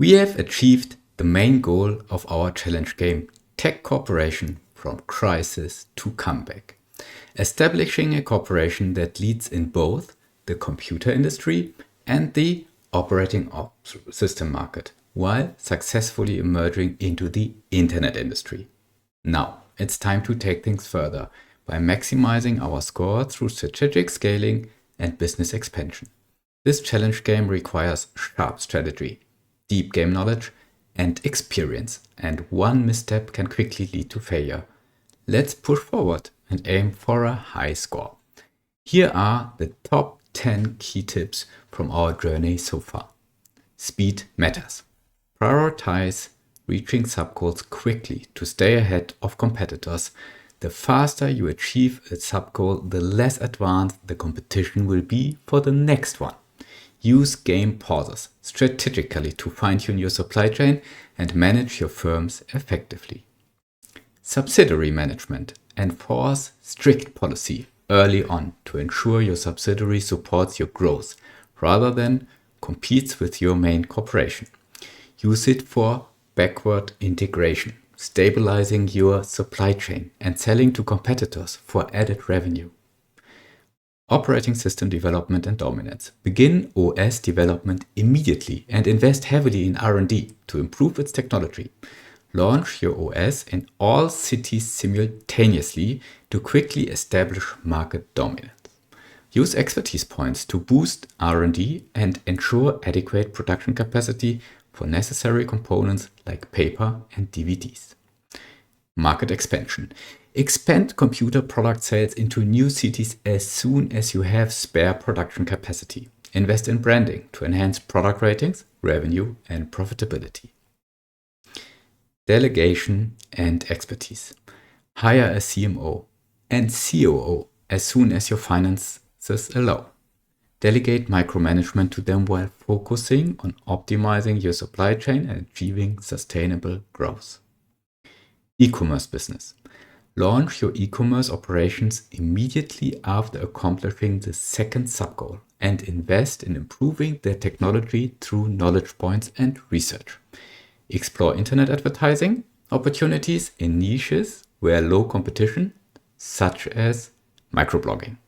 We have achieved the main goal of our challenge game, Tech Corporation from Crisis to Comeback. Establishing a corporation that leads in both the computer industry and the operating system market, while successfully emerging into the internet industry. Now, it's time to take things further by maximizing our score through strategic scaling and business expansion. This challenge game requires sharp strategy, deep game knowledge, and experience, and one misstep can quickly lead to failure. Let's push forward and aim for a high score. Here are the top 10 key tips from our journey so far. Speed matters. Prioritize reaching sub-goals quickly to stay ahead of competitors. The faster you achieve a sub-goal, the less advanced the competition will be for the next one. Use game pauses strategically to fine-tune your supply chain and manage your firms effectively. Subsidiary management. Enforce strict policy early on to ensure your subsidiary supports your growth rather than competes with your main corporation. Use it for backward integration, stabilizing your supply chain and selling to competitors for added revenue. Operating system development and dominance. Begin OS development immediately and invest heavily in R&D to improve its technology. Launch your OS in all cities simultaneously to quickly establish market dominance. Use expertise points to boost R&D and ensure adequate production capacity for necessary components like paper and DVDs. Market expansion. Expand computer product sales into new cities as soon as you have spare production capacity. Invest in branding to enhance product ratings, revenue, and profitability. Delegation and expertise. Hire a CMO and COO as soon as your finances allow. Delegate micromanagement to them while focusing on optimizing your supply chain and achieving sustainable growth. E-commerce business. Launch your e-commerce operations immediately after accomplishing the second sub-goal and invest in improving their technology through knowledge points and research. Explore internet advertising opportunities in niches where low competition, such as microblogging.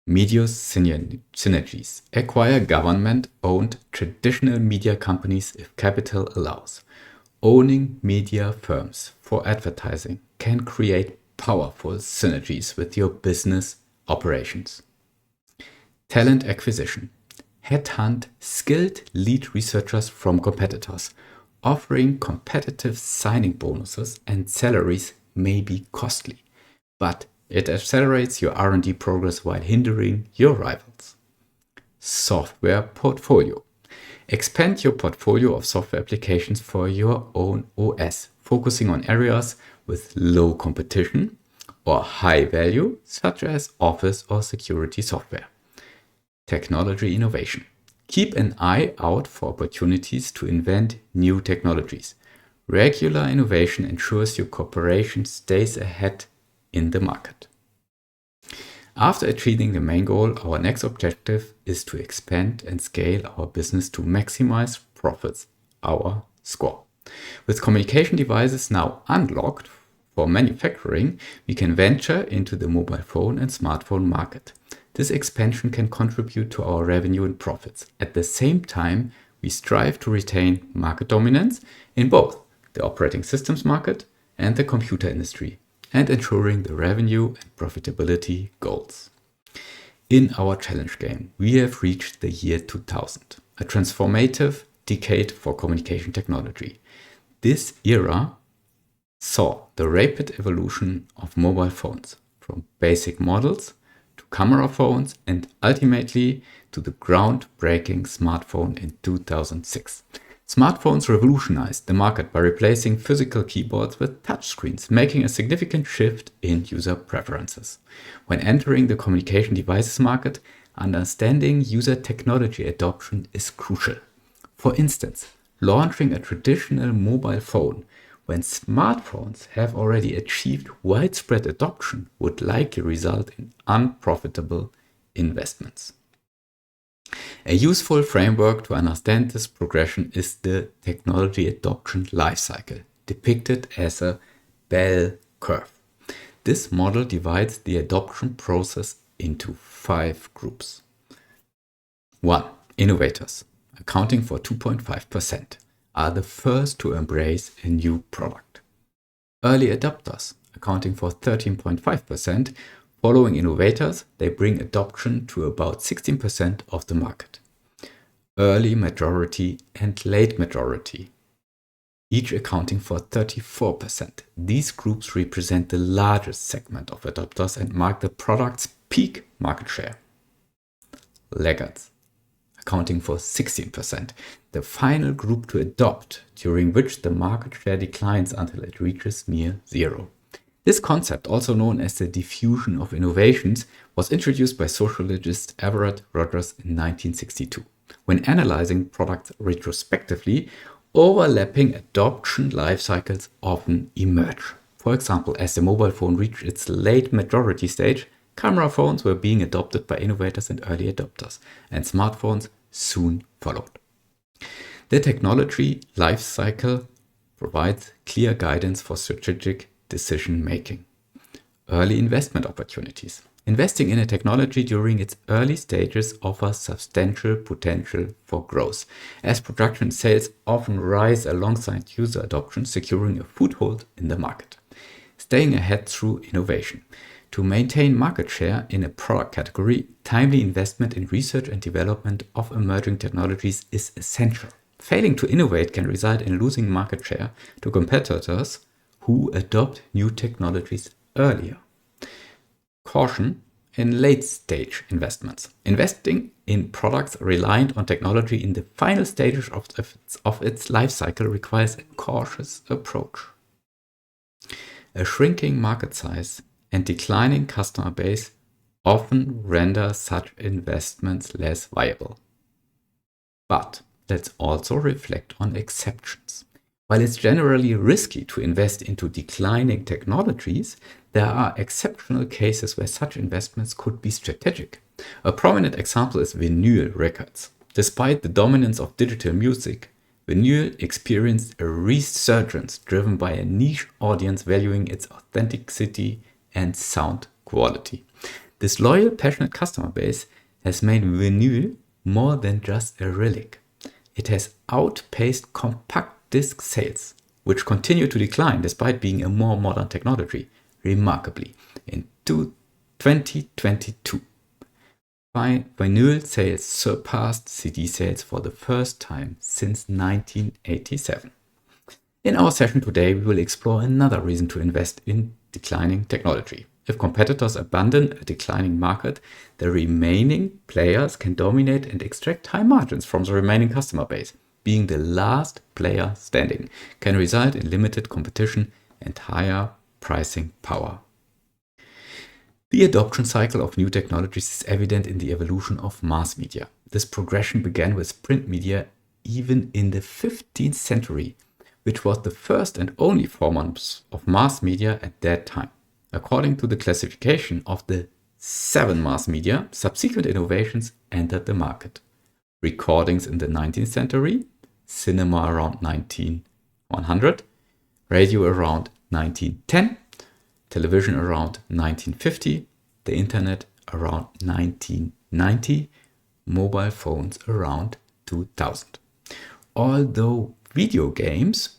Media synergies. Acquire government-owned traditional media companies if capital allows. Owning media firms for advertising can create powerful synergies with your business operations. Talent acquisition. Headhunt skilled lead researchers from competitors. Offering competitive signing bonuses and salaries may be costly, but it accelerates your R&D progress while hindering your rivals. Software portfolio. Expand your portfolio of software applications for your own OS, focusing on areas with low competition or high value, such as office or security software. Technology innovation. Keep an eye out for opportunities to invent new technologies. Regular innovation ensures your corporation stays ahead in the market. After achieving the main goal, our next objective is to expand and scale our business to maximize profits, our score. With communication devices now unlocked for manufacturing, we can venture into the mobile phone and smartphone market. This expansion can contribute to our revenue and profits. At the same time, we strive to retain market dominance in both the operating systems market and the computer industry, and ensuring the revenue and profitability goals. In our challenge game, we have reached the year 2000, a transformative decade for communication technology. This era saw the rapid evolution of mobile phones, from basic models to camera phones and ultimately to the groundbreaking smartphone in 2006. Smartphones revolutionized the market by replacing physical keyboards with touchscreens, making a significant shift in user preferences. When entering the communication devices market, understanding user technology adoption is crucial. For instance, launching a traditional mobile phone when smartphones have already achieved widespread adoption would likely result in unprofitable investments. A useful framework to understand this progression is the technology adoption lifecycle, depicted as a bell curve. This model divides the adoption process into 5 groups. 1. Innovators, accounting for 2.5%, are the first to embrace a new product. Early adopters, accounting for 13.5%, following innovators, they bring adoption to about 16% of the market. Early majority and late majority, each accounting for 34%. These groups represent the largest segment of adopters and mark the product's peak market share. Laggards, accounting for 16%, the final group to adopt, during which the market share declines until it reaches near zero. This concept, also known as the diffusion of innovations, was introduced by sociologist Everett Rogers in 1962. When analyzing products retrospectively, overlapping adoption life cycles often emerge. For example, as the mobile phone reached its late majority stage, camera phones were being adopted by innovators and early adopters, and smartphones soon followed. The technology life cycle provides clear guidance for strategic decision making. Early investment opportunities. Investing in a technology during its early stages offers substantial potential for growth, as production sales often rise alongside user adoption, securing a foothold in the market. Staying ahead through innovation. To maintain market share in a product category, timely investment in research and development of emerging technologies is essential. Failing to innovate can result in losing market share to competitors who adopt new technologies earlier. Caution in late-stage investments. Investing in products reliant on technology in the final stages of its life cycle requires a cautious approach. A shrinking market size and declining customer base often render such investments less viable. But let's also reflect on exceptions. While it's generally risky to invest into declining technologies, there are exceptional cases where such investments could be strategic. A prominent example is vinyl records. Despite the dominance of digital music, vinyl experienced a resurgence driven by a niche audience valuing its authenticity and sound quality. This loyal, passionate customer base has made vinyl more than just a relic. It has outpaced compact disc sales, which continue to decline despite being a more modern technology. Remarkably, in 2022, vinyl sales surpassed CD sales for the first time since 1987. In our session today, we will explore another reason to invest in declining technology. If competitors abandon a declining market, the remaining players can dominate and extract high margins from the remaining customer base. Being the last player standing can result in limited competition and higher pricing power. The adoption cycle of new technologies is evident in the evolution of mass media. This progression began with print media even in the 15th century, which was the first and only form of mass media at that time. According to the classification of the 7 mass media, subsequent innovations entered the market. Recordings in the 19th century, cinema around 1900, radio around 1910, television around 1950, the internet around 1990, mobile phones around 2000. Although video games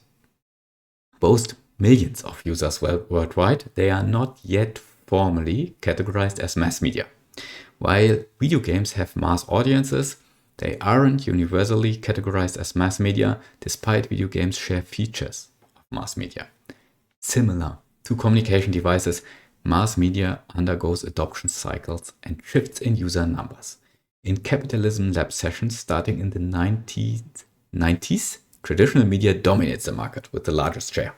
boast millions of users worldwide, they are not yet formally categorized as mass media. While video games have mass audiences, they aren't universally categorized as mass media, despite video games share features of mass media. Similar to communication devices, mass media undergoes adoption cycles and shifts in user numbers. In Capitalism lab sessions starting in the 1990s, traditional media dominates the market with the largest share.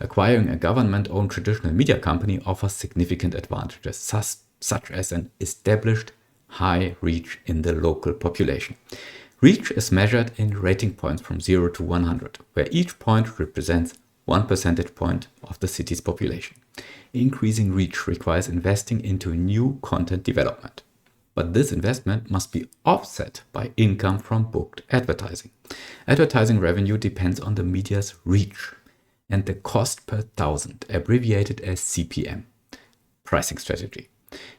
Acquiring a government-owned traditional media company offers significant advantages, such as an established high reach in the local population. Reach is measured in rating points from 0 to 100, where each point represents 1 percentage point of the city's population. Increasing reach requires investing into new content development. But this investment must be offset by income from booked advertising. Advertising revenue depends on the media's reach and the cost per thousand, abbreviated as CPM, pricing strategy.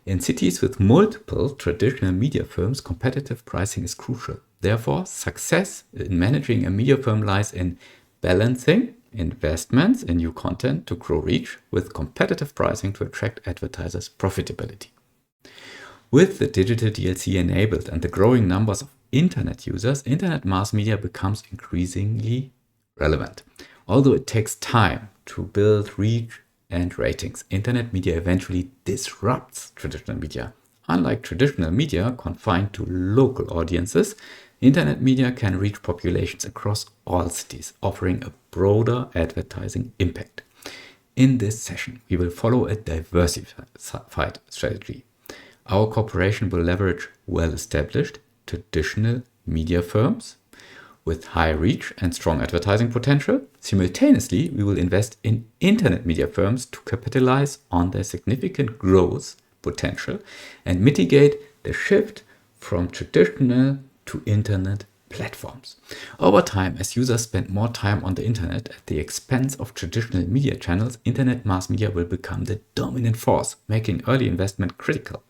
In cities with multiple traditional media firms, competitive pricing is crucial. Therefore, success in managing a media firm lies in balancing investments in new content to grow reach with competitive pricing to attract advertisers' profitability. With the digital DLC enabled and the growing numbers of internet users, internet mass media becomes increasingly relevant. Although it takes time to build reach and ratings, internet media eventually disrupts traditional media. Unlike traditional media confined to local audiences, internet media can reach populations across all cities, offering a broader advertising impact. In this session, we will follow a diversified strategy. Our corporation will leverage well-established traditional media firms with high reach and strong advertising potential. Simultaneously, we will invest in internet media firms to capitalize on their significant growth potential and mitigate the shift from traditional to internet platforms. Over time, as users spend more time on the internet at the expense of traditional media channels, internet mass media will become the dominant force, making early investment critical.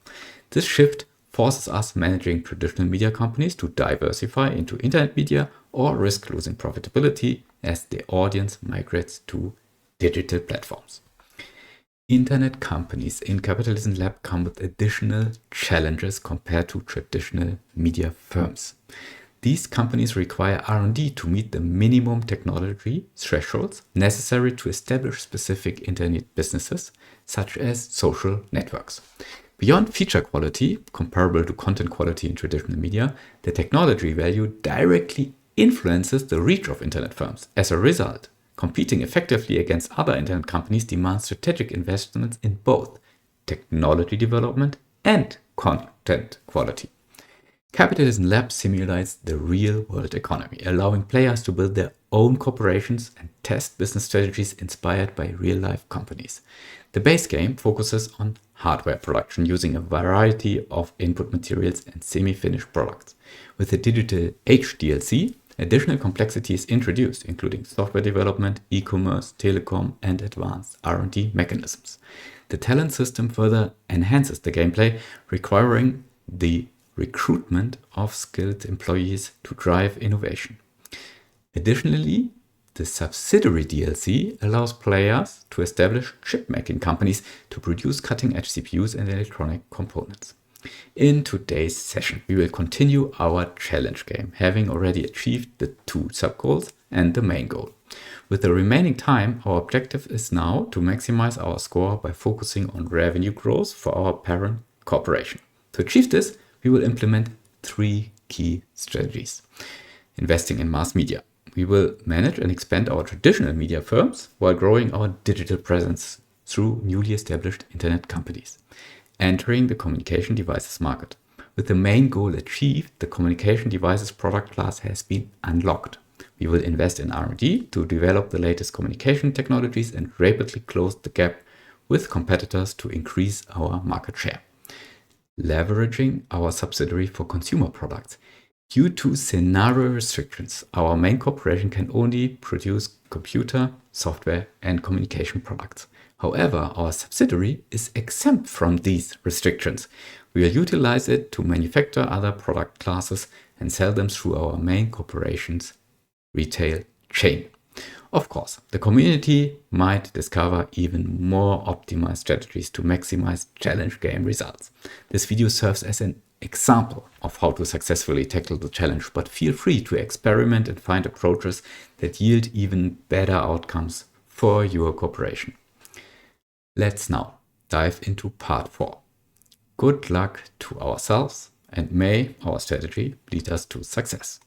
This shift forces us managing traditional media companies to diversify into internet media or risk losing profitability as the audience migrates to digital platforms. Internet companies in Capitalism Lab come with additional challenges compared to traditional media firms. These companies require R&D to meet the minimum technology thresholds necessary to establish specific internet businesses, such as social networks. Beyond feature quality, comparable to content quality in traditional media, the technology value directly influences the reach of internet firms. As a result, competing effectively against other internet companies demands strategic investments in both technology development and content quality. Capitalism Lab simulates the real-world economy, allowing players to build their own corporations and test business strategies inspired by real-life companies. The base game focuses on hardware production using a variety of input materials and semi-finished products. With the Digital Age DLC, additional complexity is introduced, including software development, e-commerce, telecom, and advanced R&D mechanisms. The talent system further enhances the gameplay, requiring the recruitment of skilled employees to drive innovation. Additionally, the subsidiary DLC allows players to establish chip-making companies to produce cutting-edge CPUs and electronic components. In today's session, we will continue our challenge game, having already achieved the 2 sub-goals and the main goal. With the remaining time, our objective is now to maximize our score by focusing on revenue growth for our parent corporation. To achieve this, we will implement 3 key strategies. Investing in mass media. We will manage and expand our traditional media firms while growing our digital presence through newly established internet companies. Entering the communication devices market. With the main goal achieved, the communication devices product class has been unlocked. We will invest in R&D to develop the latest communication technologies and rapidly close the gap with competitors to increase our market share. Leveraging our subsidiary for consumer products. Due to scenario restrictions, our main corporation can only produce computer, software, and communication products. However, our subsidiary is exempt from these restrictions. We will utilize it to manufacture other product classes and sell them through our main corporation's retail chain. Of course, the community might discover even more optimized strategies to maximize challenge game results. This video serves as an example of how to successfully tackle the challenge, but feel free to experiment and find approaches that yield even better outcomes for your corporation. Let's now dive into part 4. Good luck to ourselves, and may our strategy lead us to success.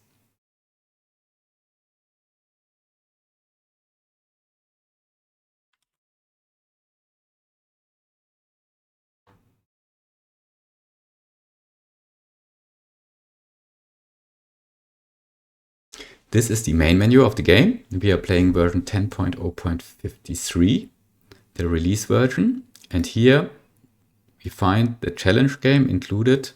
This is the main menu of the game. We are playing version 10.0.53, the release version. And here we find the challenge game included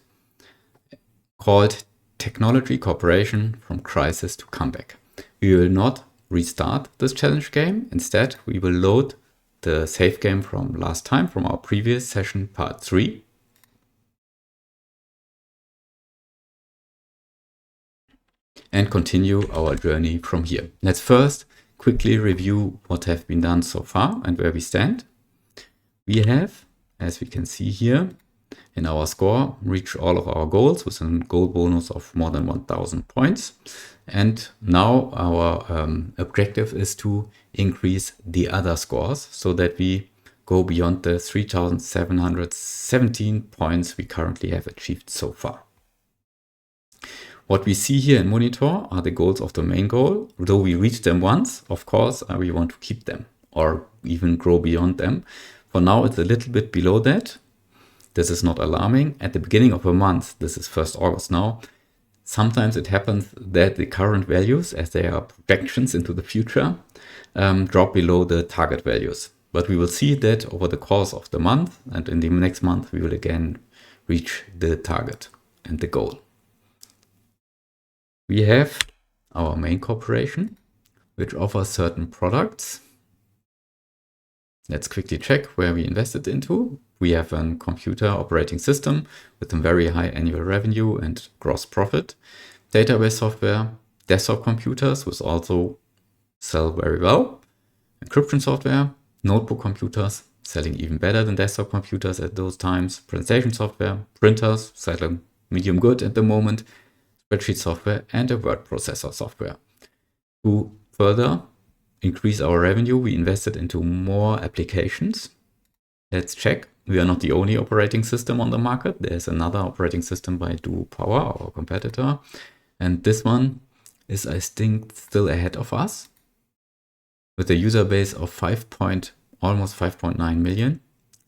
called Technology Cooperation from Crisis to Comeback. We will not restart this challenge game. Instead, we will load the save game from last time, from our previous session, part 3. And continue our journey from here. Let's first quickly review what have been done so far and where we stand. We have, as we can see here, in our score, reached all of our goals with a goal bonus of more than 1,000 points. And now our objective is to increase the other scores so that we go beyond the 3,717 points we currently have achieved so far. What we see here in monitor are the goals of the main goal. Though we reached them once, of course, we want to keep them or even grow beyond them. For now, it's a little bit below that. This is not alarming. At the beginning of a month, this is 1st August now, sometimes it happens that the current values, as they are projections into the future, drop below the target values. But we will see that over the course of the month, and in the next month, we will again reach the target and the goal. We have our main corporation, which offers certain products. Let's quickly check where we invested into. We have a computer operating system with a very high annual revenue and gross profit. Database software, desktop computers, which also sell very well. Encryption software, notebook computers, selling even better than desktop computers at those times. Presentation software, printers, selling medium good at the moment. Spreadsheet software, and a word processor software. To further increase our revenue, we invested into more applications. Let's check. We are not the only operating system on the market. There's another operating system by Duo Power, our competitor. And this one is, I think, still ahead of us with a user base of almost 5.9 million.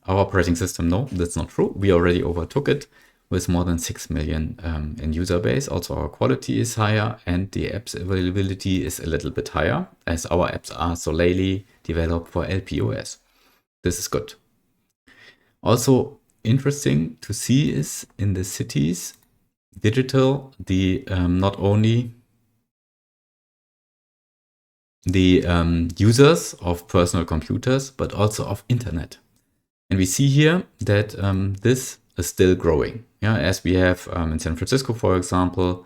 Our operating system, no, that's not true. We already overtook it with more than 6 million in user base. Also, our quality is higher and the app's availability is a little bit higher, as our apps are solely developed for LPOS. This is good. Also interesting to see is in the cities, digital, not only the users of personal computers, but also of internet. And we see here that this is still growing. Yeah, as we have in San Francisco, for example,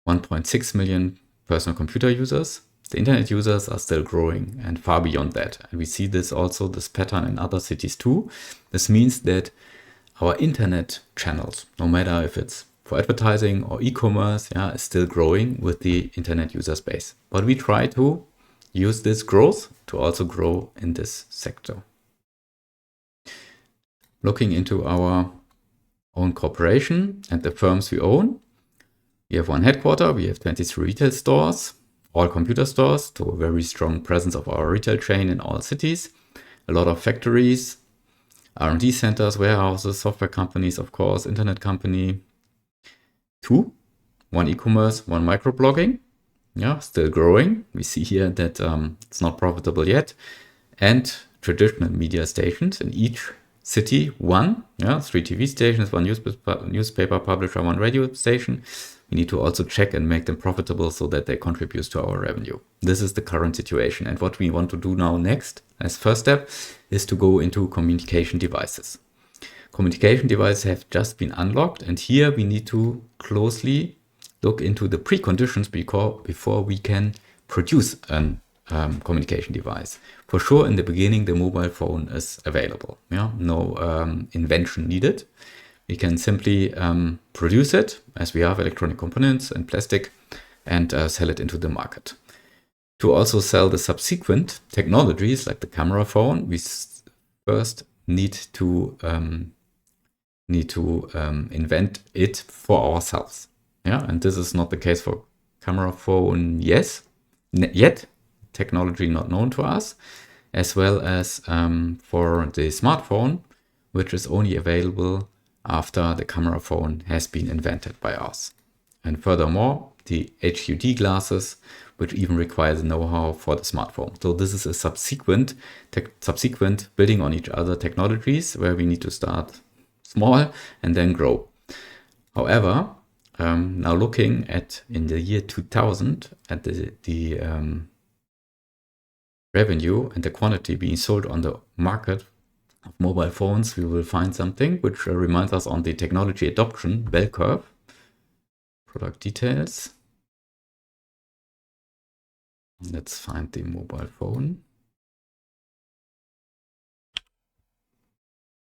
1.6 million personal computer users. The internet users are still growing and far beyond that. And we see this also, this pattern in other cities too. This means that our internet channels, no matter if it's for advertising or e-commerce, is still growing with the internet user space. But we try to use this growth to also grow in this sector. Looking into our own corporation and the firms we own, we have one headquarter, we have 23 retail stores, all computer stores, to a very strong presence of our retail chain in all cities, a lot of factories, R&D centers, warehouses, software companies, of course, internet company. 2, one e-commerce, one microblogging, still growing. We see here that it's not profitable yet. And traditional media stations in each city, 1, 3 TV stations, 1 newspaper publisher, 1 radio station. We need to also check and make them profitable so that they contribute to our revenue. This is the current situation. And what we want to do now next, as first step, is to go into communication devices. Communication devices have just been unlocked, and here we need to closely look into the preconditions before we can produce a communication device. For sure, in the beginning, the mobile phone is available. No invention needed. We can simply produce it, as we have electronic components and plastic, and sell it into the market. To also sell the subsequent technologies, like the camera phone, we first need to invent it for ourselves. And this is not the case for camera phone, yet. Technology not known to us, as well as for the smartphone, which is only available after the camera phone has been invented by us. And furthermore, the HUD glasses, which even requires know-how for the smartphone. So this is a subsequent building on each other technologies where we need to start small and then grow. However, Now looking at in the year 2000 at the revenue and the quantity being sold on the market of mobile phones, we will find something which reminds us on the technology adoption bell curve. Product details. Let's find the mobile phone.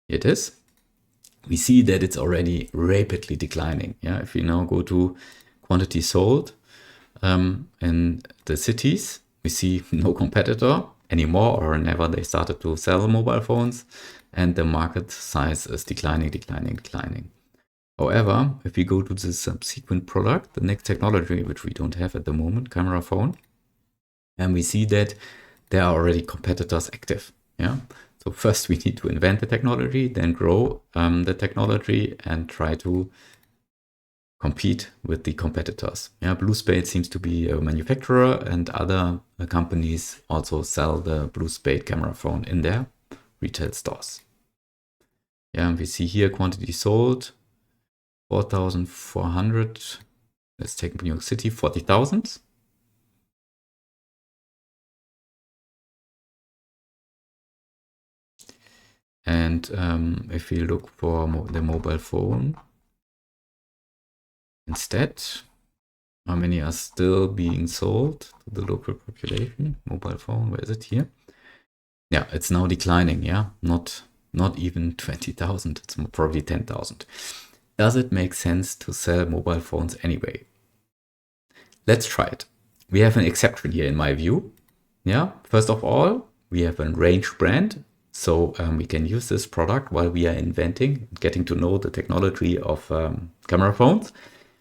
Here it is. We see that it's already rapidly declining. Yeah, if we now go to quantity sold in the cities, we see no competitor anymore, or never they started to sell mobile phones, and the market size is declining. However, if we go to the subsequent product, the next technology, which we don't have at the moment, camera phone, and we see that there are already competitors active. Yeah. So first we need to invent the technology, then grow the technology and try to compete with the competitors. Yeah, Blue Spade seems to be a manufacturer, and other companies also sell the Blue Spade camera phone in their retail stores. Yeah, and we see here quantity sold 4,400. Let's take New York City, 40,000. And if we look for the mobile phone instead, how many are still being sold to the local population? Mobile phone, where is it here? Yeah, it's now declining. Yeah, not even 20,000. It's probably 10,000. Does it make sense to sell mobile phones anyway? Let's try it. We have an exception here in my view. Yeah, first of all, we have a range brand. So we can use this product while we are inventing, getting to know the technology of camera phones.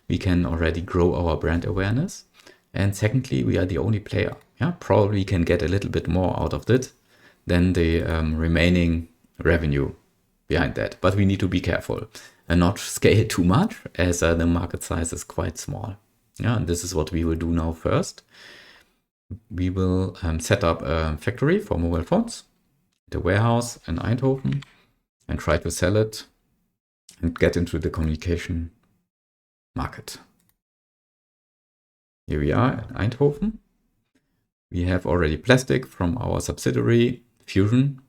We can already grow our brand awareness. And secondly, we are the only player. Yeah, probably can get a little bit more out of it than the remaining revenue behind that. But we need to be careful and not scale too much, as the market size is quite small. Yeah, and this is what we will do now first. We will set up a factory for mobile phones, the warehouse in Eindhoven, and try to sell it and get into the communication market. Here we are in Eindhoven. We have already plastic from our subsidiary Fusion,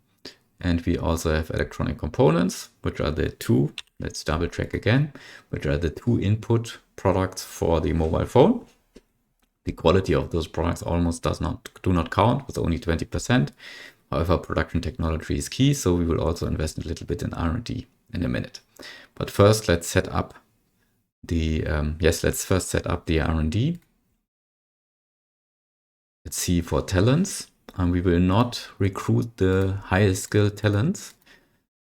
and we also have electronic components, which are the two, let's double check again, which are the two input products for the mobile phone. The quality of those products almost do not count, with only 20%. However, production technology is key, so we will also invest a little bit in R&D in a minute. But first, let's set up the let's first set up the R&D. Let's see for talents, and we will not recruit the highest skilled talents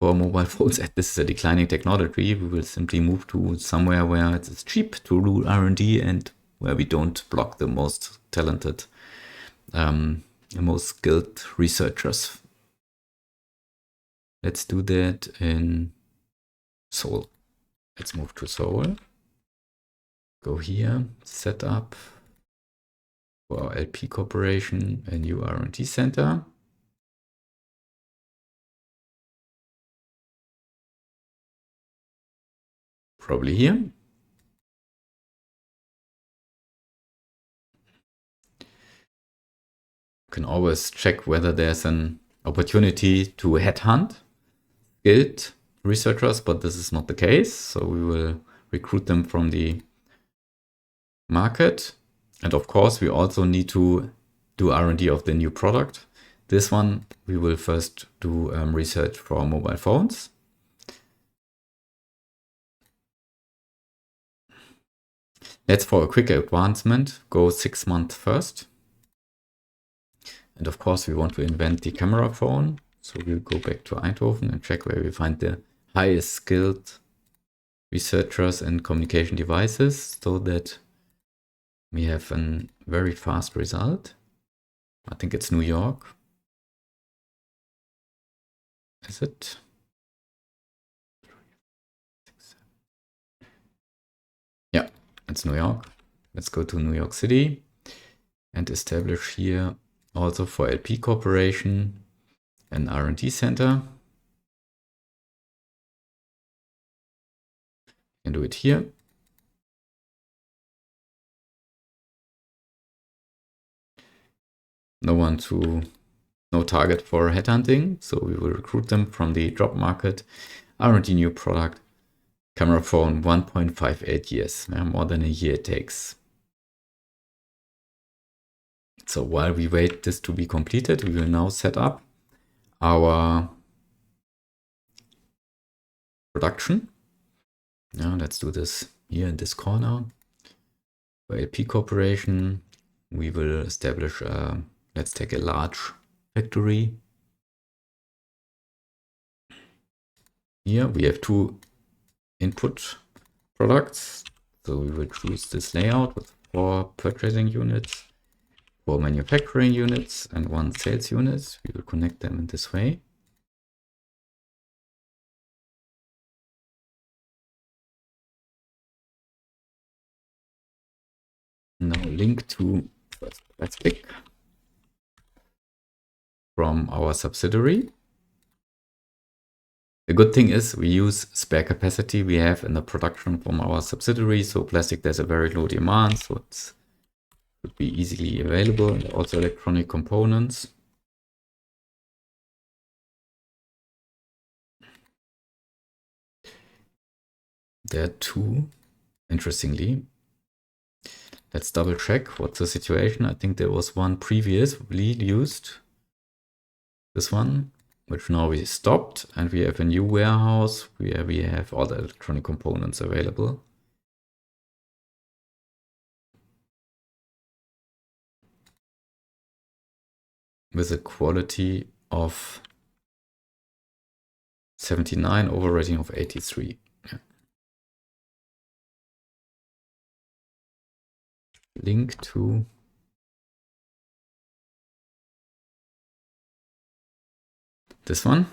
for mobile phones. This is a declining technology. We will simply move to somewhere where it's cheap to do R&D and where we don't block the most talented, most skilled researchers. Let's do that in Seoul. Let's move to Seoul. Go here, set up for our LP Corporation a new R&D center. Probably here. You can always check whether there's an opportunity to headhunt skilled researchers, but this is not the case. So we will recruit them from the market. And of course, we also need to do R&D of the new product. This one, we will first do research for mobile phones. Let's, for a quick advancement, go 6 months first. And of course, we want to invent the camera phone. So we'll go back to Eindhoven and check where we find the highest skilled researchers in communication devices, so that we have a very fast result. I think it's New York. Is it? Yeah, it's New York. Let's go to New York City and establish here also for LP Corporation an R&D center. You can do it here. no target for headhunting. So we will recruit them from the job market. R&D new product. Camera phone, 1.58 years. More than a year it takes. So while we wait this to be completed, we will now set up our production. Now let's do this here in this corner. For LP Corporation, we will establish, let's take a large factory. Here we have 2 input products. So we will choose this layout with 4 purchasing units, 4 manufacturing units, and 1 sales unit. We will connect them in this way. Now link to first price pick from our subsidiary. The good thing is we use spare capacity we have in the production from our subsidiary. So plastic, there's a very low demand, so it would be easily available. And also electronic components. There are 2, interestingly. Let's double check what's the situation. I think there was one previously used. This one, which now we stopped, and we have a new warehouse where we have all the electronic components available. With a quality of 79 over rating of 83. Yeah. Link to this one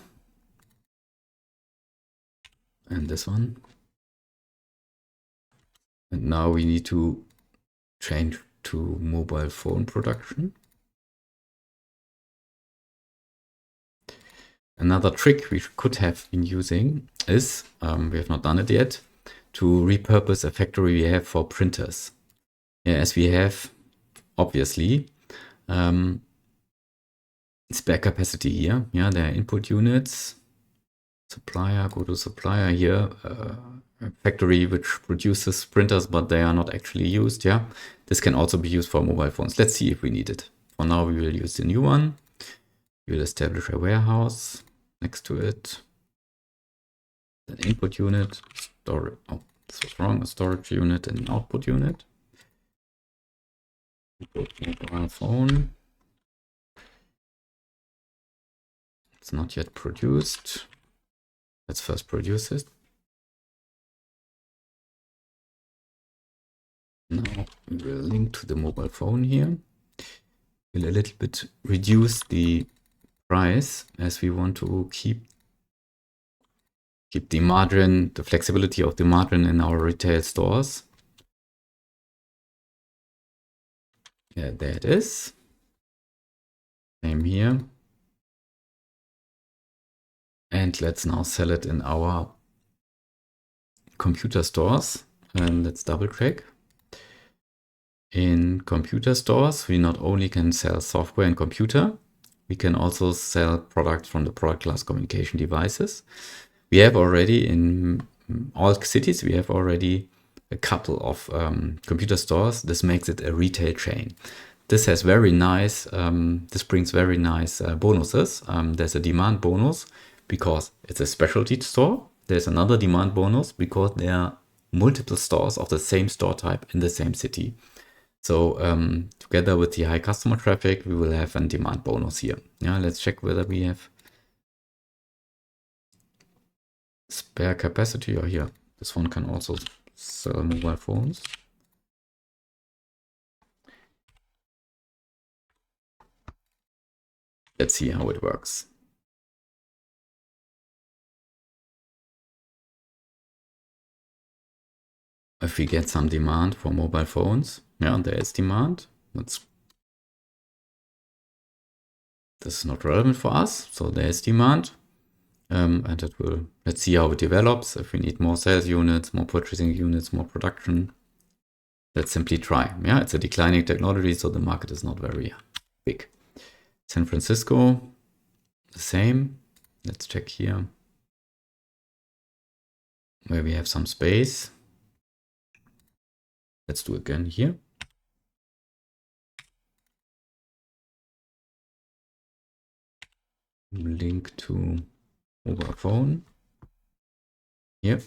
and this one. And now we need to change to mobile phone production. Another trick we could have been using is, we have not done it yet, to repurpose a factory we have for printers. Yeah, as we have, obviously, spare capacity here. Yeah, there are input units, supplier, go to supplier here, a factory which produces printers, but they are not actually used. Yeah, this can also be used for mobile phones. Let's see if we need it. For now, we will use the new one. We will establish a warehouse next to it. An input unit, storage. Oh, this was wrong. A storage unit and an output unit. Mobile phone. It's not yet produced. Let's first produce it. Now we will link to the mobile phone here. We'll a little bit reduce the price as we want to keep the margin, the flexibility of the margin in our retail stores. Yeah, there it is. Same here. And let's now sell it in our computer stores. And let's double check. In computer stores, we not only can sell software and computer, we can also sell products from the product class communication devices. We have already in all cities, we have already a couple of computer stores. This makes it a retail chain. This has very nice, this brings very nice bonuses. There's a demand bonus because it's a specialty store. There's another demand bonus because there are multiple stores of the same store type in the same city. So together with the high customer traffic, we will have a demand bonus here. Yeah, let's check whether we have spare capacity or here. This one can also sell mobile phones. Let's see how it works. If we get some demand for mobile phones, yeah, there is demand. This is not relevant for us, so there is demand. And it will, let's see how it develops. If we need more sales units, more purchasing units, more production, let's simply try. Yeah, it's a declining technology, so the market is not very big. San Francisco, the same. Let's check here where we have some space. Let's do again here. Link to mobile phone. Yep.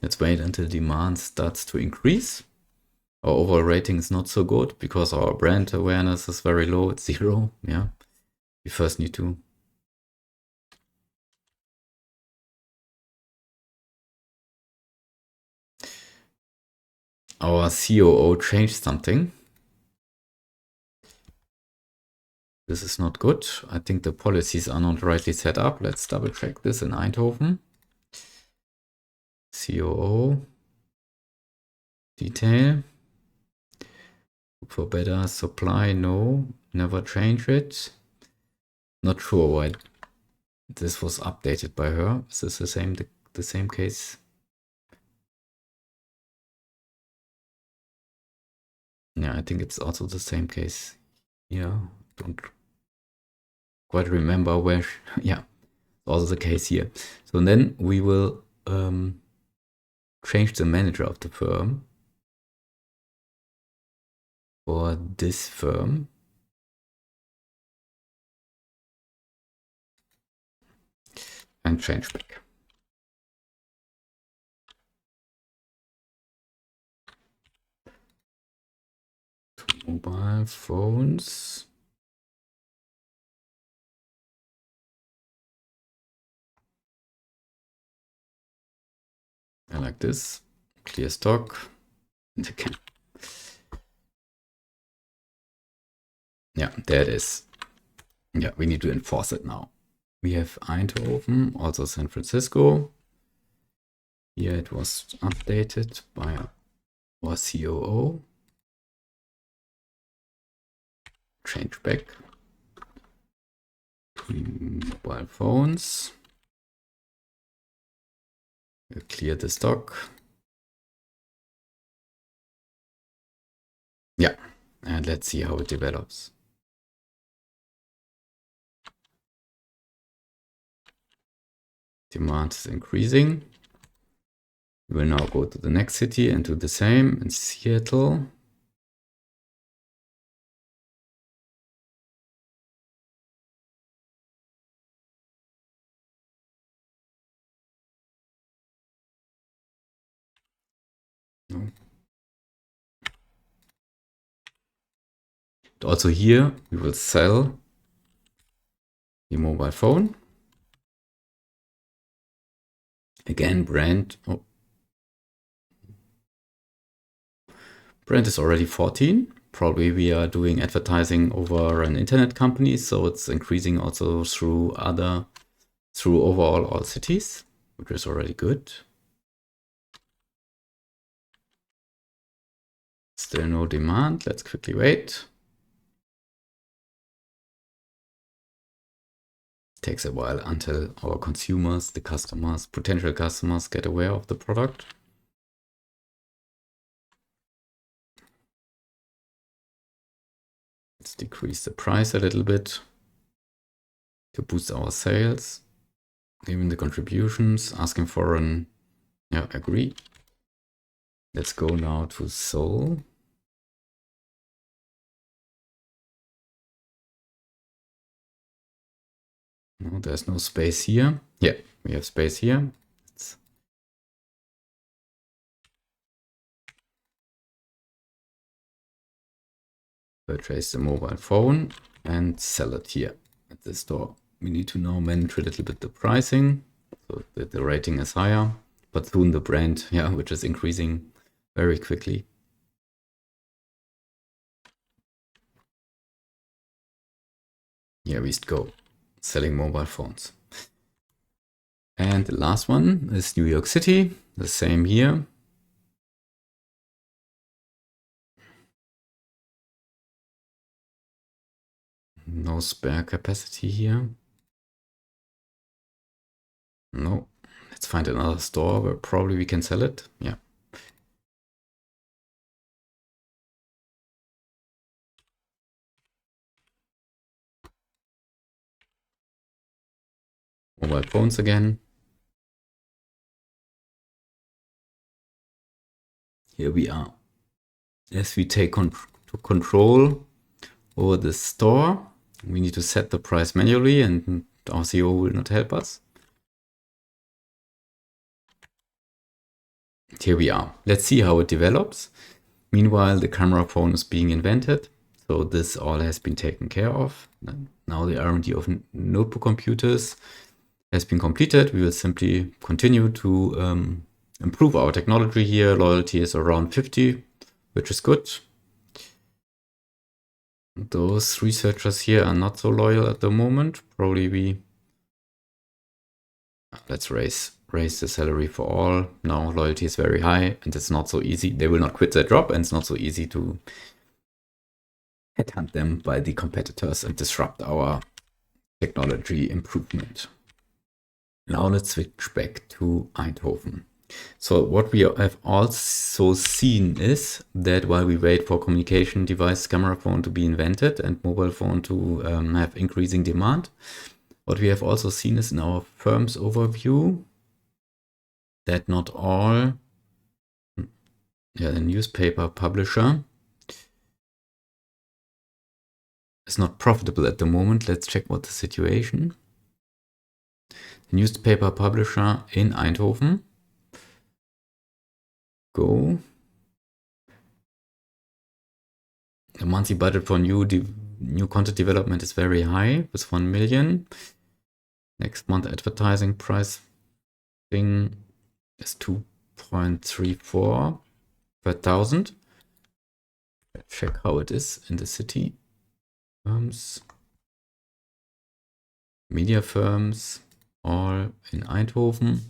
Let's wait until demand starts to increase. Our overall rating is not so good because our brand awareness is very low. It's 0. Yeah. We first need to our COO changed something. This is not good. I think the policies are not rightly set up. Let's double check this in Eindhoven. COO. Detail. For better supply, no. Never change it. Not sure why this was updated by her. Is this the same case? Yeah, I think it's also the same case. Yeah, don't quite remember where. Yeah, also the case here. So then we will change the manager of the firm for this firm. And change back. To mobile phones. I like this. Clear stock. And again. Yeah, there it is. Yeah, we need to enforce it now. We have Eindhoven, also San Francisco. Here it was updated by our COO. Change back. Mobile phones. We'll clear the stock. Yeah, and let's see how it develops. Demand is increasing. We will now go to the next city and do the same in Seattle. No. Also here, we will sell the mobile phone. Again, brand. Oh. Brand is already 14. Probably we are doing advertising over an internet company, so it's increasing also through overall all cities, which is already good. Still no demand. Let's quickly wait. It takes a while until our consumers, the customers, potential customers get aware of the product. Let's decrease the price a little bit to boost our sales. Giving the contributions, asking for an, yeah, agree. Let's go now to Seoul. No, there's no space here. Yeah, we have space here. Let's purchase the mobile phone and sell it here at the store. We need to now manage a little bit the pricing so that the rating is higher, but soon the brand, yeah, which is increasing very quickly. Here we go, selling mobile phones. And the last one is New York City, the same here. No spare capacity here. No. Let's find another store where probably we can sell it. Yeah. Mobile phones again. Here we are. As we take control over the store, we need to set the price manually, and our CEO will not help us. Here we are. Let's see how it develops. Meanwhile, the camera phone is being invented. So this all has been taken care of. Now the R&D of notebook computers has been completed. We will simply continue to improve our technology here. Loyalty is around 50, which is good. Those researchers here are not so loyal at the moment. Probably let's raise the salary for all. Now loyalty is very high and it's not so easy. They will not quit their job, and it's not so easy to headhunt them by the competitors and disrupt our technology improvement. Now let's switch back to Eindhoven. So what we have also seen is that while we wait for communication device camera phone to be invented and mobile phone to have increasing demand, what we have also seen is in our firm's overview that not all, the newspaper publisher is not profitable at the moment. Let's check what the situation. The newspaper publisher in Eindhoven. Go. The monthly budget for new content development is very high with 1 million. Next month advertising price thing is 2.34 per thousand. Let's check how it is in the city. Firms, media firms, all in Eindhoven.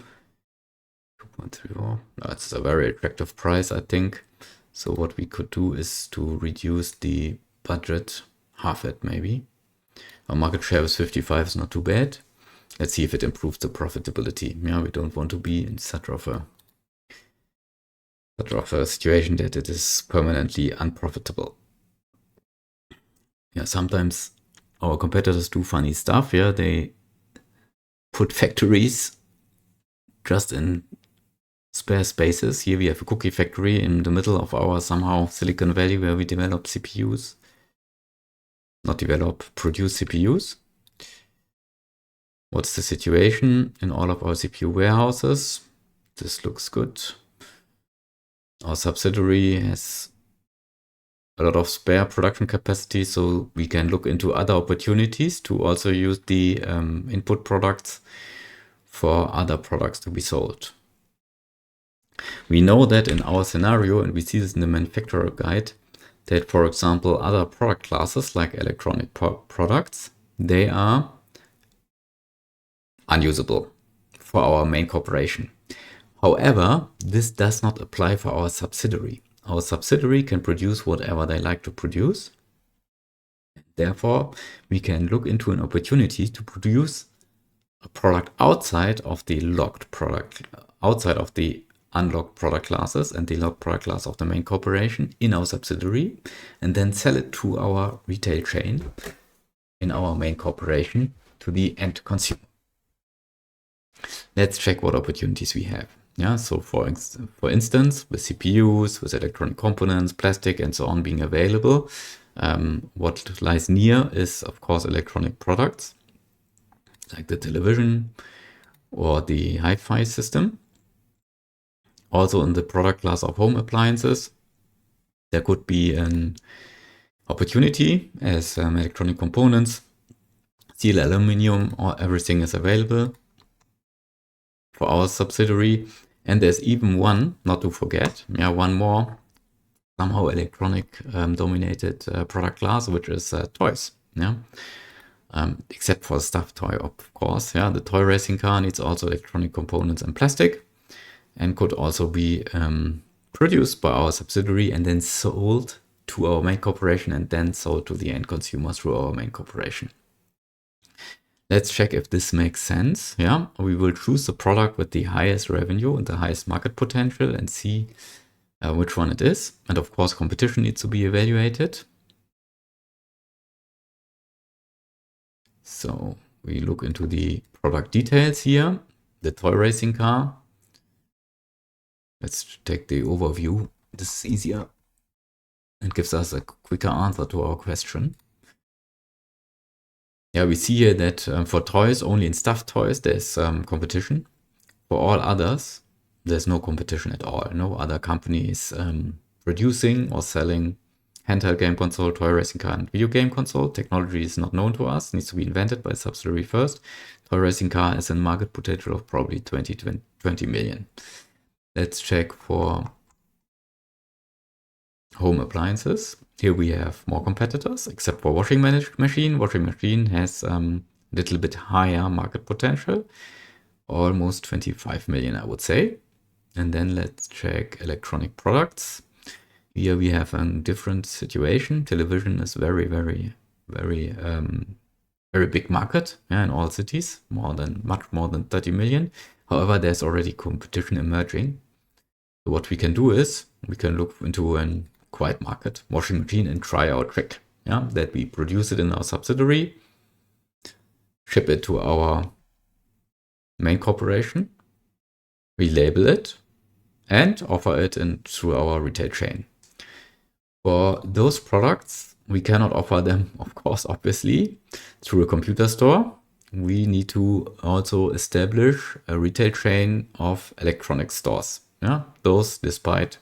2.34. That's a very attractive price, I think. So what we could do is to reduce the budget, half it maybe. Our market share with 55 is not too bad. Let's see if it improves the profitability. Yeah, we don't want to be in such of a situation that it is permanently unprofitable. Yeah, sometimes our competitors do funny stuff. Yeah, they put factories just in spare spaces. Here we have a cookie factory in the middle of our somehow Silicon Valley where we develop CPUs. Not develop, produce CPUs. What's the situation in all of our CPU warehouses? This looks good. Our subsidiary has a lot of spare production capacity, so we can look into other opportunities to also use the input products for other products to be sold. We know that in our scenario, and we see this in the manufacturer guide, that for example, other product classes like electronic products, they are unusable for our main corporation. However, this does not apply for our subsidiary. Our subsidiary can produce whatever they like to produce. Therefore, we can look into an opportunity to produce a product outside of the locked product, outside of the unlocked product classes and the locked product class of the main corporation in our subsidiary, and then sell it to our retail chain in our main corporation to the end consumer. Let's check what opportunities we have. Yeah, so for instance, with CPUs, with electronic components, plastic, and so on being available, what lies near is, of course, electronic products like the television or the hi-fi system. Also in the product class of home appliances, there could be an opportunity as electronic components, steel, aluminum, or everything is available for our subsidiary. And there's even one, not to forget, one more somehow electronic dominated product class, which is toys. Except for stuffed toy, of course. The toy racing car needs also electronic components and plastic, and could also be produced by our subsidiary and then sold to our main corporation and then sold to the end consumer through our main corporation. Let's check if this makes sense. We will choose the product with the highest revenue and the highest market potential and see which one it is. And of course, competition needs to be evaluated. So we look into the product details here, the toy racing car. Let's take the overview. This is easier and gives us a quicker answer to our question. Yeah, we see here that for toys, only in stuffed toys, there's competition. For all others, there's no competition at all. No other company is producing or selling handheld game console, toy racing car, and video game console. Technology is not known to us, needs to be invented by a subsidiary first. Toy racing car has a market potential of probably 20 million. Let's check for home appliances. Here we have more competitors, except for washing machine. Washing machine has a little bit higher market potential, almost 25 million, I would say. And then let's check electronic products. Here we have a different situation. Television is very big market, yeah, in all cities, much more than 30 million. However, there's already competition emerging. So what we can do is we can look into a quiet market washing machine and try our trick. Yeah, that we produce it in our subsidiary, ship it to our main corporation, relabel it, and offer it through our retail chain. For those products, we cannot offer them, of course, obviously, through a computer store. We need to also establish a retail chain of electronic stores. Yeah, those, despite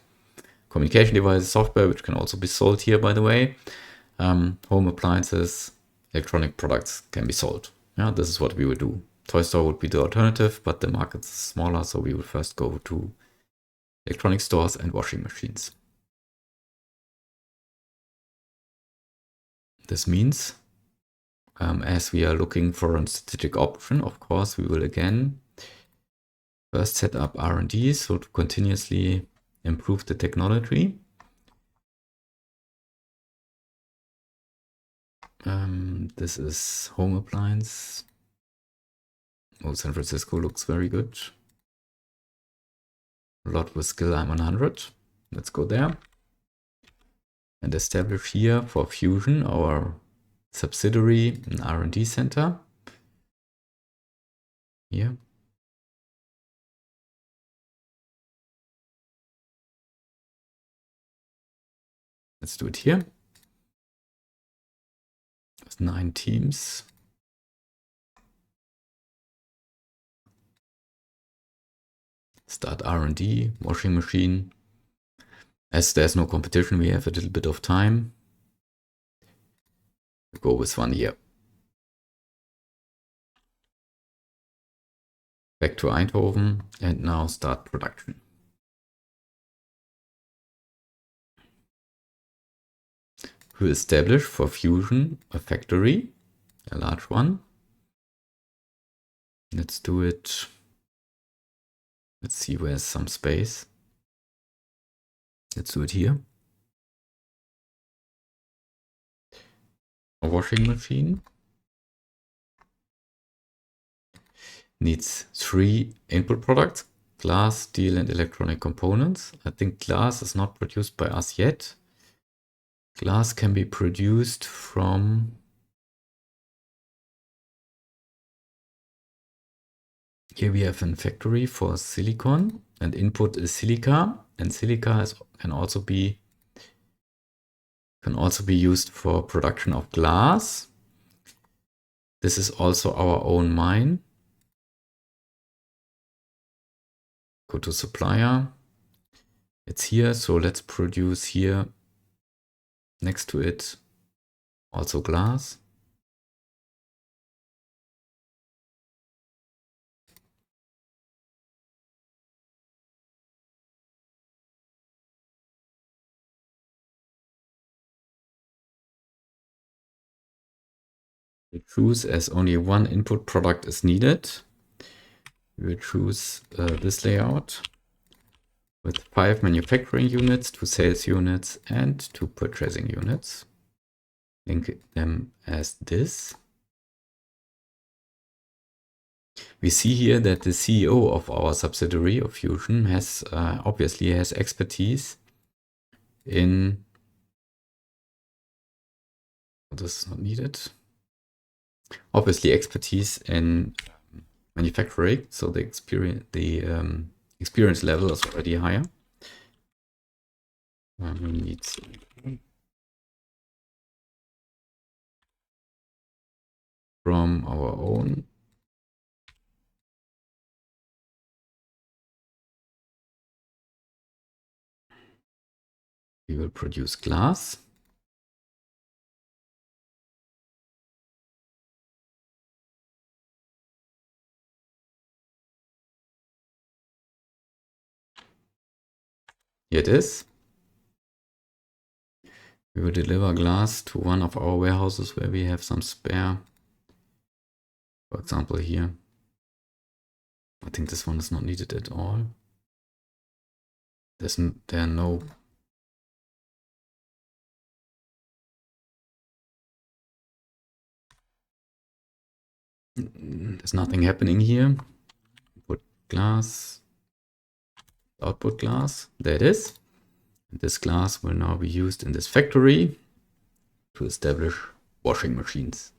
communication devices, software, which can also be sold here, by the way, home appliances, electronic products can be sold. Yeah, this is what we would do. Toy store would be the alternative, but the market's smaller, so we would first go to electronic stores and washing machines. This means, as we are looking for a strategic option, of course, we will again first set up R&D, so to continuously improve the technology. This is home appliance. Oh, San Francisco looks very good. A lot with skill I'm 100. Let's go there. And establish here for Fusion our subsidiary and R&D center. Here. Let's do it here. There's 9 teams. Start R&D, washing machine. As there's no competition, we have a little bit of time. We go with 1 year. Back to Eindhoven and now start production. We establish for Fusion a factory, a large one. Let's do it. Let's see where's some space. Let's do it here. A washing machine needs 3 input products: glass, steel, and electronic components. I think glass is not produced by us yet. Glass can be produced from here. We have a factory for silicon, and input is silica, and silica can also be used for production of glass. This is also our own mine. Go to supplier. It's here, so let's produce here next to it also glass. We choose, as only 1 input product is needed, we will choose this layout with 5 manufacturing units, 2 sales units, and 2 purchasing units. Link them as this. We see here that the CEO of our subsidiary of Fusion has obviously has expertise in, this is not needed, obviously expertise in manufacturing, so the experience level is already higher. We need from our own. We will produce glass. Here it is. We will deliver glass to one of our warehouses where we have some spare. For example, here. I think this one is not needed at all. There's nothing happening here. Put glass, output glass, there it is. This glass will now be used in this factory to establish washing machines.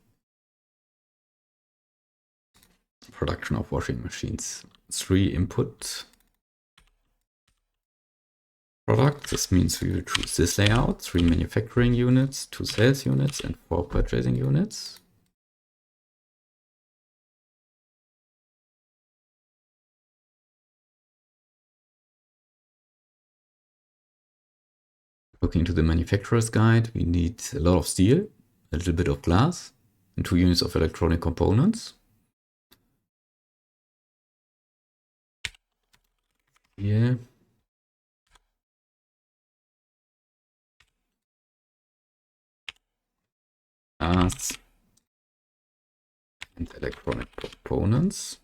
Production of washing machines. 3 input product. This means we will choose this layout. 3 manufacturing units, 2 sales units, and 4 purchasing units. Looking to the manufacturer's guide, we need a lot of steel, a little bit of glass, and 2 units of electronic components. Here. Glass and electronic components.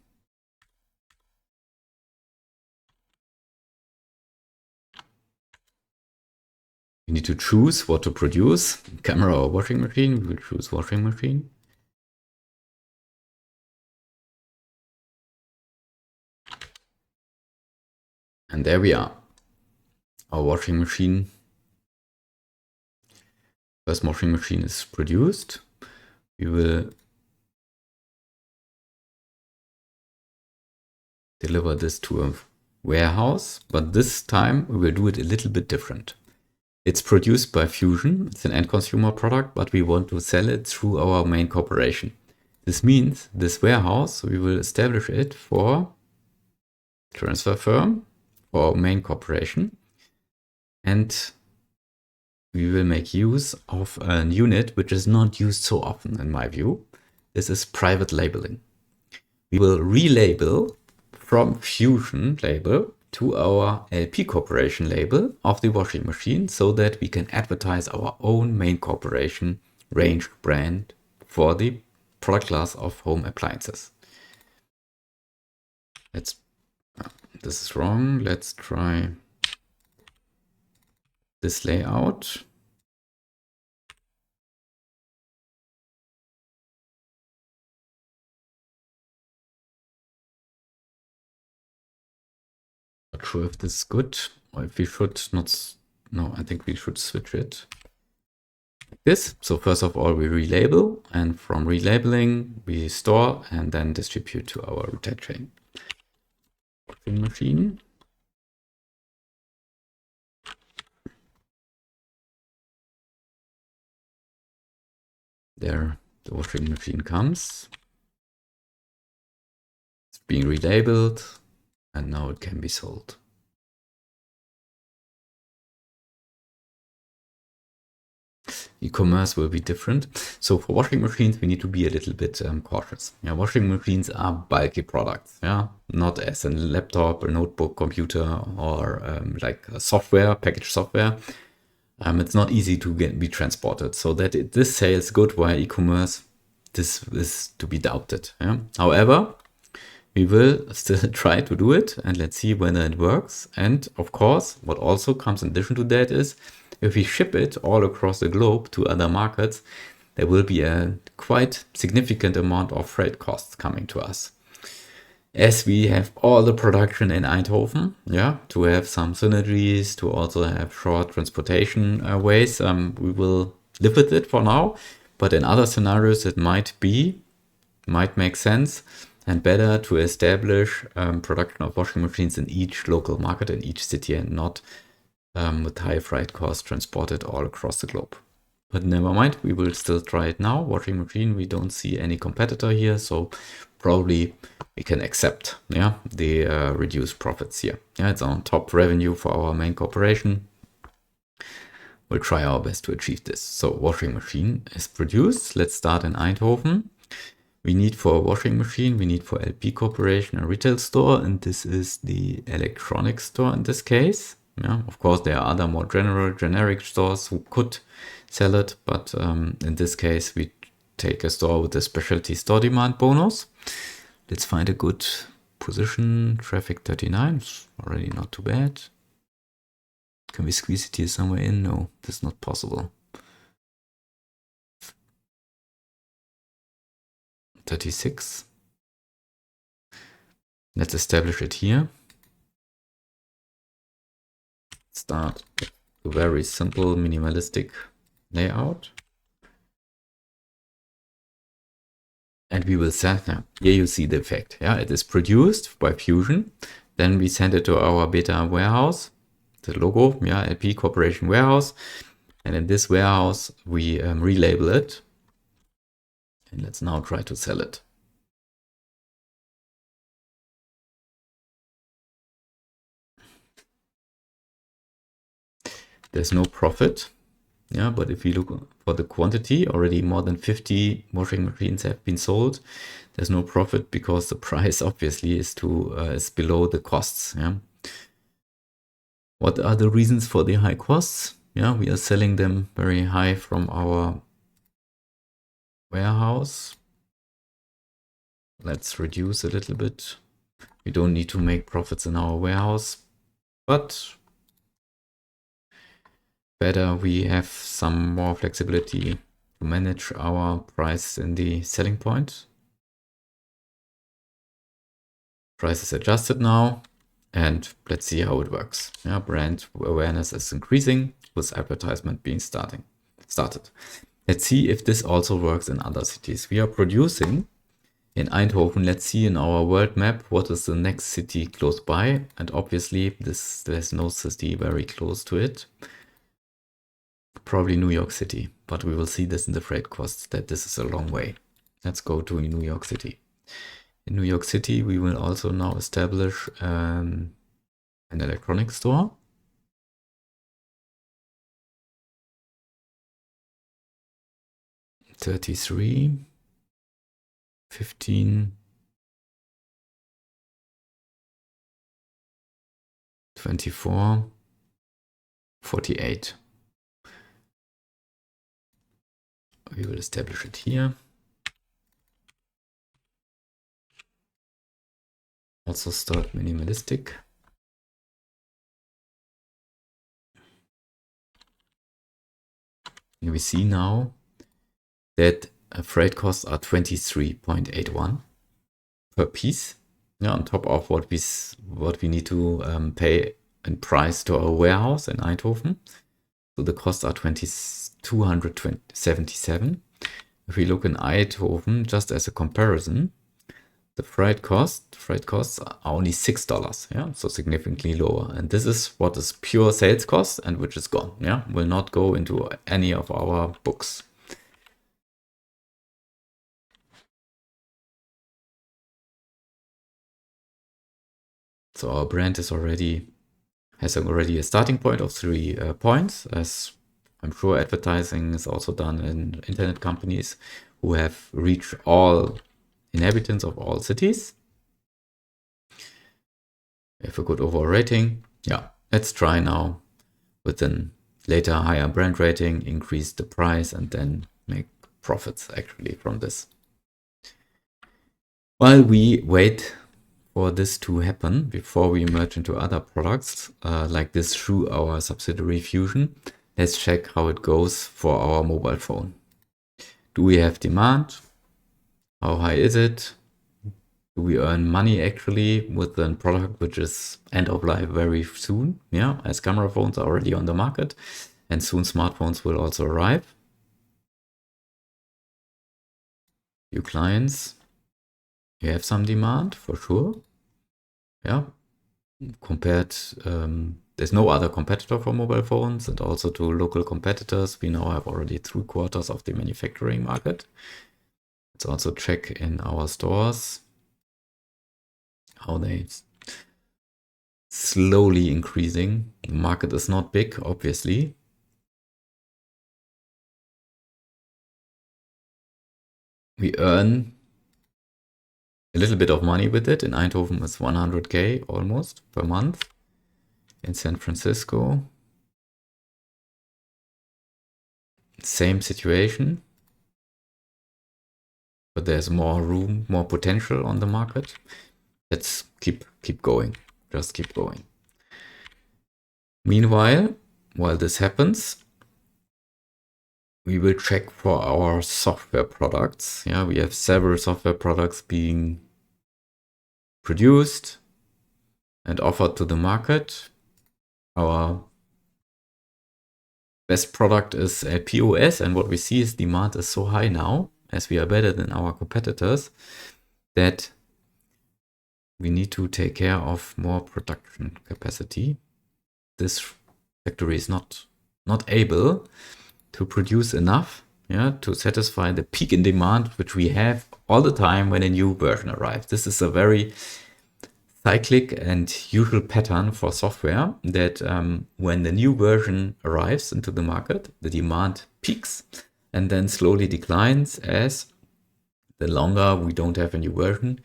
We need to choose what to produce, camera or washing machine. We will choose washing machine. And there we are. Our washing machine. First washing machine is produced. We will deliver this to a warehouse, but this time we will do it a little bit different. It's produced by Fusion. It's an end consumer product, but we want to sell it through our main corporation. This means this warehouse, we will establish it for transfer firm, for main corporation. And we will make use of a unit which is not used so often in my view. This is private labeling. We will relabel from Fusion label to our LP corporation label of the washing machine so that we can advertise our own main corporation range brand for the product class of home appliances. This is wrong. Let's try this layout. Not sure if this is good or if we should not. No, I think we should switch it like this. So first of all, we relabel, and from relabeling, we store and then distribute to our retail chain. Washing machine. There, the washing machine comes. It's being relabeled, and now it can be sold. E-commerce will be different. So for washing machines, we need to be a little bit cautious. Yeah, washing machines are bulky products. Yeah, not as a laptop, a notebook, computer, or like a software, packaged software. It's not easy to be transported. So that this sales good via e-commerce, this is to be doubted. Yeah? However, we will still try to do it, and let's see whether it works. And of course, what also comes in addition to that is, if we ship it all across the globe to other markets, there will be a quite significant amount of freight costs coming to us. As we have all the production in Eindhoven, yeah, to have some synergies, to also have short transportation ways, we will live with it for now. But in other scenarios, it might make sense and better to establish production of washing machines in each local market in each city and not with high freight costs transported all across the globe. But never mind, we will still try it now. Washing machine, we don't see any competitor here, so probably we can accept the reduced profits here. Yeah, it's on top revenue for our main corporation. We'll try our best to achieve this. So washing machine is produced. Let's start in Eindhoven. We need for a washing machine, we need for LP Corporation a retail store, and this is the electronics store in this case. Yeah, of course, there are other more generic stores who could sell it, but in this case, we take a store with a specialty store demand bonus. Let's find a good position. Traffic 39, already not too bad. Can we squeeze it here somewhere in? No, that's not possible. 36. Let's establish it here. Start a very simple minimalistic layout. And we will send, now here you see the effect. Yeah, it is produced by Fusion. Then we send it to our beta warehouse, the logo, yeah, LP Corporation warehouse. And in this warehouse, we relabel it. And let's now try to sell it. There's no profit. Yeah, but if you look for the quantity, already more than 50 washing machines have been sold. There's no profit because the price obviously is below the costs. Yeah. What are the reasons for the high costs? Yeah, we are selling them very high from our warehouse. Let's reduce a little bit. We don't need to make profits in our warehouse, but better we have some more flexibility to manage our price in the selling point. Price is adjusted now, and let's see how it works. Yeah, brand awareness is increasing with advertisement being started. Let's see if this also works in other cities. We are producing in Eindhoven. Let's see in our world map what is the next city close by, and obviously there's no city very close to it. Probably New York City, but we will see this in the freight costs that this is a long way. Let's go to New York City. In New York City, we will also now establish an electronics store. $33, $15, $24, $48. We will establish it here. Also start minimalistic. And we see now that freight costs are 23.81 per piece. Yeah, on top of what we need to pay in price to our warehouse in Eindhoven. So the costs are 277. If we look in Eindhoven, just as a comparison, the freight costs are only $6. Yeah, so significantly lower. And this is what is pure sales cost and which is gone. Yeah, will not go into any of our books. So our brand has already a starting point of 3 points, as I'm sure advertising is also done in internet companies who have reached all inhabitants of all cities. We have a good overall rating. Yeah, let's try now with a later higher brand rating, increase the price, and then make profits actually from this. While we wait for this to happen before we merge into other products like this through our subsidiary Fusion, let's check how it goes for our mobile phone. Do we have demand? How high is it? Do we earn money actually with a product which is end of life very soon? Yeah, as camera phones are already on the market, and soon smartphones will also arrive. New clients. You have some demand for sure. Yeah. Compared, there's no other competitor for mobile phones, and also to local competitors, we now have already 3/4 of the manufacturing market. Let's also check in our stores how they slowly increasing. The market is not big, obviously. We earn a little bit of money with it. In Eindhoven, it's 100K almost per month. In San Francisco, same situation, but there's more room, more potential on the market. Let's keep going. Just keep going. Meanwhile, while this happens, we will check for our software products. Yeah, we have several software products being produced and offered to the market. Our best product is a POS, and what we see is demand is so high now, as we are better than our competitors, that we need to take care of more production capacity. This factory is not able to produce enough, to satisfy the peak in demand which we have all the time when a new version arrives. This is a very cyclic and usual pattern for software that when the new version arrives into the market, the demand peaks and then slowly declines as the longer we don't have a new version.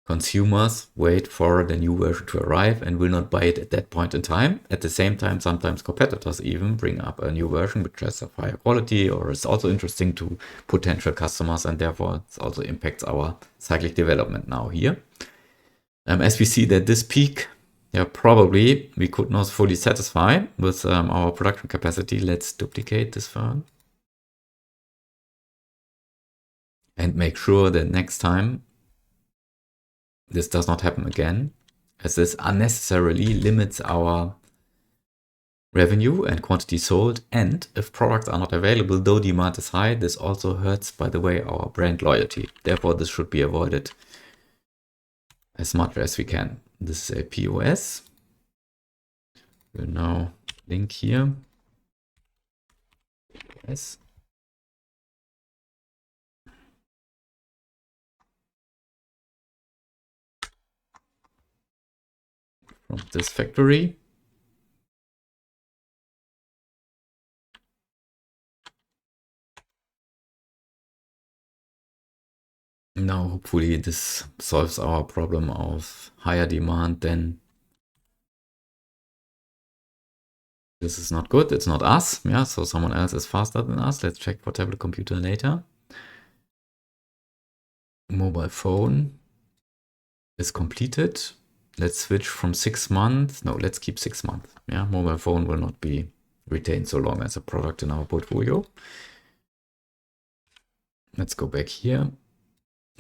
Consumers wait for the new version to arrive and will not buy it at that point in time. At the same time, sometimes competitors even bring up a new version which has a higher quality or is also interesting to potential customers, and therefore it also impacts our cyclic development now here. As we see that this peak, probably we could not fully satisfy with our production capacity. Let's duplicate this one and make sure that next time this does not happen again, as this unnecessarily limits our revenue and quantity sold. And if products are not available, though demand is high, this also hurts, by the way, our brand loyalty. Therefore, this should be avoided as much as we can. This is a POS. We'll now link here. Yes. From this factory. Now, hopefully this solves our problem of higher demand. Then this is not good. It's not us. So someone else is faster than us. Let's check for tablet computer later. Mobile phone is completed. Let's switch from 6 months. No, let's keep 6 months. Mobile phone will not be retained so long as a product in our portfolio. Let's go back here.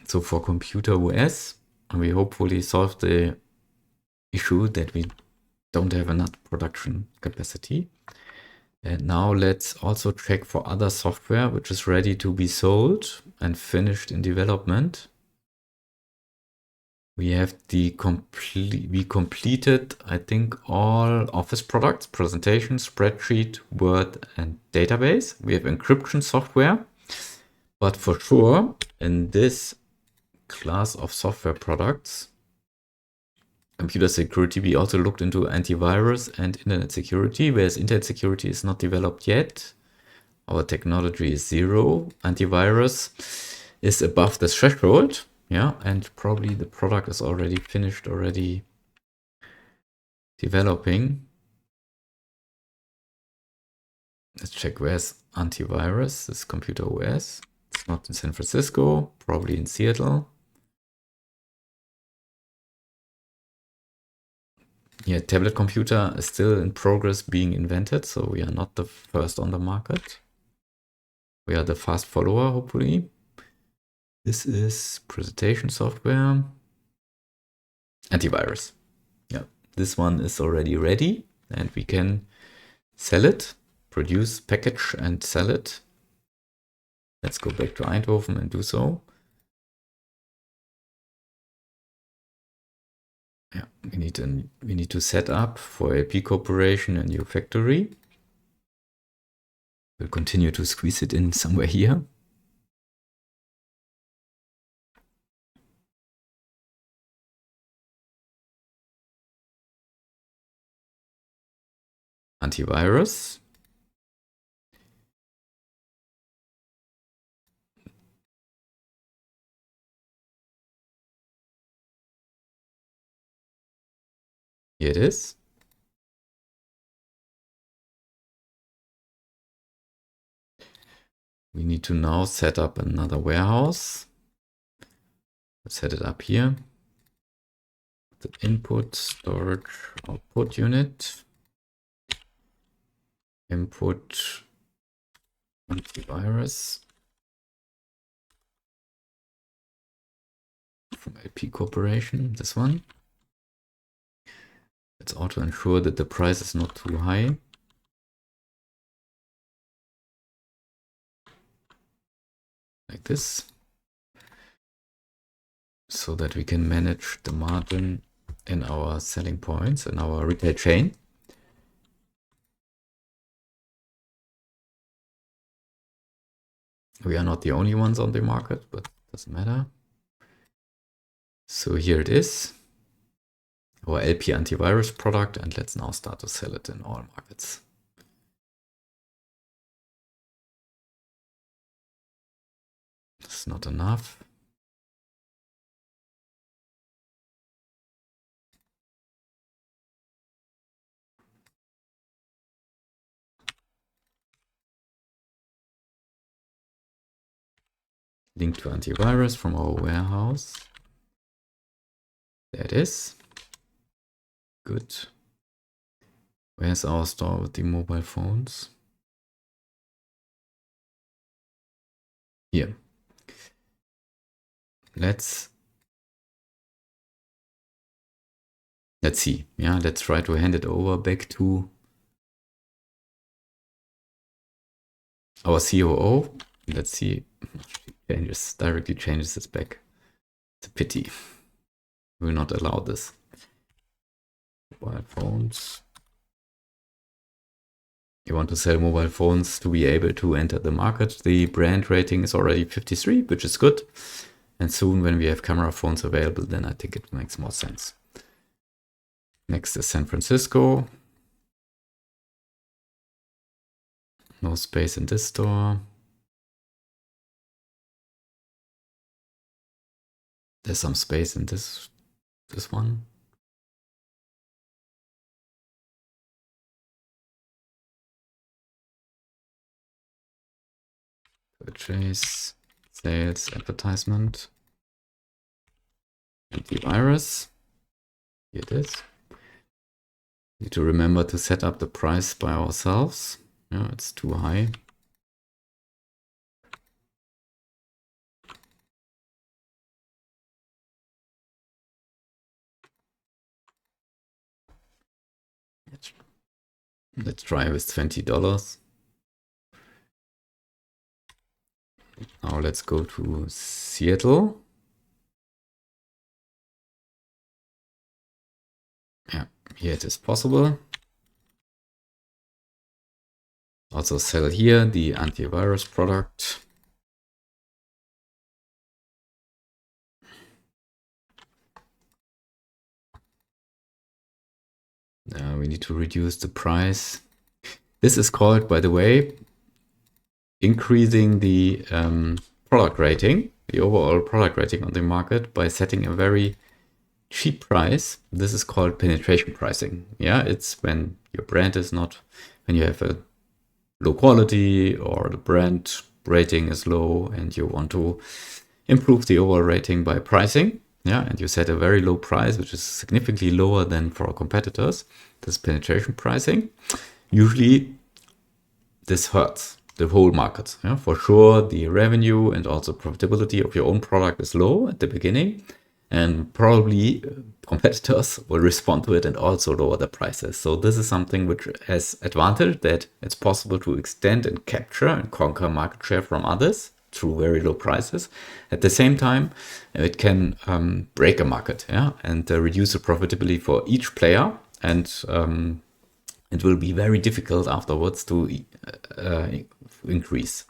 So for computer OS, we hopefully solve the issue that we don't have enough production capacity. And now let's also check for other software which is ready to be sold and finished in development. We have we completed, I think, all Office products: presentation, spreadsheet, Word, and database. We have encryption software, but for sure in this class of software products, computer security, we also looked into antivirus and internet security, whereas internet security is not developed yet. Our technology is 0. Antivirus is above the threshold. And probably the product is already finished, already developing. Let's check where's antivirus. This computer OS. It's not in San Francisco, probably in Seattle. Tablet computer is still in progress being invented, so we are not the first on the market. We are the fast follower, hopefully. This is presentation software. Antivirus. This one is already ready and we can sell it, produce, package, and sell it. Let's go back to Eindhoven and do so. we need to set up for LP Corporation a new factory. We'll continue to squeeze it in somewhere here. Antivirus. Here it is. We need to now set up another warehouse. Let's set it up here. The input storage output unit. Input antivirus from LP Corporation, this one. Let's also ensure that the price is not too high. Like this. So that we can manage the margin in our selling points in our retail chain. We are not the only ones on the market, but it doesn't matter. So here it is, our LP antivirus product, and let's now start to sell it in all markets. That's not enough. Link to antivirus from our warehouse. There it is. Good. Where's our store with the mobile phones? Here. Let's see. Yeah, let's try to hand it over back to our COO. Let's see. Directly changes this back. It's a pity. We will not allow this. Mobile phones. You want to sell mobile phones to be able to enter the market. The brand rating is already 53, which is good. And soon when we have camera phones available, then I think it makes more sense. Next is San Francisco. No space in this store. There's some space in this one. Purchase, sales, advertisement, antivirus. Here it is. Need to remember to set up the price by ourselves. Yeah, it's too high. Let's try with $20. Now let's go to Seattle. Yeah, here it is possible. Also sell here the antivirus product. We need to reduce the price. This is called, by the way, increasing the product rating, the overall product rating on the market by setting a very cheap price. This is called penetration pricing. Yeah, it's when your brand is not, when you have a low quality or the brand rating is low and you want to improve the overall rating by pricing. Yeah, and you set a very low price, which is significantly lower than for our competitors. This penetration pricing. Usually this hurts the whole market. Yeah, for sure, the revenue and also profitability of your own product is low at the beginning, and probably competitors will respond to it and also lower the prices. So this is something which has advantage that it's possible to extend and capture and conquer market share from others. through very low prices. At the same time, it can break a market, and reduce the profitability for each player, and it will be very difficult afterwards to increase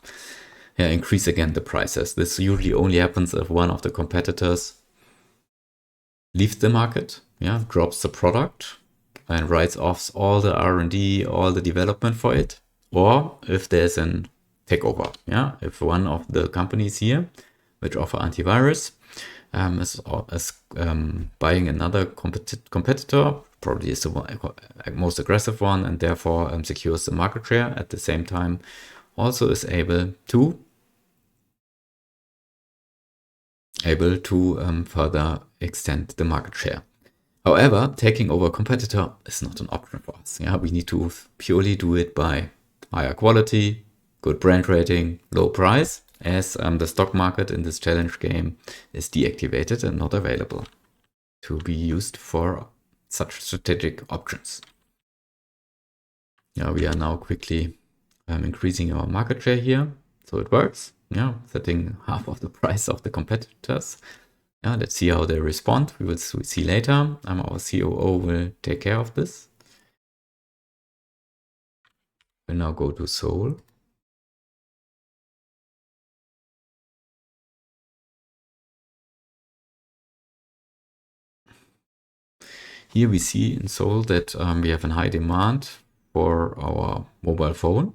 again the prices. This usually only happens if one of the competitors leaves the market, drops the product and writes off all the R&D, all the development for it, or if there's an takeover. If one of the companies here which offer antivirus is buying another competitor, probably is the most aggressive one, and therefore secures the market share. At the same time, also is able to further extend the market share. However, taking over a competitor is not an option for us. We need to purely do it by higher quality, good brand rating, low price, as the stock market in this challenge game is deactivated and not available to be used for such strategic options. We are now quickly increasing our market share here, so it works. Setting half of the price of the competitors. Let's see how they respond. We will see later. Our COO will take care of this. We'll now go to Seoul. Here we see in Seoul that we have a high demand for our mobile phone.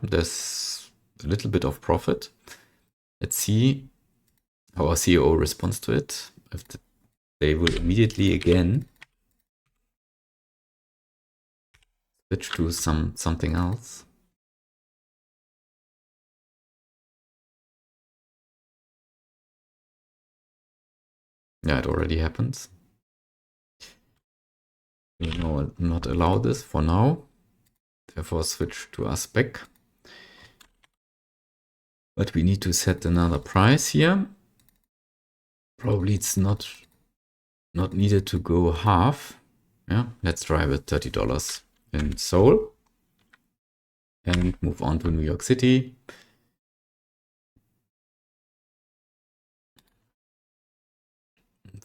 There's a little bit of profit. Let's see how our COO responds to it. If they will immediately again switch to something else. It already happens. We will not allow this for now. Therefore, switch to us back. But we need to set another price here. Probably it's not needed to go half. Let's try with $30 in Seoul and move on to New York City.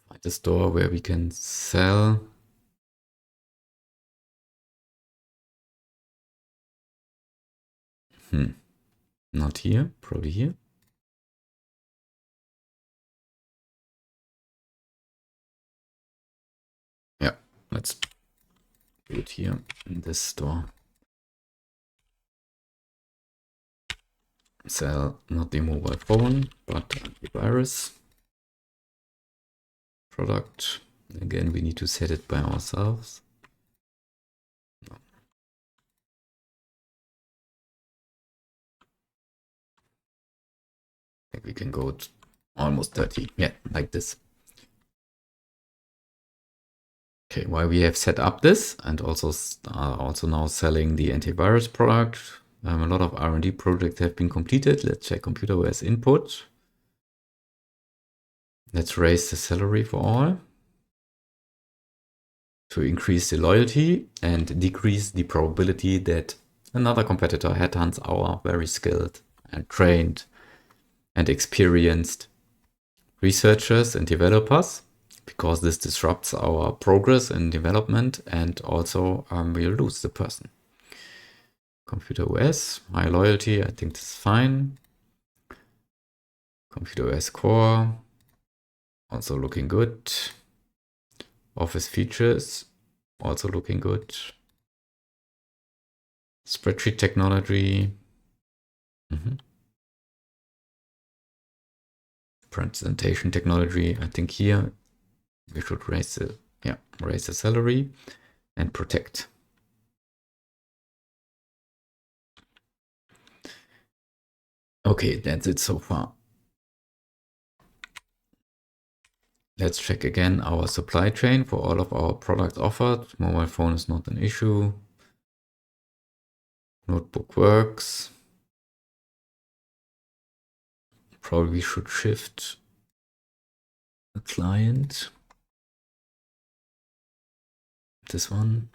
Find a store where we can sell. Not here, probably here. Let's do it here in this store. Sell not the mobile phone, but antivirus product. Again, we need to set it by ourselves. I think we can go to almost 30. Like this. Okay, while we have set up this and also now selling the antivirus product, a lot of R&D projects have been completed. Let's check computer OS input. Let's raise the salary for all to increase the loyalty and decrease the probability that another competitor headhunts our very skilled and trained and experienced researchers and developers, because this disrupts our progress in development, and also we'll lose the person. Computer OS, high loyalty, I think this is fine. Computer OS core, also looking good. Office features, also looking good. Spreadsheet technology. Presentation technology, I think here we should raise the salary and protect. Okay, that's it so far. Let's check again our supply chain for all of our products offered. Mobile phone is not an issue. Notebook works. Probably should shift the client. This one.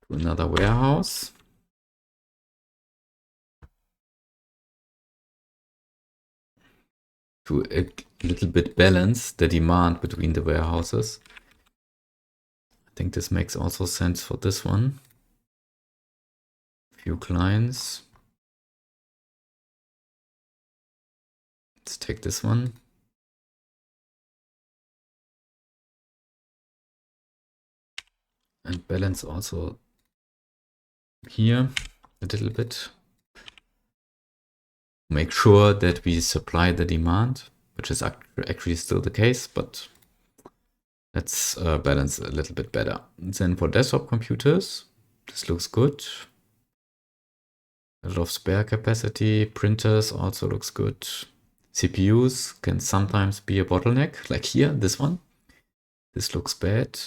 To another warehouse. to a little bit balance the demand between the warehouses. I think this makes also sense for this one. Few clients. Let's take this one. And balance also here a little bit. Make sure that we supply the demand, which is actually still the case, but let's balance a little bit better. Then for desktop computers, this looks good. A lot of spare capacity. Printers also looks good. CPUs can sometimes be a bottleneck, like here, this one. This looks bad.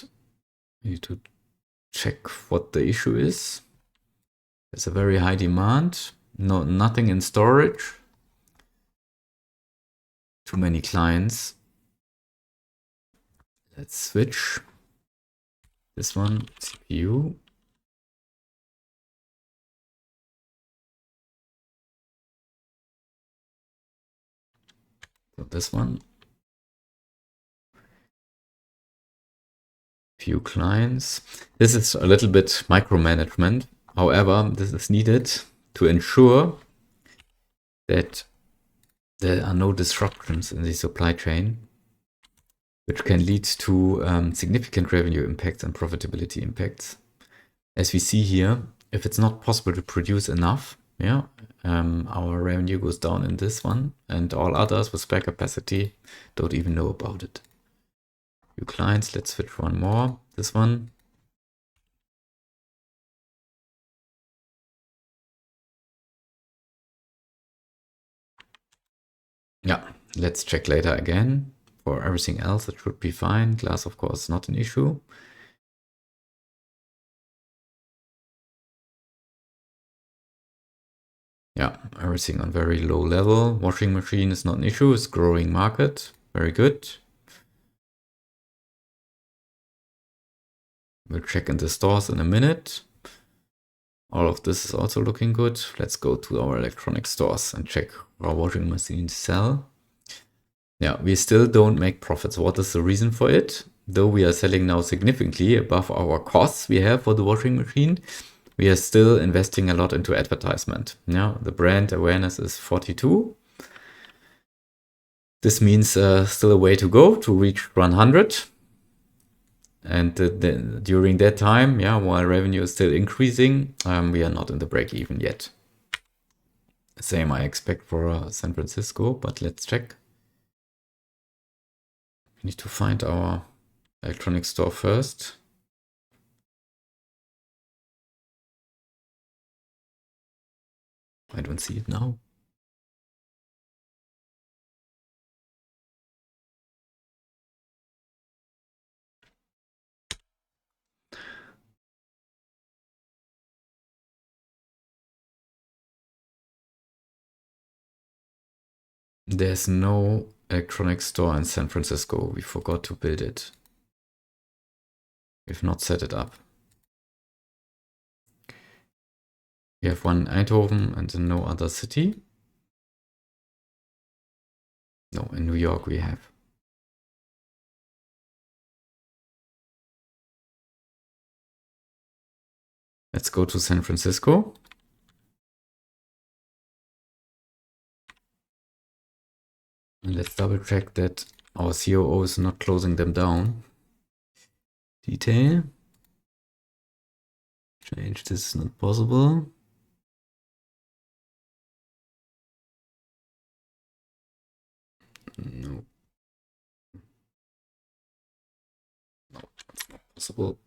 We need to check what the issue is. There's a very high demand. No, nothing in storage. Too many clients. Let's switch. This one, CPU. So this one. Few clients. This is a little bit micromanagement. However, this is needed to ensure that there are no disruptions in the supply chain, which can lead to significant revenue impacts and profitability impacts. As we see here, if it's not possible to produce enough, our revenue goes down in this one, and all others with spare capacity don't even know about it. Few clients, let's switch one more. This one. Yeah, let's check later again. For everything else, it should be fine. Glass, of course, not an issue. Yeah, everything on very low level. Washing machine is not an issue. It's growing market. Very good. We'll check in the stores in a minute. All of this is also looking good. Let's go to our electronic stores and check our washing machines sell. Yeah, we still don't make profits. What is the reason for it? Though we are selling now significantly above our costs we have for the washing machine, we are still investing a lot into advertisement. Yeah, the brand awareness is 42. This means still a way to go to reach 100. And during that time, while revenue is still increasing, we are not in the break even yet. Same I expect for San Francisco, but let's check. We need to find our electronic store first. I don't see it now. There's no electronic store in San Francisco. We forgot to build it. We've not set it up. We have one in Eindhoven and in no other city. No, in New York we have. Let's go to San Francisco. And let's double check that our COO is not closing them down. Detail. Change this is not possible. No. No, it's not possible.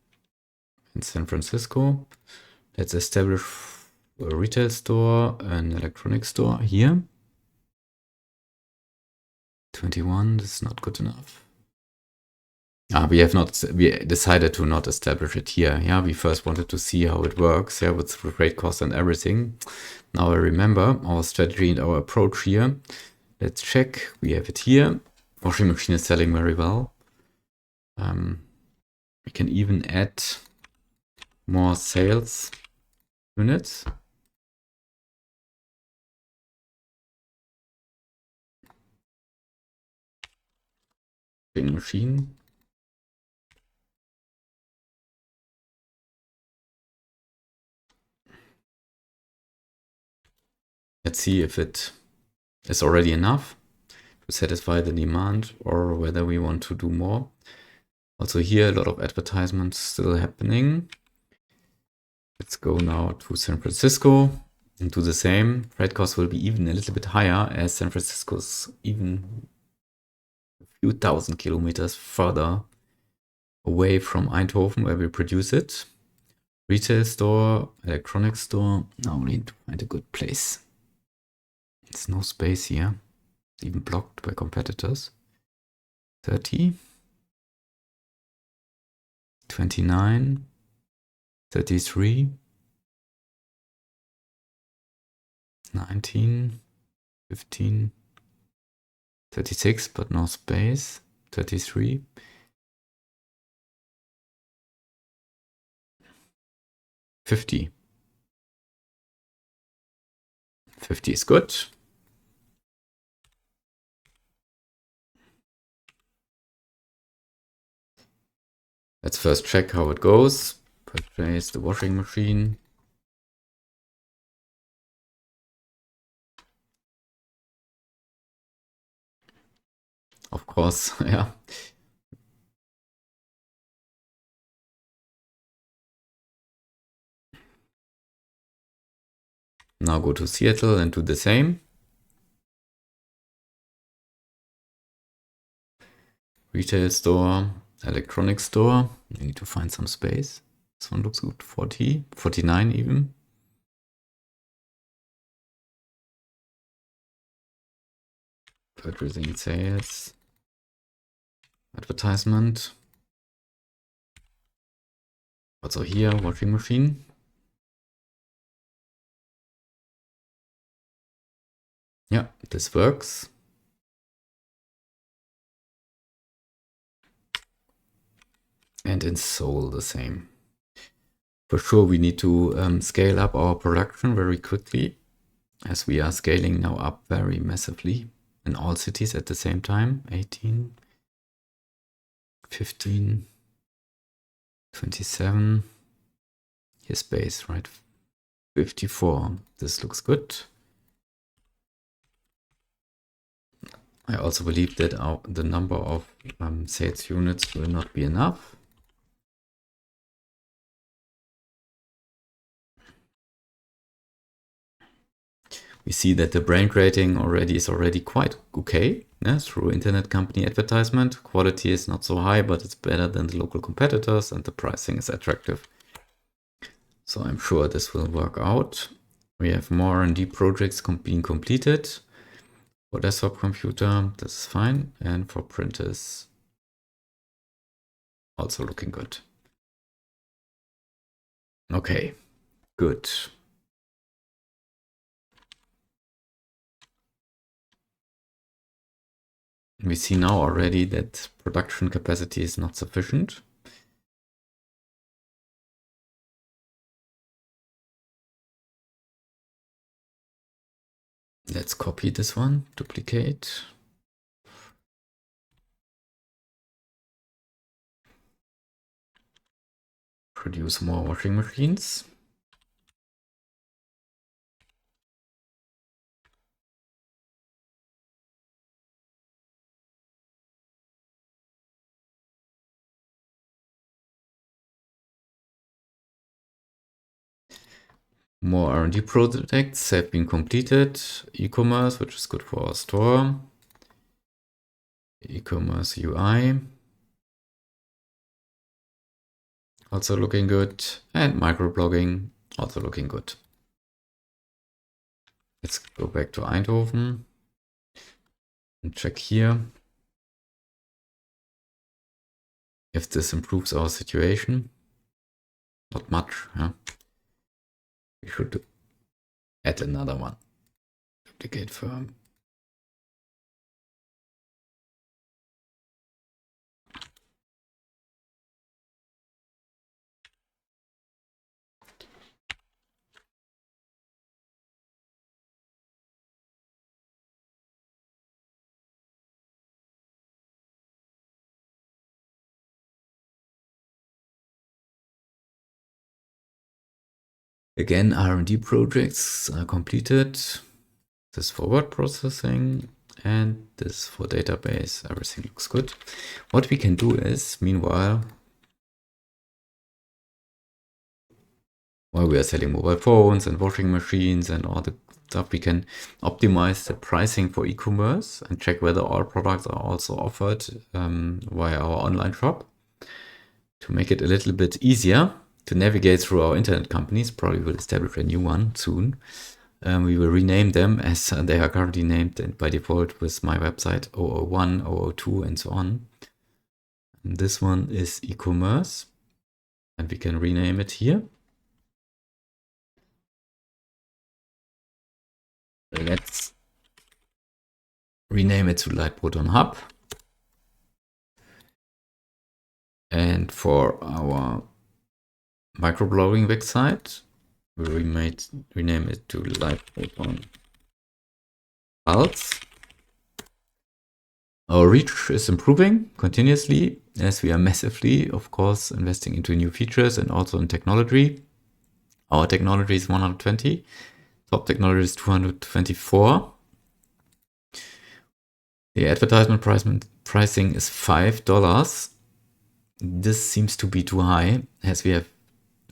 In San Francisco, let's establish a retail store, an electronic store here. 21, this is not good enough. We decided to not establish it here. Yeah, we first wanted to see how it works, with freight costs and everything. Now I remember our strategy and our approach here. Let's check. We have it here. Washing machine is selling very well. We can even add more sales units. washing machine. Let's see if it is already enough to satisfy the demand or whether we want to do more. Also here, a lot of advertisements still happening. Let's go now to San Francisco and do the same. Freight costs will be even a little bit higher as San Francisco is even a few thousand kilometers further away from Eindhoven where we produce it. Retail store, electronics store. Now we need to find a good place. There's no space here. It's even blocked by competitors. 30. 29. 33. 19. 15. 36, but no space. 33. 50. 50 is good. Let's first check how it goes. Purchase the washing machine. Of course, yeah. Now go to Seattle and do the same. Retail store, electronics store. We need to find some space. This one looks good. 40, 49 even. Purchasing, sales, advertisement. Also here, washing machine. Yeah, this works. And in Seoul the same. For sure, we need to scale up our production very quickly, as we are scaling now up very massively in all cities at the same time. 18, 15, 27. Here's space, right? 54. This looks good. I also believe that the number of sales units will not be enough. We see that the brand rating is already quite okay. Yeah, through internet company advertisement. Quality is not so high, but it's better than the local competitors and the pricing is attractive. So I'm sure this will work out. We have more R&D projects being completed. For desktop computer, this is fine. And for printers, also looking good. Okay, good. We see now already that production capacity is not sufficient. Let's copy this one, duplicate. Produce more washing machines. More R&D projects have been completed. E-commerce, which is good for our store. E-commerce UI. Also looking good. And microblogging, also looking good. Let's go back to Eindhoven and check here if this improves our situation. Not much, yeah. We should add another one. Duplicate firm. Again, R&D projects are completed. This for word processing and this for database. Everything looks good. What we can do is, meanwhile, while we are selling mobile phones and washing machines and all the stuff, we can optimize the pricing for e-commerce and check whether all products are also offered via our online shop to make it a little bit easier to navigate through our internet companies. Probably will establish a new one soon. We will rename them as they are currently named and by default with my website 001, 002 and so on. And this one is e-commerce and we can rename it here. Let's rename it to Light Proton Hub. And for our microblogging website, we rename it to Light Proton Pulse. Our reach is improving continuously as we are massively, of course, investing into new features and also in technology. Our technology is 120, top technology is 224. The advertisement pricing is $5. This seems to be too high as we have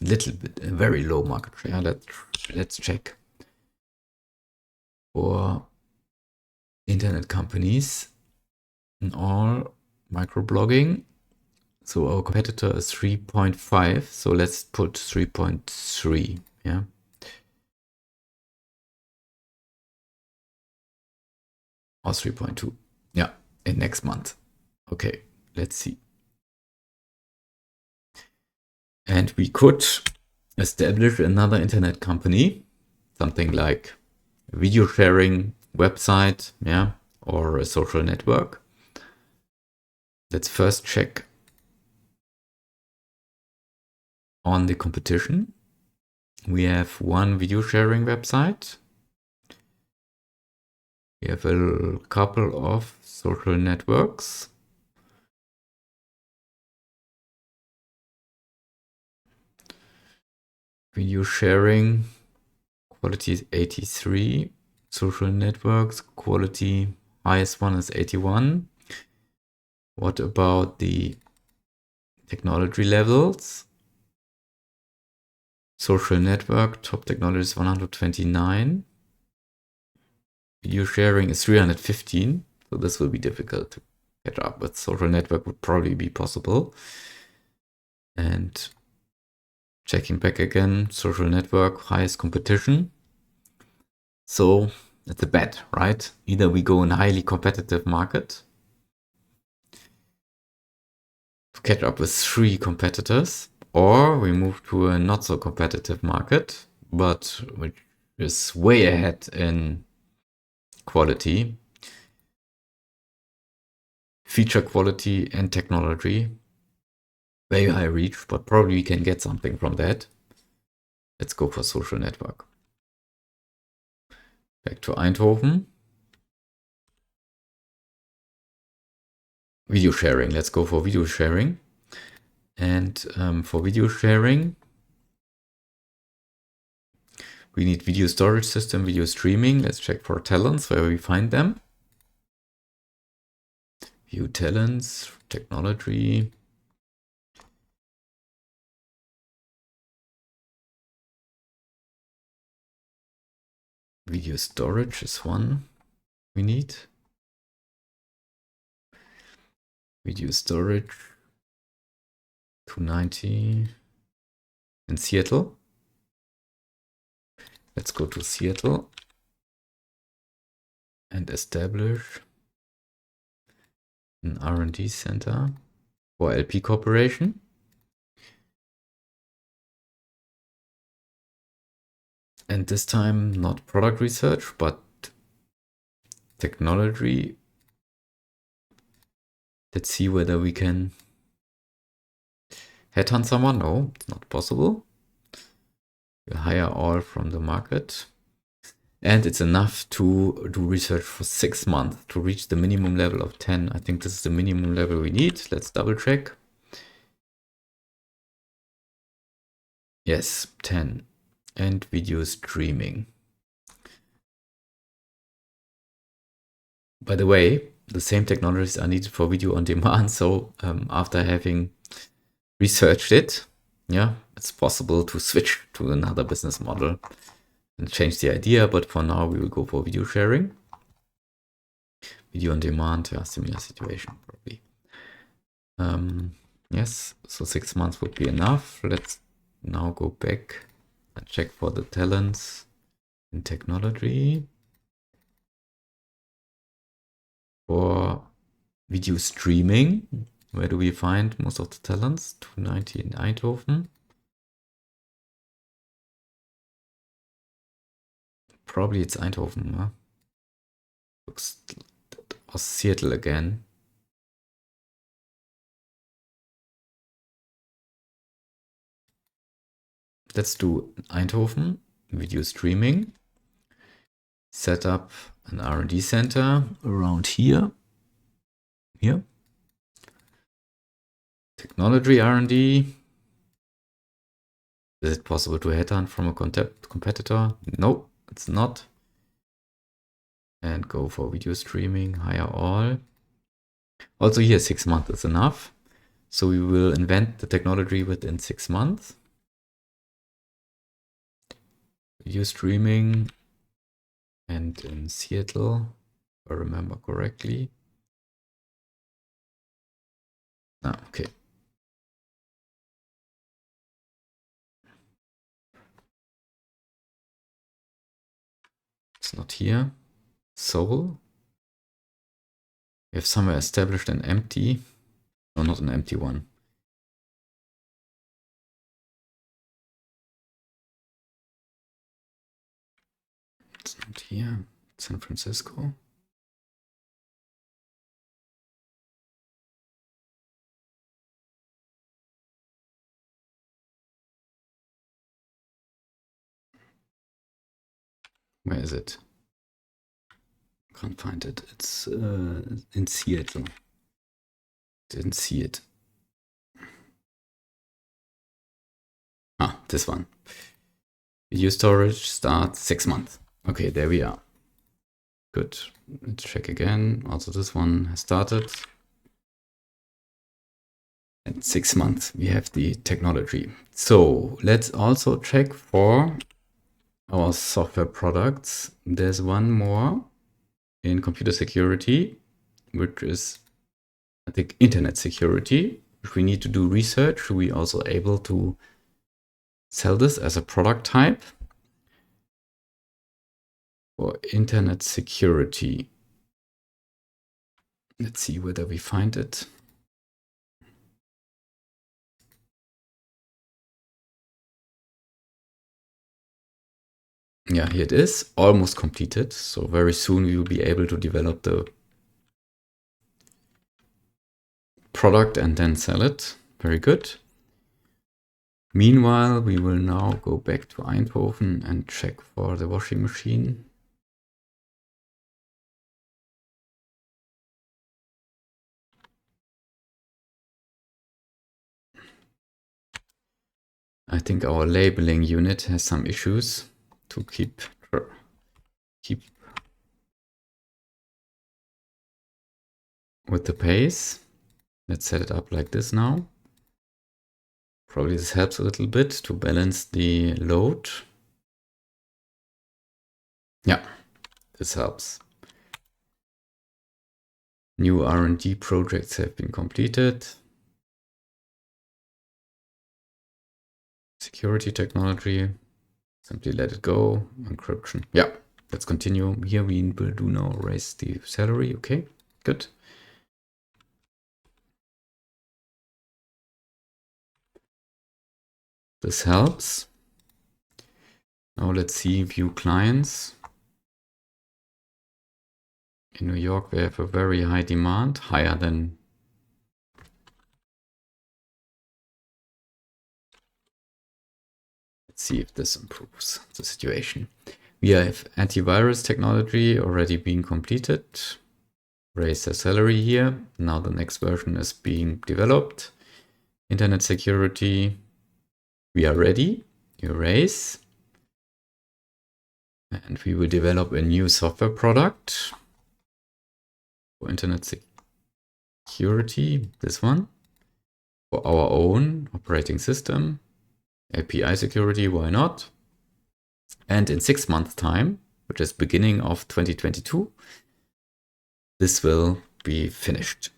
a very low market share. Let's check for internet companies and all microblogging. So our competitor is 3.5. So let's put 3.3. Yeah. Or 3.2. Yeah, in next month. Okay, let's see. And we could establish another internet company, something like a video sharing website, yeah, or a social network. Let's first check on the competition. We have one video sharing website. We have a couple of social networks. Video sharing quality is 83. Social networks quality highest one is 81. What about the technology levels? Social network top technology is 129. Video sharing is 315. So this will be difficult to catch up with. Social network would probably be possible. And checking back again, social network, highest competition. So it's a bet, right? Either we go in a highly competitive market to catch up with 3 competitors, or we move to a not so competitive market, but which is way ahead in quality, feature quality and technology. Very high reach, but probably we can get something from that. Let's go for social network. Back to Eindhoven. Video sharing. Let's go for video sharing. And for video sharing, we need video storage system, video streaming. Let's check for talents, where we find them. View talents, technology. Video storage is one we need. Video storage, 290 in Seattle. Let's go to Seattle and establish an R&D center for LP Corporation. And this time not product research, but technology. Let's see whether we can headhunt someone. No, it's not possible. We hire all from the market. And it's enough to do research for 6 months to reach the minimum level of 10. I think this is the minimum level we need. Let's double check. Yes, 10. and video streaming. By the way, the same technologies are needed for video on demand. So after having researched it, yeah, it's possible to switch to another business model and change the idea. But for now, we will go for video sharing. Video on demand, yeah, similar situation probably. Yes, so 6 months would be enough. Let's now go back and check for the talents in technology. For video streaming, where do we find most of the talents? 290 in Eindhoven. Probably it's Eindhoven, huh? Looks or Seattle again. Let's do Eindhoven, video streaming. Set up an R&D center around here. Technology R&D. Is it possible to headhunt from a competitor? No, it's not. And go for video streaming, hire all. Also here, 6 months is enough. So we will invent the technology within 6 months. Video streaming, and in Seattle, if I remember correctly. Okay. It's not here. Seoul. We have somewhere established an empty, no, not an empty one. It's not here. San Francisco. Where is it? Can't find it. It's in Seattle. Didn't see it. This one. Video storage starts 6 months. Okay, there we are. Good. Let's check again. Also, this one has started. At 6 months, we have the technology. So let's also check for our software products. There's one more in computer security, which is, I think, internet security. If we need to do research, we also able to sell this as a product type for internet security. Let's see whether we find it. Yeah, here it is, almost completed. So very soon we will be able to develop the product and then sell it. Very good. Meanwhile, we will now go back to Eindhoven and check for the washing machine. I think our labeling unit has some issues to keep with the pace. Let's set it up like this now. Probably this helps a little bit to balance the load. Yeah, this helps. New R&D projects have been completed. Security technology, simply let it go. Encryption, yeah, let's continue. Here we will do now raise the salary. Okay, good. This helps. Now let's see view clients. In New York, we have a very high demand, higher than let's see if this improves the situation. We have antivirus technology already being completed. Raise the salary here. Now the next version is being developed. Internet security. We are ready. You raise. And we will develop a new software product for internet security, this one, for our own operating system, API security, why not? And in 6 months time, which is beginning of 2022, this will be finished.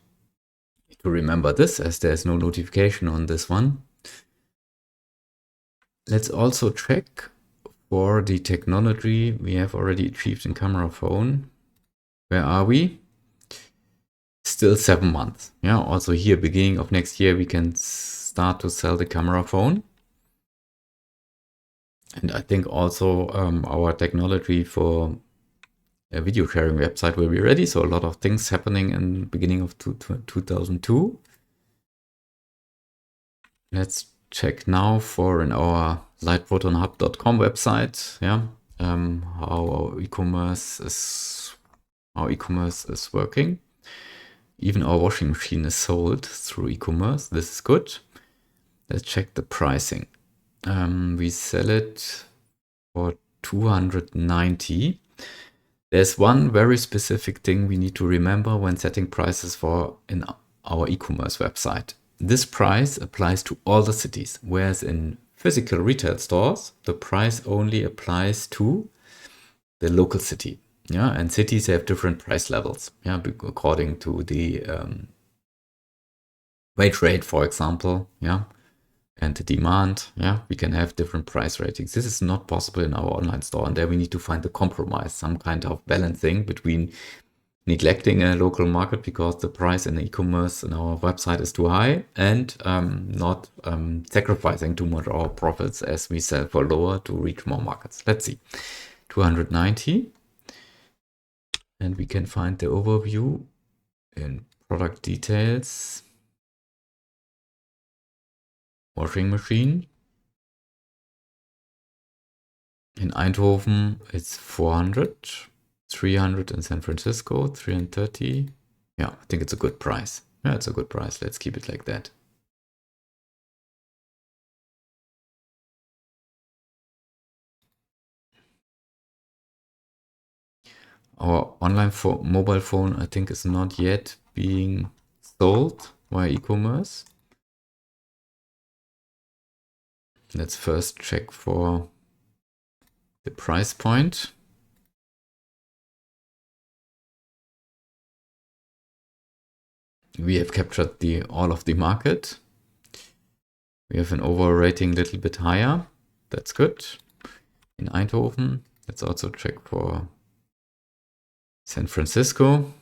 Need to remember this, as there's no notification on this one. Let's also check for the technology we have already achieved in camera phone. Where are we? Still 7 months. Yeah, also here, beginning of next year, we can start to sell the camera phone. And I think also our technology for a video sharing website will be ready. So a lot of things happening in the beginning of 2002. Let's check now for in our lightprotonhub.com website, yeah, how e-commerce is working. Even our washing machine is sold through e-commerce. This is good. Let's check the pricing. We sell it for 290. There's one very specific thing we need to remember when setting prices for in our e-commerce website. This price applies to all the cities, whereas in physical retail stores, the price only applies to the local city. Yeah, and cities have different price levels. Yeah, according to the wage rate, for example. Yeah, and the demand. Yeah, we can have different price ratings. This is not possible in our online store, and there we need to find a compromise, some kind of balancing between neglecting a local market because the price in e-commerce in our website is too high, and not sacrificing too much our profits as we sell for lower to reach more markets. Let's see, 290. And we can find the overview in product details. Washing machine. In Eindhoven, it's 400, 300 in San Francisco, 330. Yeah, I think it's a good price. Yeah, it's a good price. Let's keep it like that. Our online mobile phone, I think, is not yet being sold via e-commerce. Let's first check for the price point. We have captured all of the market. We have an overall rating a little bit higher. That's good. In Eindhoven, let's also check for San Francisco.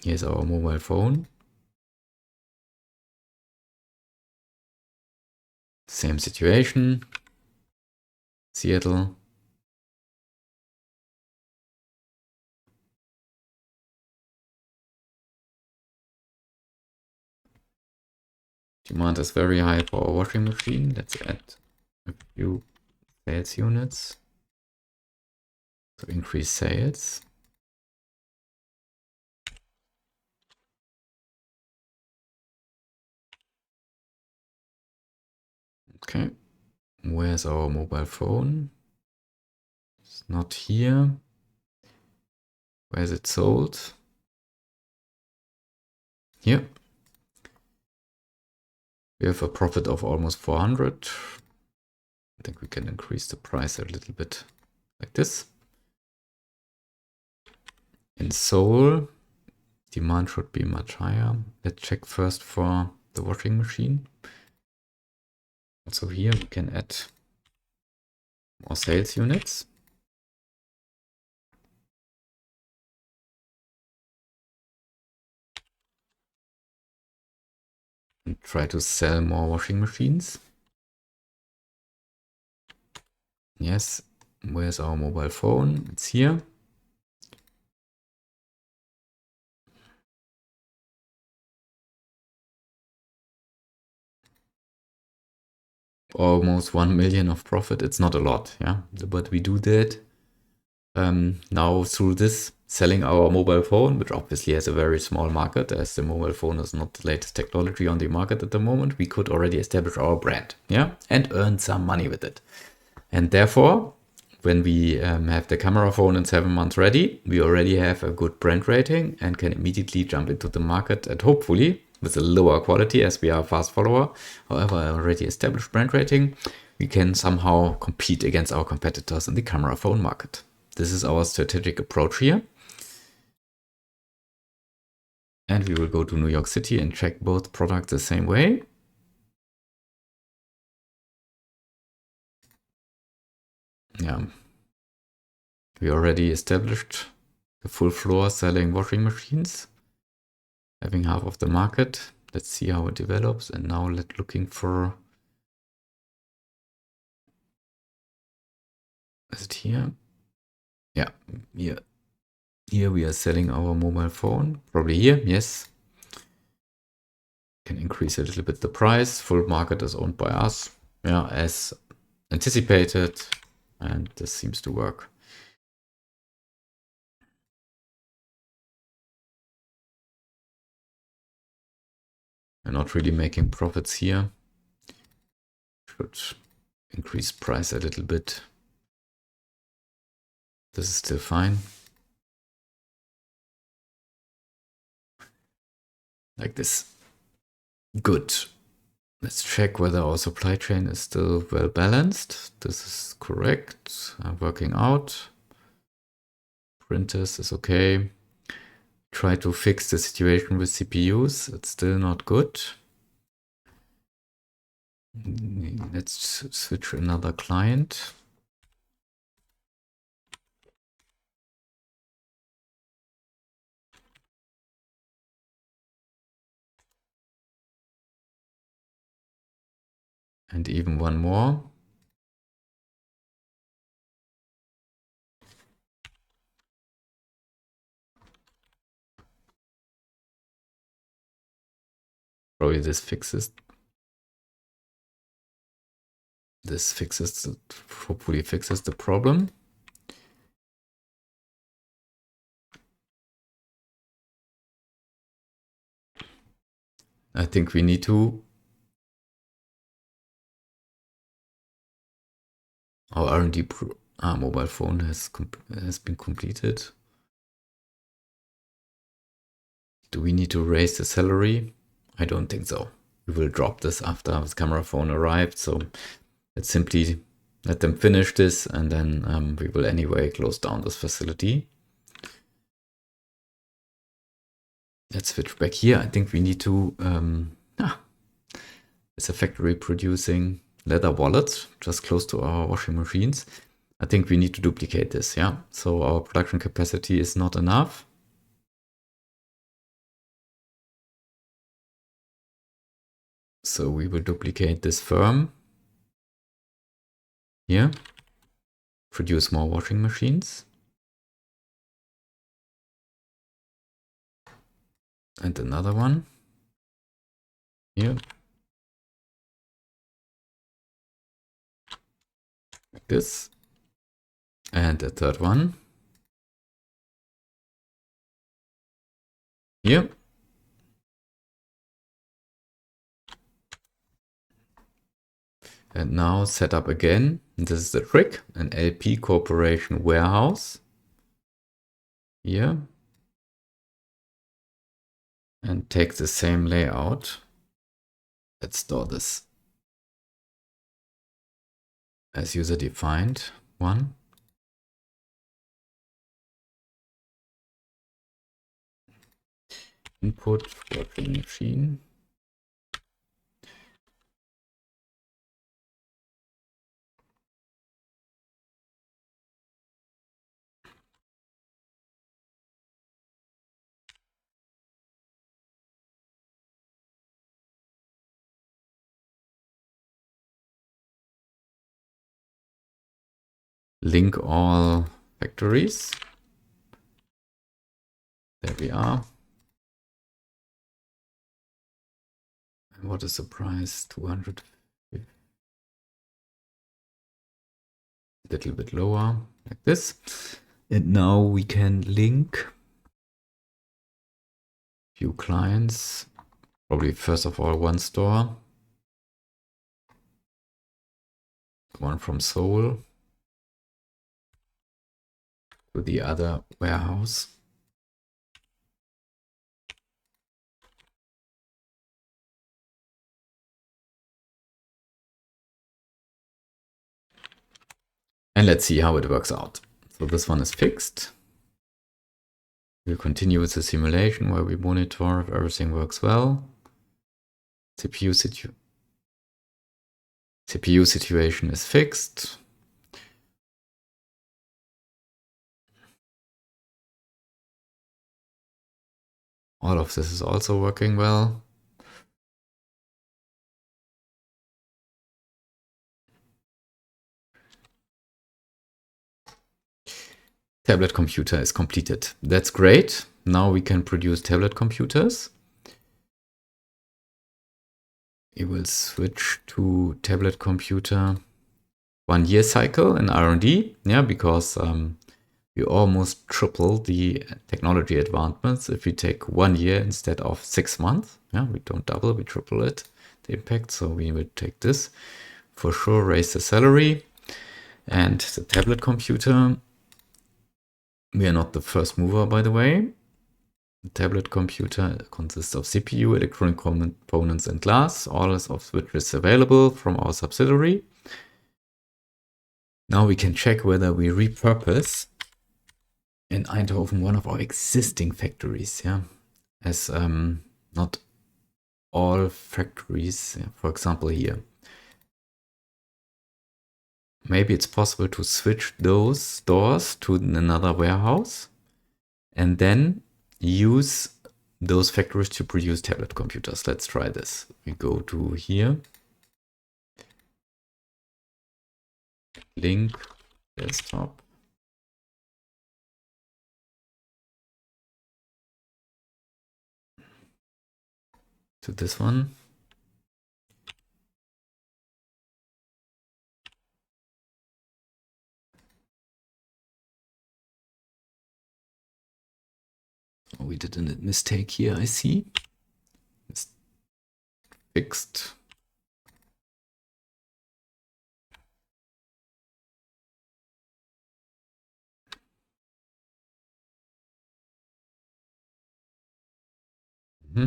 Here's our mobile phone. Same situation. Seattle. Demand is very high for our washing machine. Let's add a few sales units to increase sales. Okay, where's our mobile phone? It's not here. Where is it sold? Here. We have a profit of almost 400. I think we can increase the price a little bit like this. In Seoul, demand should be much higher. Let's check first for the washing machine. Also here we can add more sales units. And try to sell more washing machines. Yes, where's our mobile phone? It's here. Almost 1 million of profit. It's not a lot, yeah, but we do that now through this selling our mobile phone, which obviously has a very small market, as the mobile phone is not the latest technology on the market at the moment. We could already establish our brand, yeah, and earn some money with it. And therefore, when we have the camera phone in 7 months ready, we already have a good brand rating and can immediately jump into the market, and hopefully with a lower quality as we are a fast follower, however, already established brand rating, we can somehow compete against our competitors in the camera phone market. This is our strategic approach here. And we will go to New York City and check both products the same way. Yeah, we already established the full floor selling washing machines, having half of the market. Let's see how it develops. And now let's looking for, is it here? Yeah, here we are selling our mobile phone, probably here, yes. Can increase a little bit the price. Full market is owned by us, yeah, as anticipated, and this seems to work. We're not really making profits here. Should increase price a little bit. This is still fine. Like this. Good. Let's check whether our supply chain is still well balanced. This is correct. Working out. Printers is okay. Try to fix the situation with CPUs. It's still not good. Let's switch to another client. And even one more. Probably this fixes. This hopefully fixes the problem. I think we need to. Our R&D mobile phone has been completed. Do we need to raise the salary? I don't think so. We will drop this after this camera phone arrived. So let's simply let them finish this, and then we will anyway close down this facility. Let's switch back here. I think we need to, it's a factory producing leather wallets just close to our washing machines. I think we need to duplicate this, yeah? So our production capacity is not enough. So we will duplicate this firm here, produce more washing machines. And another one here. Like this. And a third one here. And now set up again, and this is the trick, an LP Corporation warehouse here. And take the same layout. Let's store this as user defined one. Input working machine. Link all factories. There we are. And what is the price? 200. A little bit lower, like this. And now we can link few clients. Probably first of all one store. one from Seoul to the other warehouse. And let's see how it works out. So this one is fixed. We'll continue with the simulation where we monitor if everything works well. CPU situation is fixed. All of this is also working well. Tablet computer is completed. That's great. Now we can produce tablet computers. We will switch to tablet computer 1 year cycle in R&D, yeah, because we almost triple the technology advancements if we take 1 year instead of 6 months. Yeah, we don't double, we triple it, the impact. So we will take this for sure, raise the salary. And the tablet computer, we are not the first mover, by the way. The tablet computer consists of CPU, electronic components, and glass, all of which is available from our subsidiary. Now we can check whether we repurpose in Eindhoven one of our existing factories, yeah, as not all factories, for example here. Maybe it's possible to switch those stores to another warehouse and then use those factories to produce tablet computers. Let's try this. We go to here, link, desktop. To this one. Oh, we did a mistake here, I see. It's fixed. Mm-hmm.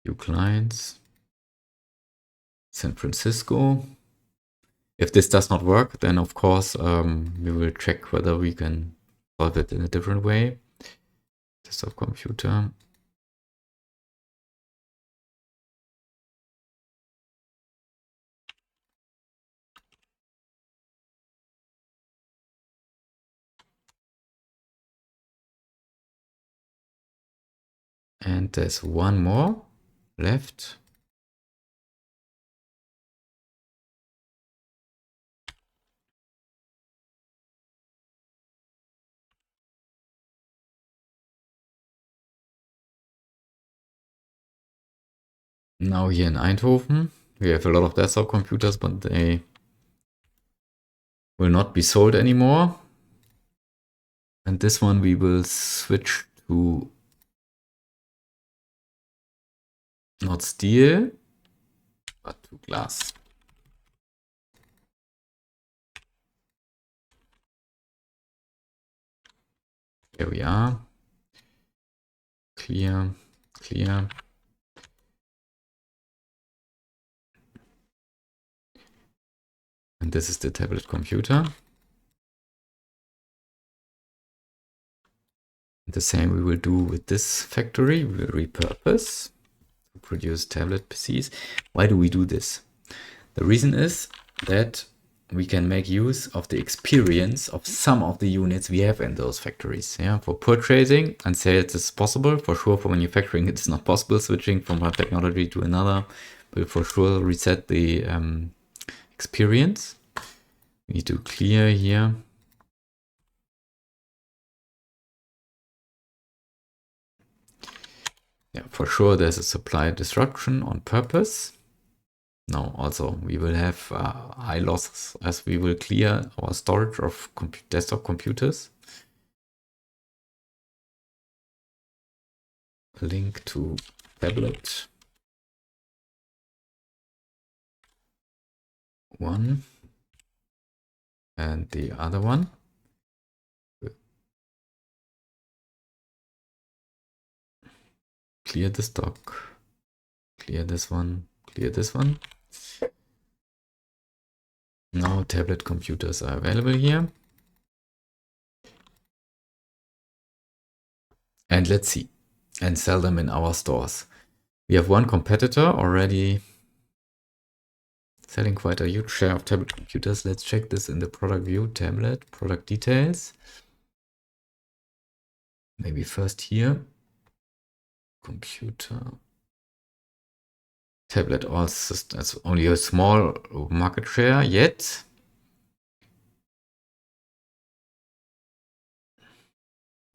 New clients. San Francisco. If this does not work, then of course we will check whether we can solve it in a different way. Desktop computer. And there's one more left. Now here in Eindhoven, we have a lot of desktop computers, but they will not be sold anymore. And this one we will switch to not steel, but to glass. Here we are. Clear, clear. And this is the tablet computer. The same we will do with this factory. We will repurpose to produce tablet PCs. Why do we do this? The reason is that we can make use of the experience of some of the units we have in those factories. Yeah, for purchasing and sales it's possible. For sure, for manufacturing it's not possible. Switching from one technology to another will for sure reset the experience. We need to clear here. Yeah, for sure there's a supply disruption on purpose. Now also we will have high losses as we will clear our storage of desktop computers. link to tablet 1 and the other one. Clear the stock, clear this one, clear this one. Now tablet computers are available here. And let's see, and sell them in our stores. We have one competitor already selling quite a huge share of tablet computers. Let's check this in the product view, tablet, product details. Maybe first here, computer, tablet, all systems, only a small market share yet.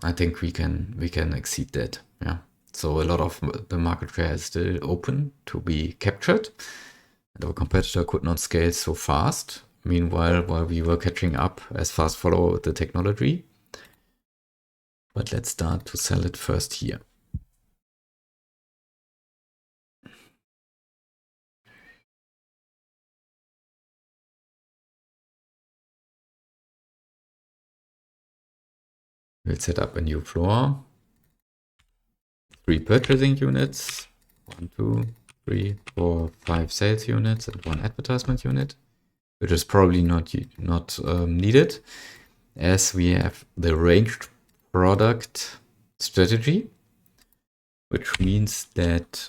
I think we can exceed that. Yeah. So a lot of the market share is still open to be captured. And our competitor could not scale so fast. Meanwhile, while we were catching up as fast follower with the technology. But let's start to sell it first here. We'll set up a new floor. 3 purchasing units. 1, 2, 3, 4, 5 sales units and 1 advertisement unit, which is probably not needed, as we have the ranged product strategy, which means that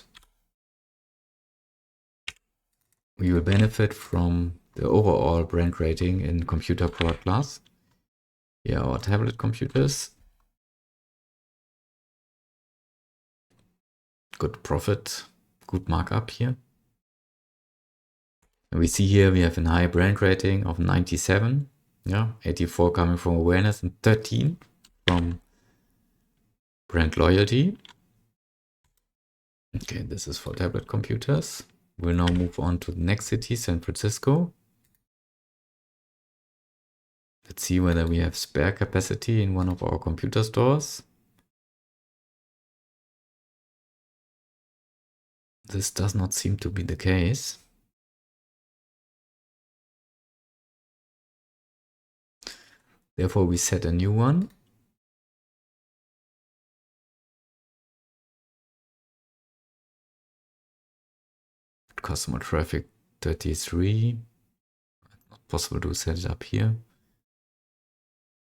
we will benefit from the overall brand rating in computer product class. Here are our tablet computers. Good profit, good markup here. And we see here we have a high brand rating of 97. Yeah, 84 coming from awareness and 13 from brand loyalty. Okay, this is for tablet computers. We'll now move on to the next city, San Francisco. Let's see whether we have spare capacity in one of our computer stores. This does not seem to be the case. Therefore, we set a new one. Customer traffic 33. Not possible to set it up here.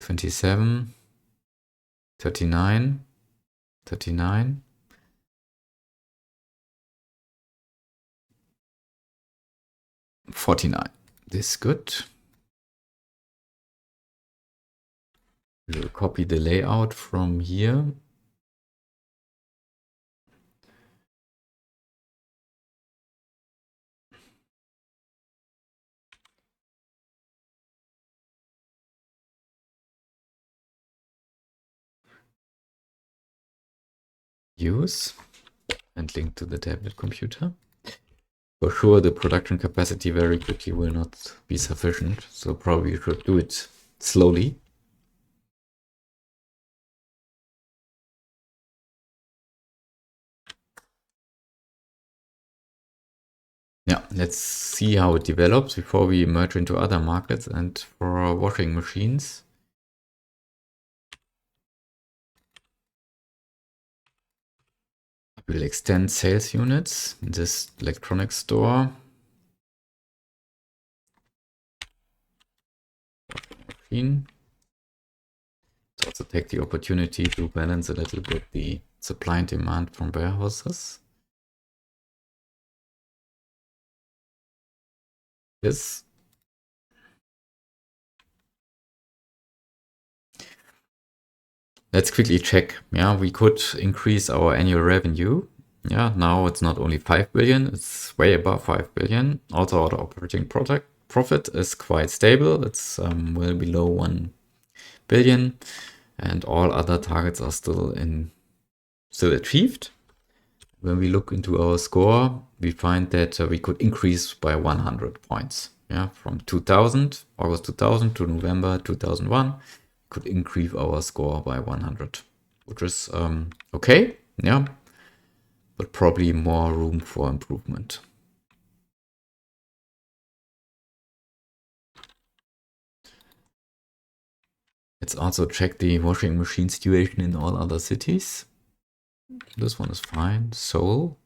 27. 39. 39. 49. This is good. We will copy the layout from here. Use and link to the tablet computer. For sure, the production capacity very quickly will not be sufficient, so probably you should do it slowly. Yeah, let's see how it develops before we merge into other markets. And for our washing machines, we'll extend sales units in this electronics store. Machine. Let's also take the opportunity to balance a little bit the supply and demand from warehouses. This. Let's quickly check. Yeah, we could increase our annual revenue. Yeah, now it's not only 5 billion, it's way above 5 billion. Also, our operating profit is quite stable. It's well below 1 billion, and all other targets are still achieved. When we look into our score, we find that we could increase by 100 points. Yeah, from August 2000 to November 2001, could increase our score by 100, which is okay. Yeah, but probably more room for improvement. Let's also check the washing machine situation in all other cities. This one is fine. Seoul.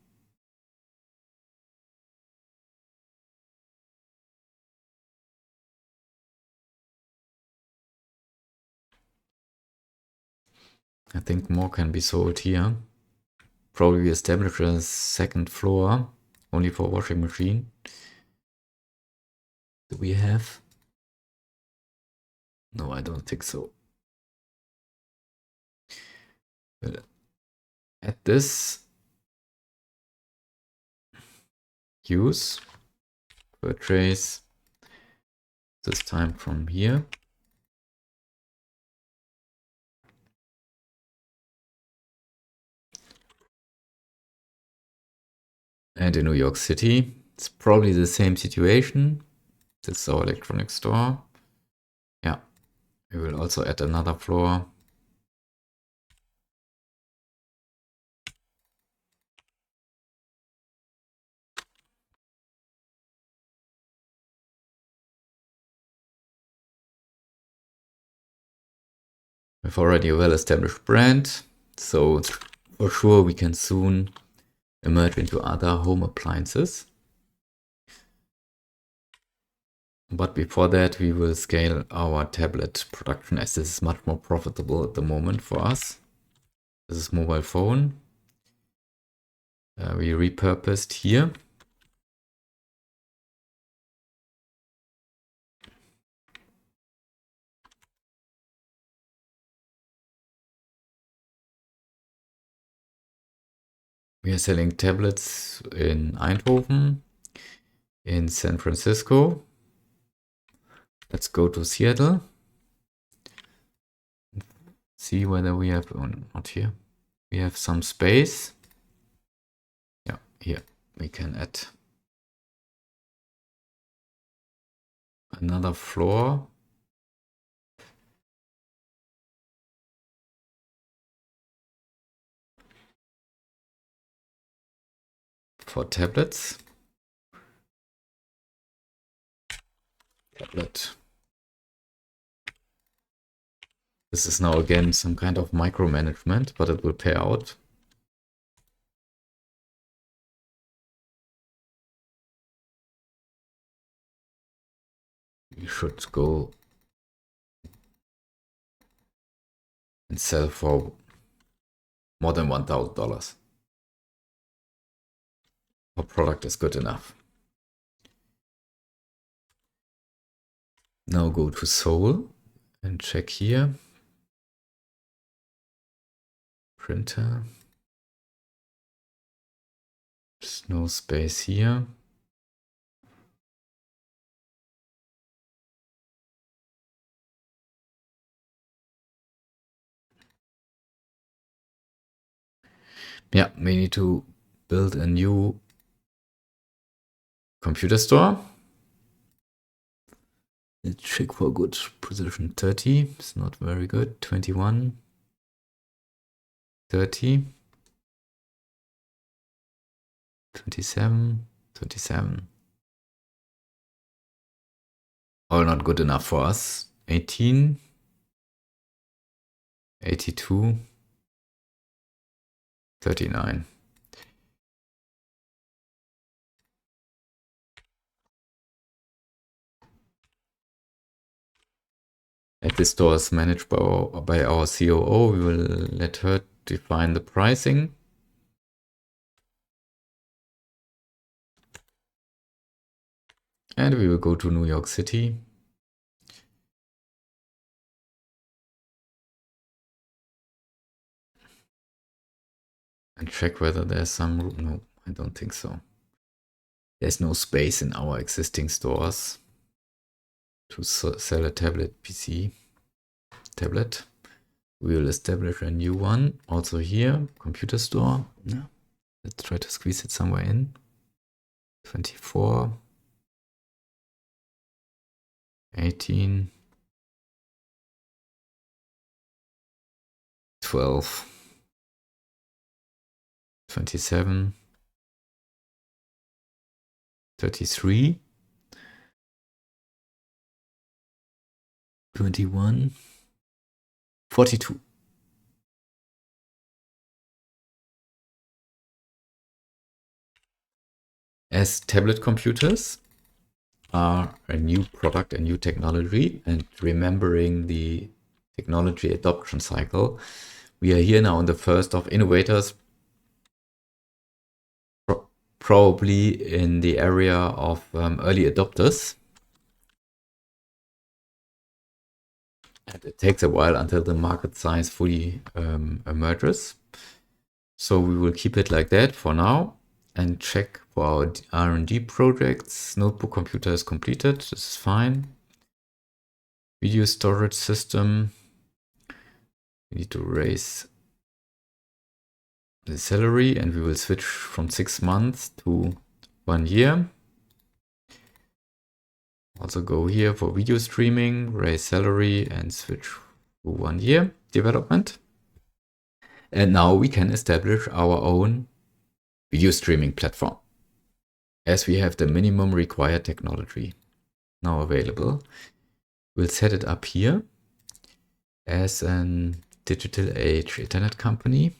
I think more can be sold here. Probably establish a second floor only for washing machine. Do we have? No, I don't think so. We'll add this. Use. Purchase. This time from here. And in New York City, it's probably the same situation. This is our electronics store. Yeah, we will also add another floor. We have already a well-established brand, so for sure we can soon emerge into other home appliances. But before that, we will scale our tablet production as this is much more profitable at the moment for us. This is mobile phone. We repurposed here. We are selling tablets in Eindhoven, in San Francisco. Let's go to Seattle. See whether we have, oh, not here. We have some space. Yeah, here we can add another floor. For tablets. Tablet. This is now again some kind of micromanagement, but it will pay out. We should go and sell for more than $1,000. Our product is good enough. Now go to Seoul and check here. Printer. There's no space here. Yeah, we need to build a new computer store. Let's check for good position. 30, it's not very good. 21, 30, 27, 27. All not good enough for us. 18, 82, 39. As this store is managed by our COO, we will let her define the pricing. And we will go to New York City. And check whether there's some room. No, I don't think so. There's no space in our existing stores to sell a tablet PC. Tablet. We will establish a new one. Also here, computer store. Yeah. Let's try to squeeze it somewhere in. 24. 18. 12. 27, 33, 21, 42. As tablet computers are a new product, a new technology, and remembering the technology adoption cycle, we are here now in the first of innovators, probably in the area of early adopters. And it takes a while until the market size fully emerges. So we will keep it like that for now and check for our R&D projects. Notebook computer is completed. This is fine. Video storage system. We need to raise the salary and we will switch from 6 months to 1 year. Also go here for video streaming, raise salary and switch to 1 year development. And now we can establish our own video streaming platform, as we have the minimum required technology now available. We'll set it up here as a digital age internet company.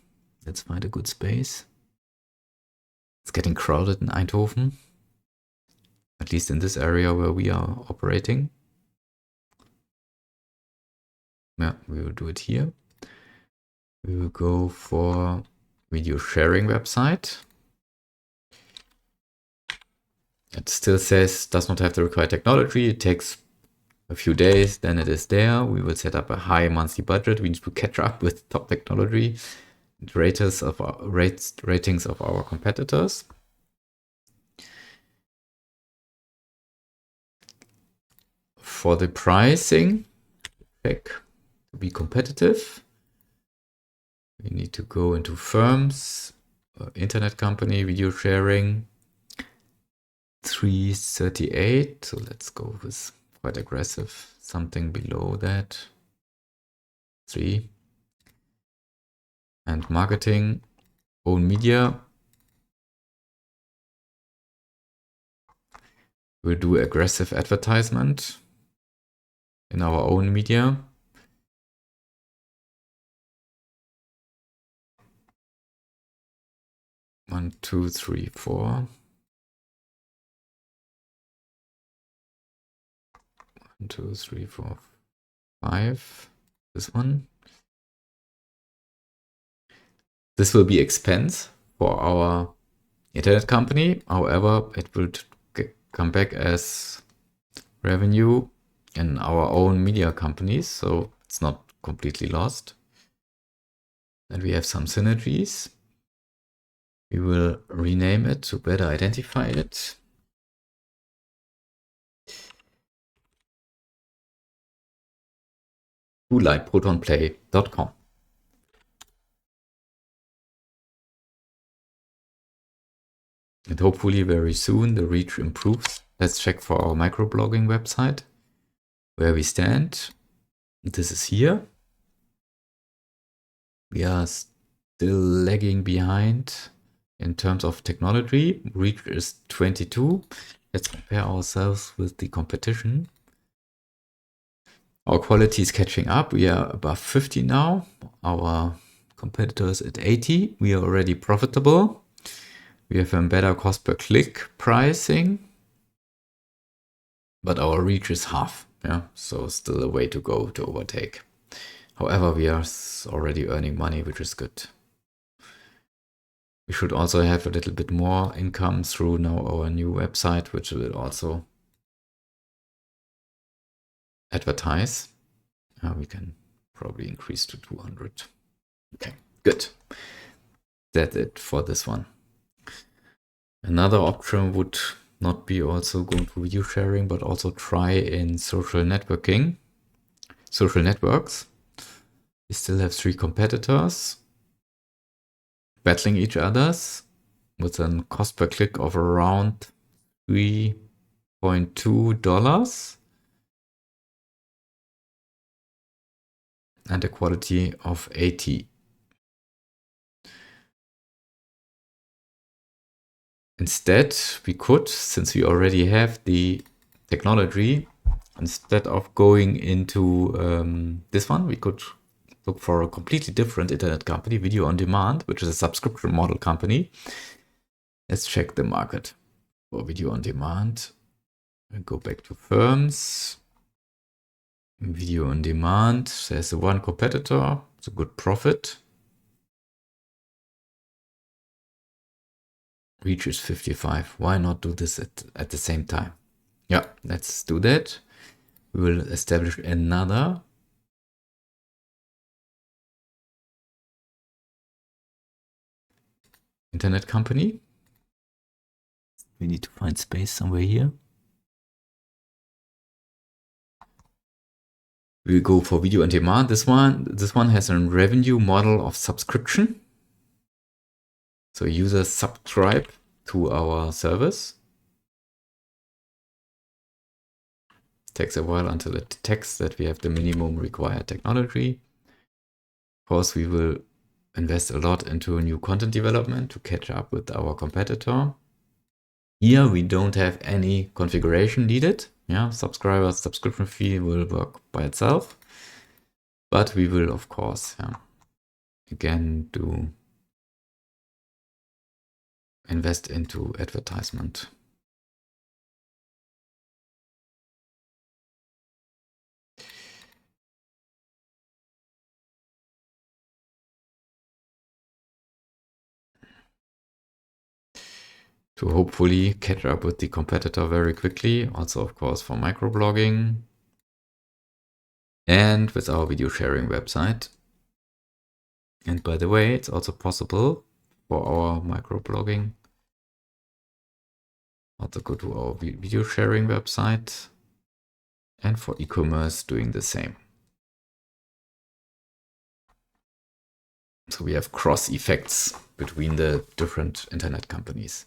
Let's find a good space. It's getting crowded in Eindhoven, at least in this area where we are operating. Yeah, we will do it here. We will go for video sharing website. It still says does not have the required technology. It takes a few days, then it is there. We will set up a high monthly budget. We need to catch up with top technology ratings of our competitors. For the pricing, check to be competitive. We need to go into firms, internet company, video sharing, 338. So let's go with quite aggressive, something below that. 3. And marketing, own media. We'll do aggressive advertisement in our own media. One, two, three, 4. 1, 2, 3, 4, 5. This one. This will be expense for our internet company. However, it will come back as revenue in our own media companies, so it's not completely lost. And we have some synergies. We will rename it to better identify it. lightprotonplay.com. And hopefully very soon the reach improves. Let's check for our microblogging website where we stand. This is here. We are still lagging behind in terms of technology. Reach is 22. Let's compare ourselves with the competition. Our quality is catching up. We are above 50 now. Our competitors at 80. We are already profitable. We have a better cost per click pricing, but our reach is half. Yeah, so still a way to go to overtake. However, we are already earning money, which is good. We should also have a little bit more income through now our new website, which will also advertise. We can probably increase to 200. Okay, good. That's it for this one. Another option would not be also going to video sharing, but also try in social networking, social networks. We still have 3 competitors battling each others with a cost per click of around $3.2 and a quality of 80. Instead, we could, since we already have the technology, instead of going into this one, we could look for a completely different internet company, Video on Demand, which is a subscription model company. Let's check the market for Video on Demand. We'll go back to firms. Video on Demand. There's one competitor. It's a good profit. Reach is 55. Why not do this at the same time? Yeah, let's do that. We will establish another internet company. We need to find space somewhere here. We'll go for Video on Demand. This one has a revenue model of subscription. So users subscribe to our service. Takes a while until it detects that we have the minimum required technology. Of course, we will invest a lot into new content development to catch up with our competitor. Here we don't have any configuration needed. Yeah, subscribers, subscription fee will work by itself. But we will, of course, again do invest into advertisement. To hopefully catch up with the competitor very quickly. Also, of course, for microblogging and with our video sharing website. And by the way, it's also possible for our microblogging. Also go to our video sharing website and for e-commerce doing the same. So we have cross effects between the different internet companies.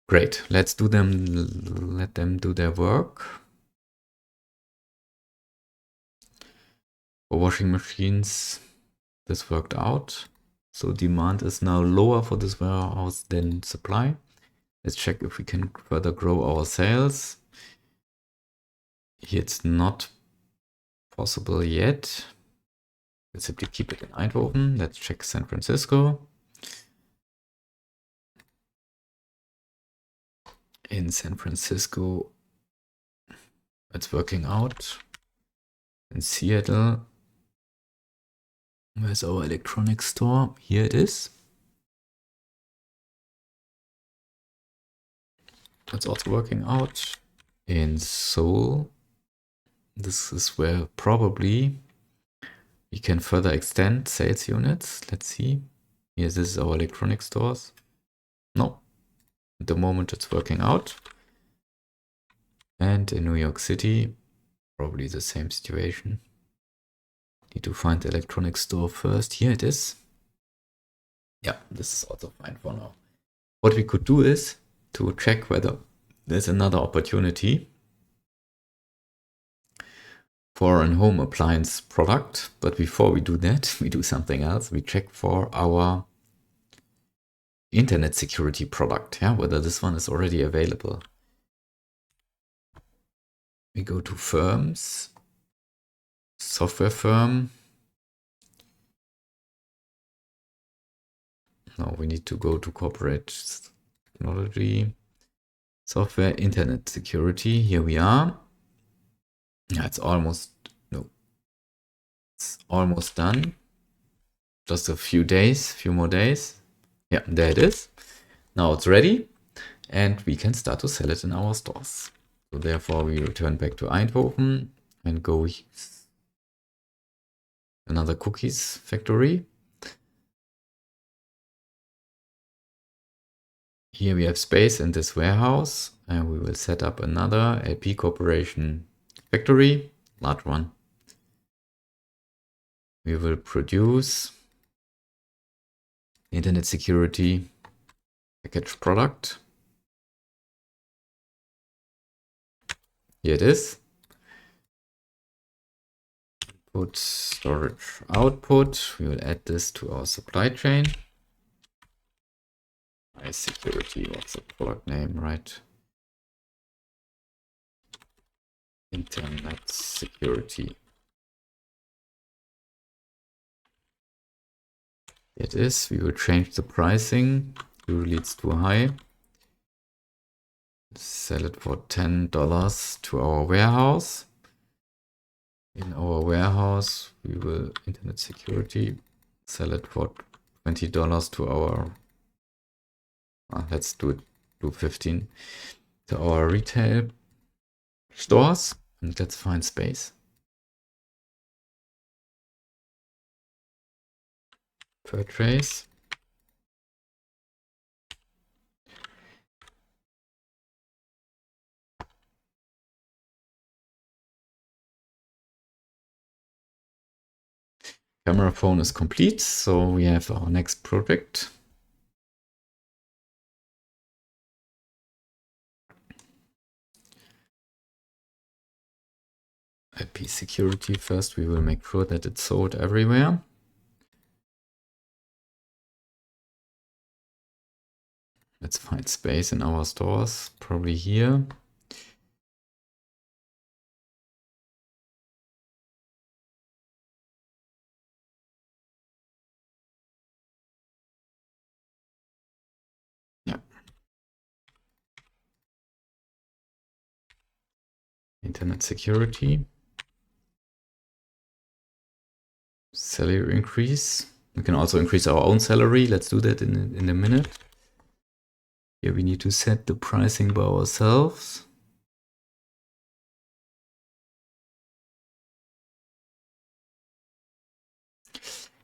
Great, let them do their work. For washing machines, this worked out. So demand is now lower for this warehouse than supply. Let's check if we can further grow our sales. Here it's not possible yet. Let's simply keep it in Eindhoven. Let's check San Francisco. In San Francisco, it's working out. In Seattle, where's our electronics store? Here it is. It's also working out. In Seoul, this is where probably we can further extend sales units. Let's see. Here, this is our electronic stores. No, at the moment it's working out. And in New York City, probably the same situation. Need to find the electronic store first. Here it is. Yeah, this is also fine for now. What we could do is to check whether there's another opportunity for an home appliance product. But before we do that, we do something else. We check for our internet security product, whether this one is already available. We go to firms, software firm. Now we need to go to corporate technology, software, internet security. Here we are. Yeah, it's almost done. Just a few more days. Yeah, there it is. Now it's ready and we can start to sell it in our stores. So therefore we return back to Eindhoven and go another cookies factory. Here we have space in this warehouse and we will set up another LP Corporation factory, large one. We will produce internet security package product. Here it is. Put storage output. We will add this to our supply chain. Security, what's the product name, right? Internet security. It is. We will change the pricing. Usually it's too high. Sell it for $10 to our warehouse. In our warehouse, we will internet security sell it for $20 to our. Let's do 15 to our retail stores, and let's find space. Purchase. Camera phone is complete, so we have our next project. IP security first, we will make sure that it's sold everywhere. Let's find space in our stores, probably here. Yeah. Internet security. Salary increase. We can also increase our own salary. Let's do that in a minute. Here we need to set the pricing by ourselves.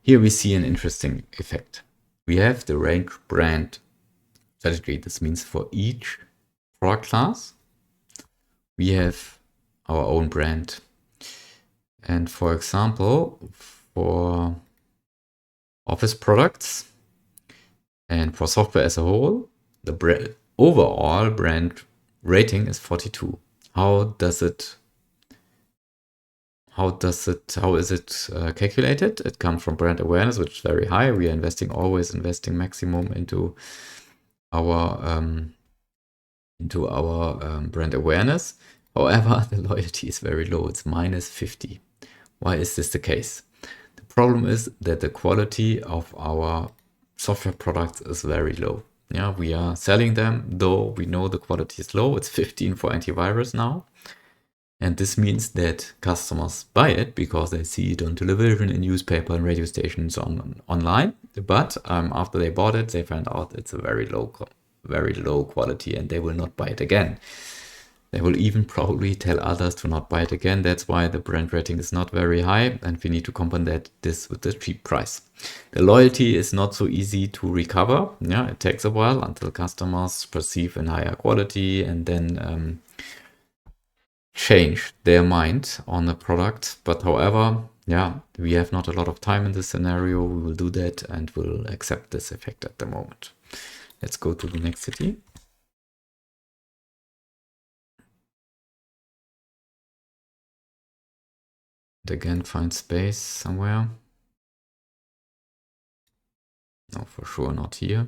Here we see an interesting effect. We have the range brand strategy. This means for each product class, we have our own brand. And for example, for office products and for software as a whole, the overall brand rating is 42. How is it calculated? It comes from brand awareness, which is very high. We are always investing maximum into our brand awareness. However, the loyalty is very low. It's -50. Why is this the case? The problem is that the quality of our software products is very low. Yeah, we are selling them, though we know the quality is low. It's 15 for antivirus now. And this means that customers buy it because they see it on television and newspaper and radio stations online. But after they bought it, they find out it's a very low quality, and they will not buy it again. They will even probably tell others to not buy it again. That's why the brand rating is not very high, and we need to compensate this with the cheap price. The loyalty is not so easy to recover. Yeah, it takes a while until customers perceive a higher quality and then change their mind on the product. But however, yeah, we have not a lot of time in this scenario. We will do that and will accept this effect at the moment. Let's go to the next city. And again, find space somewhere. No, for sure not here.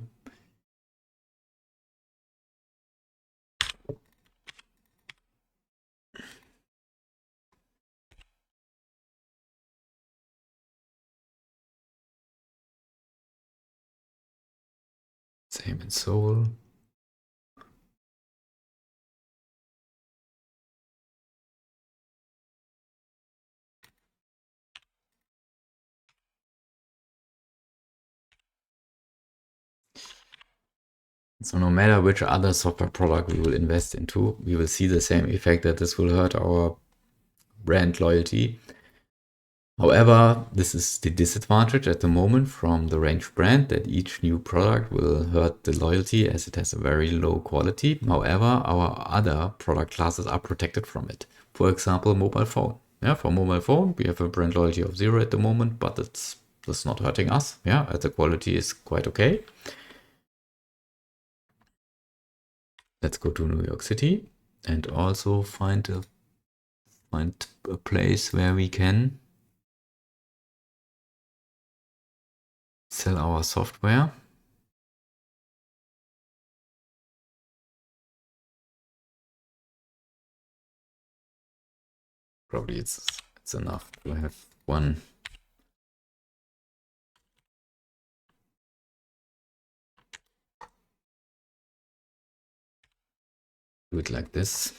Same in Seoul. So no matter which other software product we will invest into, we will see the same effect that this will hurt our brand loyalty. However, this is the disadvantage at the moment from the range brand, that each new product will hurt the loyalty as it has a very low quality. However, our other product classes are protected from it. For example, mobile phone. Yeah, for mobile phone, we have a brand loyalty of 0 at the moment, but that's not hurting us. Yeah, the quality is quite okay. Let's go to New York City and also find a place where we can sell our software. Probably it's enough to have one. Do it like this.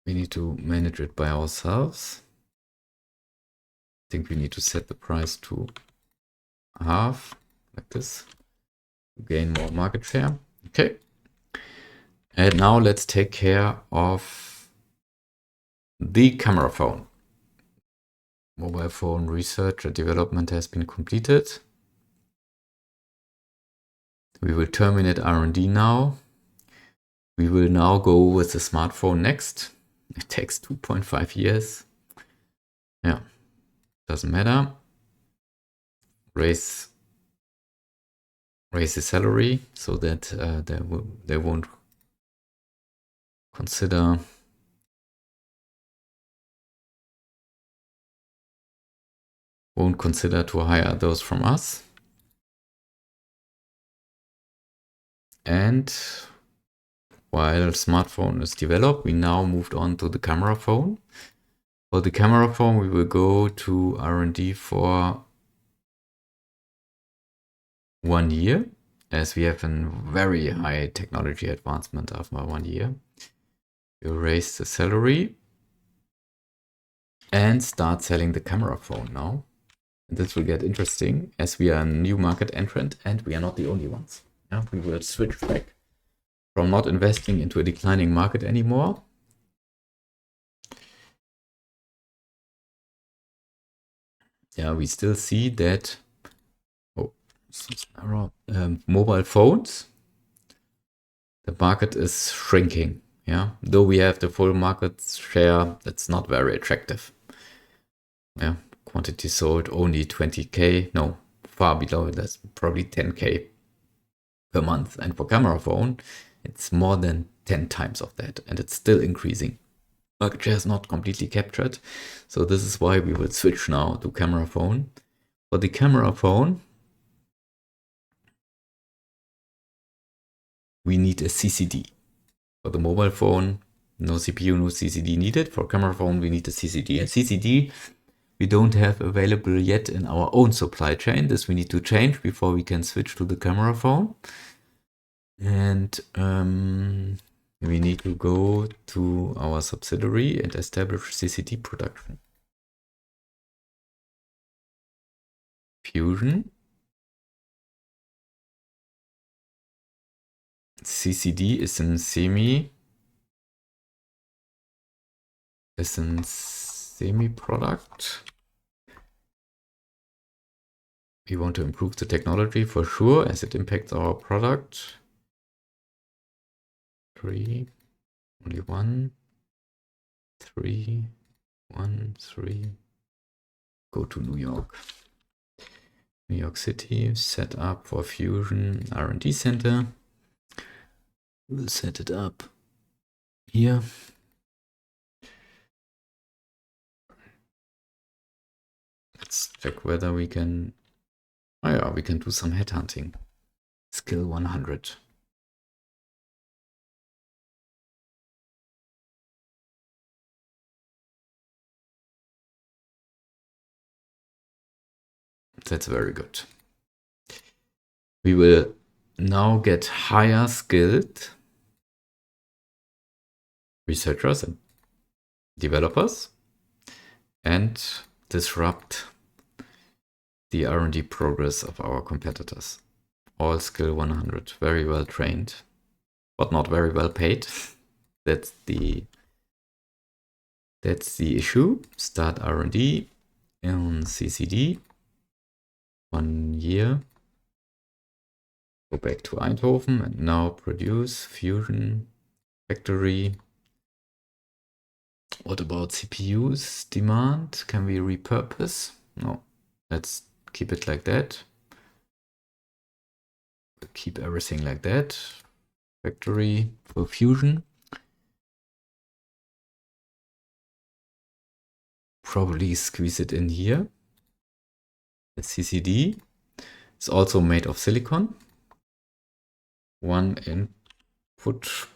We need to manage it by ourselves. I think we need to set the price to half, like this, to gain more market share. Okay. And now let's take care of the camera phone. Mobile phone research and development has been completed. We will terminate R&D now. We will now go with the smartphone next. It takes 2.5 years. Yeah, doesn't matter. Raise the salary so that they won't consider to hire those from us. And while smartphone is developed, we now moved on to the camera phone. For the camera phone, we will go to R&D for 1 year, as we have a very high technology advancement after 1 year. You raise the salary and start selling the camera phone now. And this will get interesting as we are a new market entrant and we are not the only ones. Yeah, we will switch back from not investing into a declining market anymore. Yeah, we still see that mobile phones, the market is shrinking. Yeah, though we have the full market share, that's not very attractive. Yeah, quantity sold only 20k, no, far below. That's probably 10k per month. And for camera phone, it's more than 10 times of that, and it's still increasing. Market share is not completely captured, so this is why we will switch now to camera phone. For the camera phone, we need a CCD. For the mobile phone, no CPU, no CCD needed. For camera phone, we need a CCD. And CCD we don't have available yet in our own supply chain. This we need to change before we can switch to the camera phone. And we need to go to our subsidiary and establish CCD production. Fusion. CCD is in semi product. We want to improve the technology for sure as it impacts our product. 3, only 1, 3, 1, 3. Go to New York City, set up for Fusion R&D Center. We'll set it up here. Let's check whether we can, oh yeah, we can do some headhunting. Skill 100. That's very good. We will now get higher skilled researchers and developers and disrupt the R&D progress of our competitors. All skill 100, very well trained, but not very well paid. That's the issue. Start R&D in CCD. 1 year. Go back to Eindhoven and now produce Fusion factory. What about CPUs demand? Can we repurpose? No, let's keep it like that. Keep everything like that. Factory for Fusion. Probably squeeze it in here. The CCD is also made of silicon. 1 input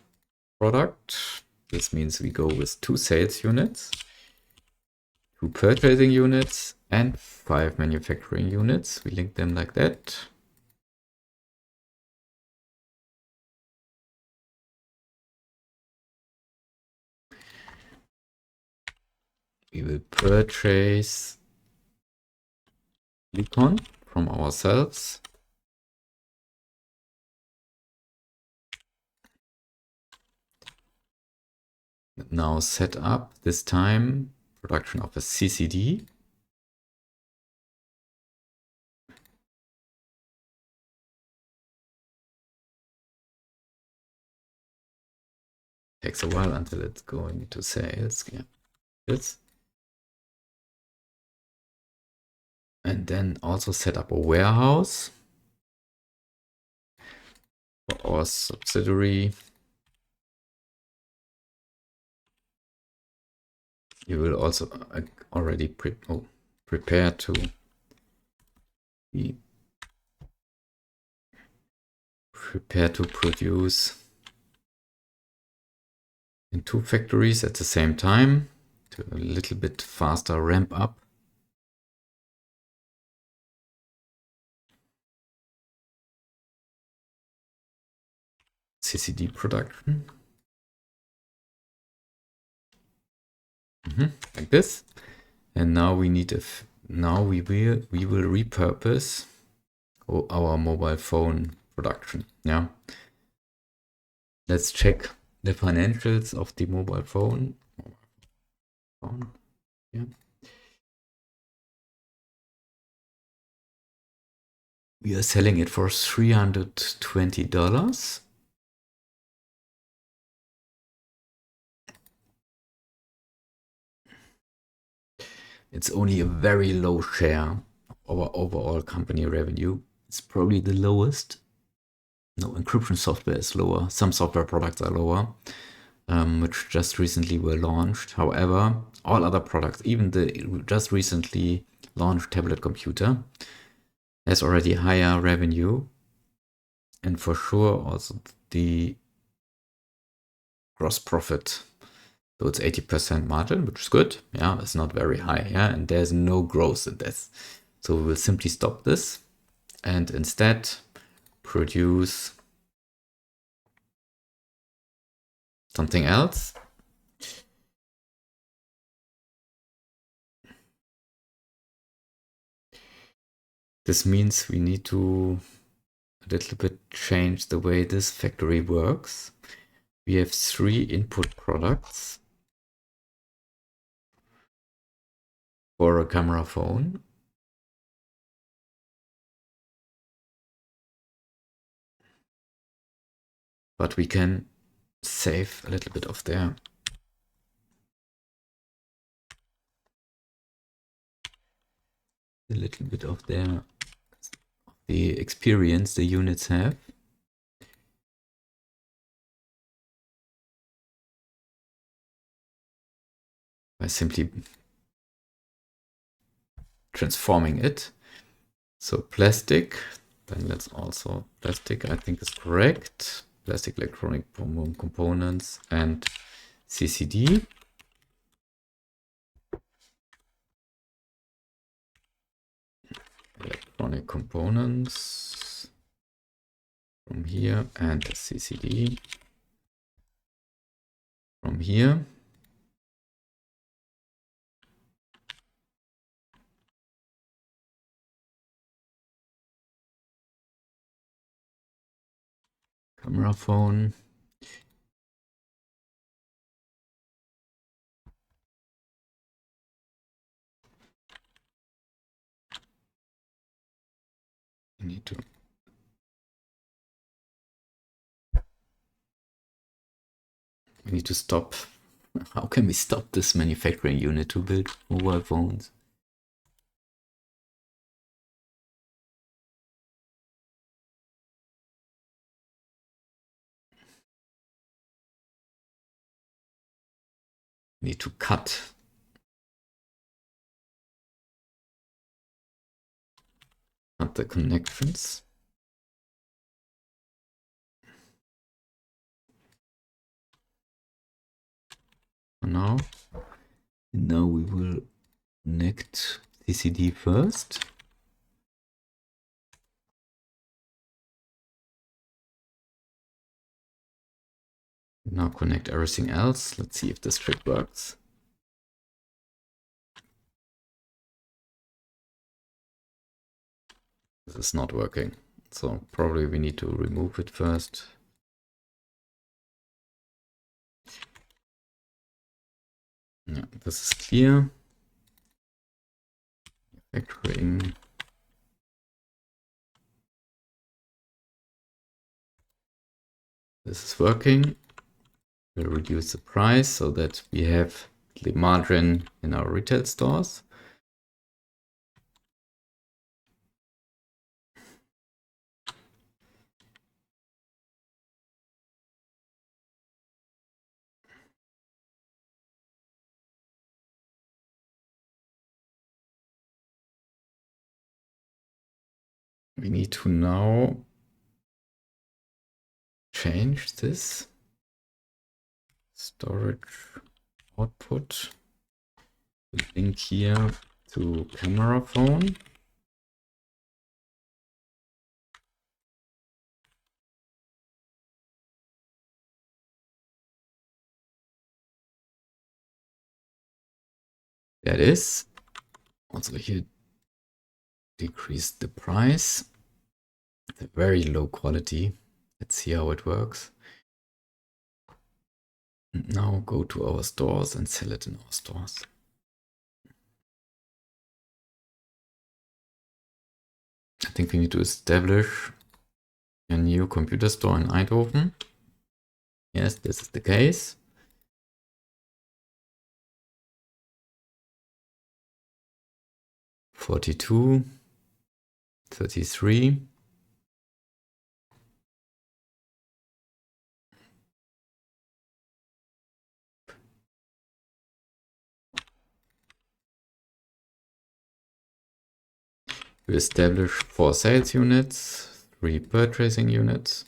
product. This means we go with 2 sales units, 2 purchasing units, and 5 manufacturing units. We link them like that. We will purchase silicon from ourselves. Now set up, this time, production of a CCD. Takes a while until it's going into sales. Yeah, this. And then also set up a warehouse for our subsidiary. You will also already prepare to produce in 2 factories at the same time to a little bit faster ramp up. CCD production. Like this. And now we need we will repurpose our mobile phone production. Yeah. Let's check the financials of the mobile phone. Yeah. We are selling it for $320. It's only a very low share of our overall company revenue. It's probably the lowest. No, encryption software is lower. Some software products are lower, which just recently were launched. However, all other products, even the just recently launched tablet computer, has already higher revenue. And for sure, also the gross profit. So it's 80% margin, which is good. Yeah, it's not very high. Yeah, and there's no growth in this. So we will simply stop this and instead produce something else. This means we need to a little bit change the way this factory works. We have 3 input products for a camera phone. But we can save a little bit of their the experience the units have. By simply transforming it. So plastic, then let's also plastic, I think is correct. Plastic electronic components and CCD. Electronic components from here and CCD from here. Camera phone. We need to stop. How can we stop this manufacturing unit to build mobile phones? We need to cut the connections. for now. And now we will connect CCD first. Now connect everything else. Let's see if this trick works. This is not working. So probably we need to remove it first. Yeah, this is clear. Factoring. This is working. We'll reduce the price so that we have the margin in our retail stores. We need to now change this storage output. Link here to camera phone. There it is. Also here, decrease the price. It's a very low quality. Let's see how it works. And now go to our stores and sell it in our stores. I think we need to establish a new computer store in Eindhoven. Yes, this is the case. $42, $33. We establish 4 sales units, 3 purchasing units.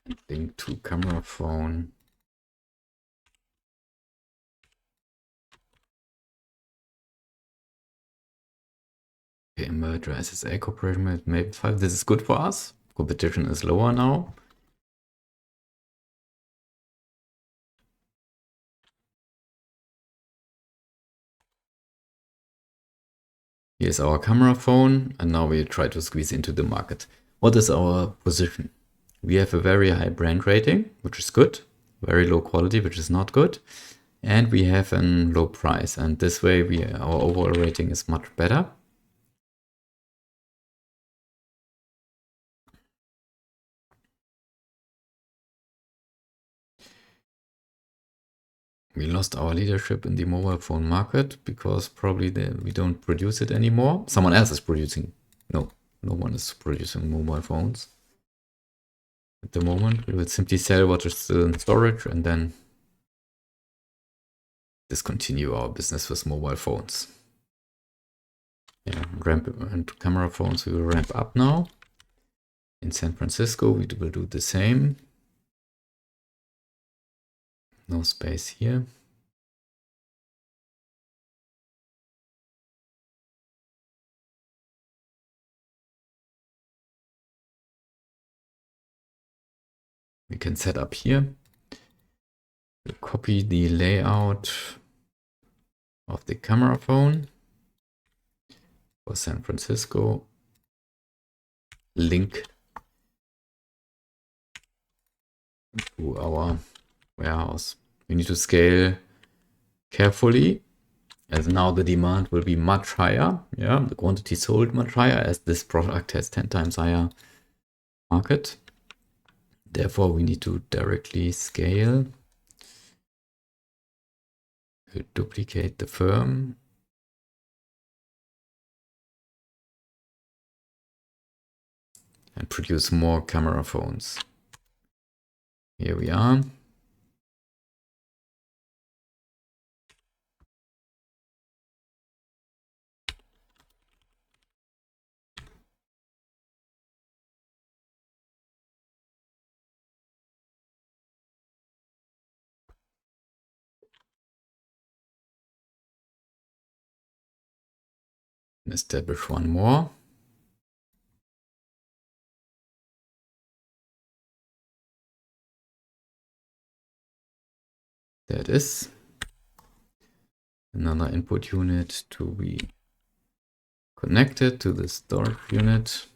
And link to camera phone. Okay, merger SSA corporation with maybe 5. This is good for us. Competition is lower now. Here's our camera phone, and now we try to squeeze into the market. What is our position? We have a very high brand rating, which is good. Very low quality, which is not good. And we have a low price. And this way our overall rating is much better. We lost our leadership in the mobile phone market because probably we don't produce it anymore. Someone else is producing. No one is producing mobile phones. At the moment, we will simply sell what is still in storage and then discontinue our business with mobile phones. Yeah, ramp and camera phones we will ramp up now. In San Francisco, we will do the same. No space here. We can set up here. We'll copy the layout of the camera phone for San Francisco. Link to our warehouse. We need to scale carefully, as now the demand will be much higher. Yeah, the quantity sold much higher, as this product has 10 times higher market. Therefore, we need to directly scale. We'll duplicate the firm. And produce more camera phones. Here we are. Establish one more. There it is. Another input unit to be connected to the storage unit.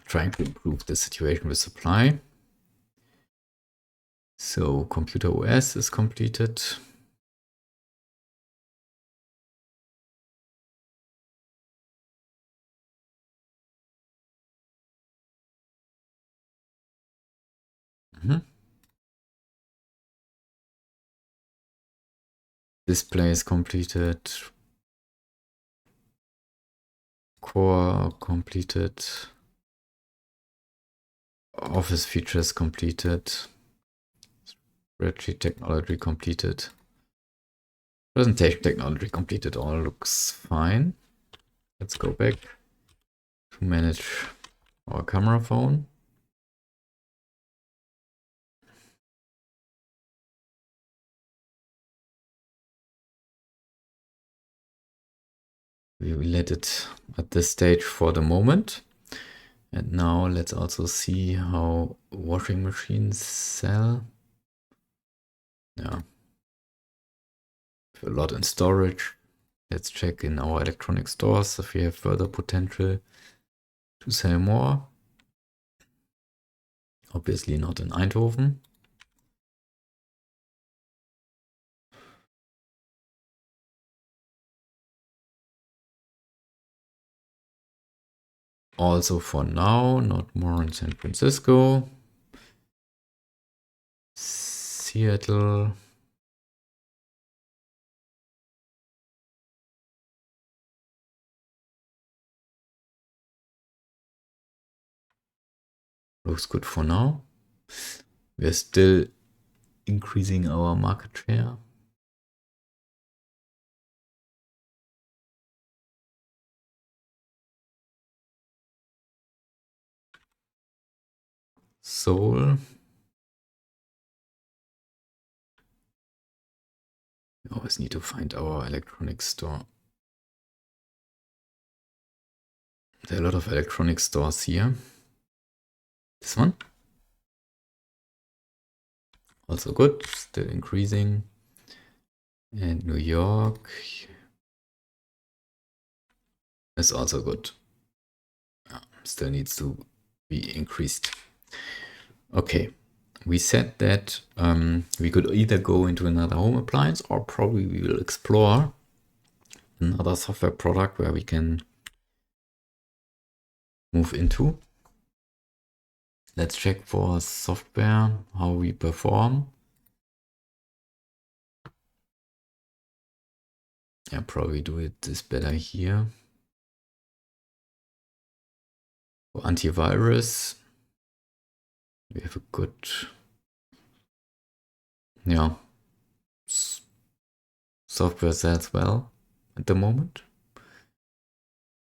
Trying to improve the situation with supply. So computer OS is completed. Display is completed. Core completed. Office features completed. Spreadsheet technology completed. Presentation technology completed. All looks fine. Let's go back to manage our camera phone. We will let it at this stage for the moment. And now let's also see how washing machines sell. Yeah. A lot in storage. Let's check in our electronic stores if we have further potential to sell more. Obviously not in Eindhoven. Also for now, not more in San Francisco. Seattle. Looks good for now. We're still increasing our market share. Seoul. We always need to find our electronics store. There are a lot of electronic stores here. This one. Also good, still increasing. And New York is also good. Still needs to be increased. Okay, we said that we could either go into another home appliance or probably we will explore another software product where we can move into. Let's check for software, how we perform. Yeah, probably do it this better here. For antivirus, we have a good, yeah, software sells well at the moment.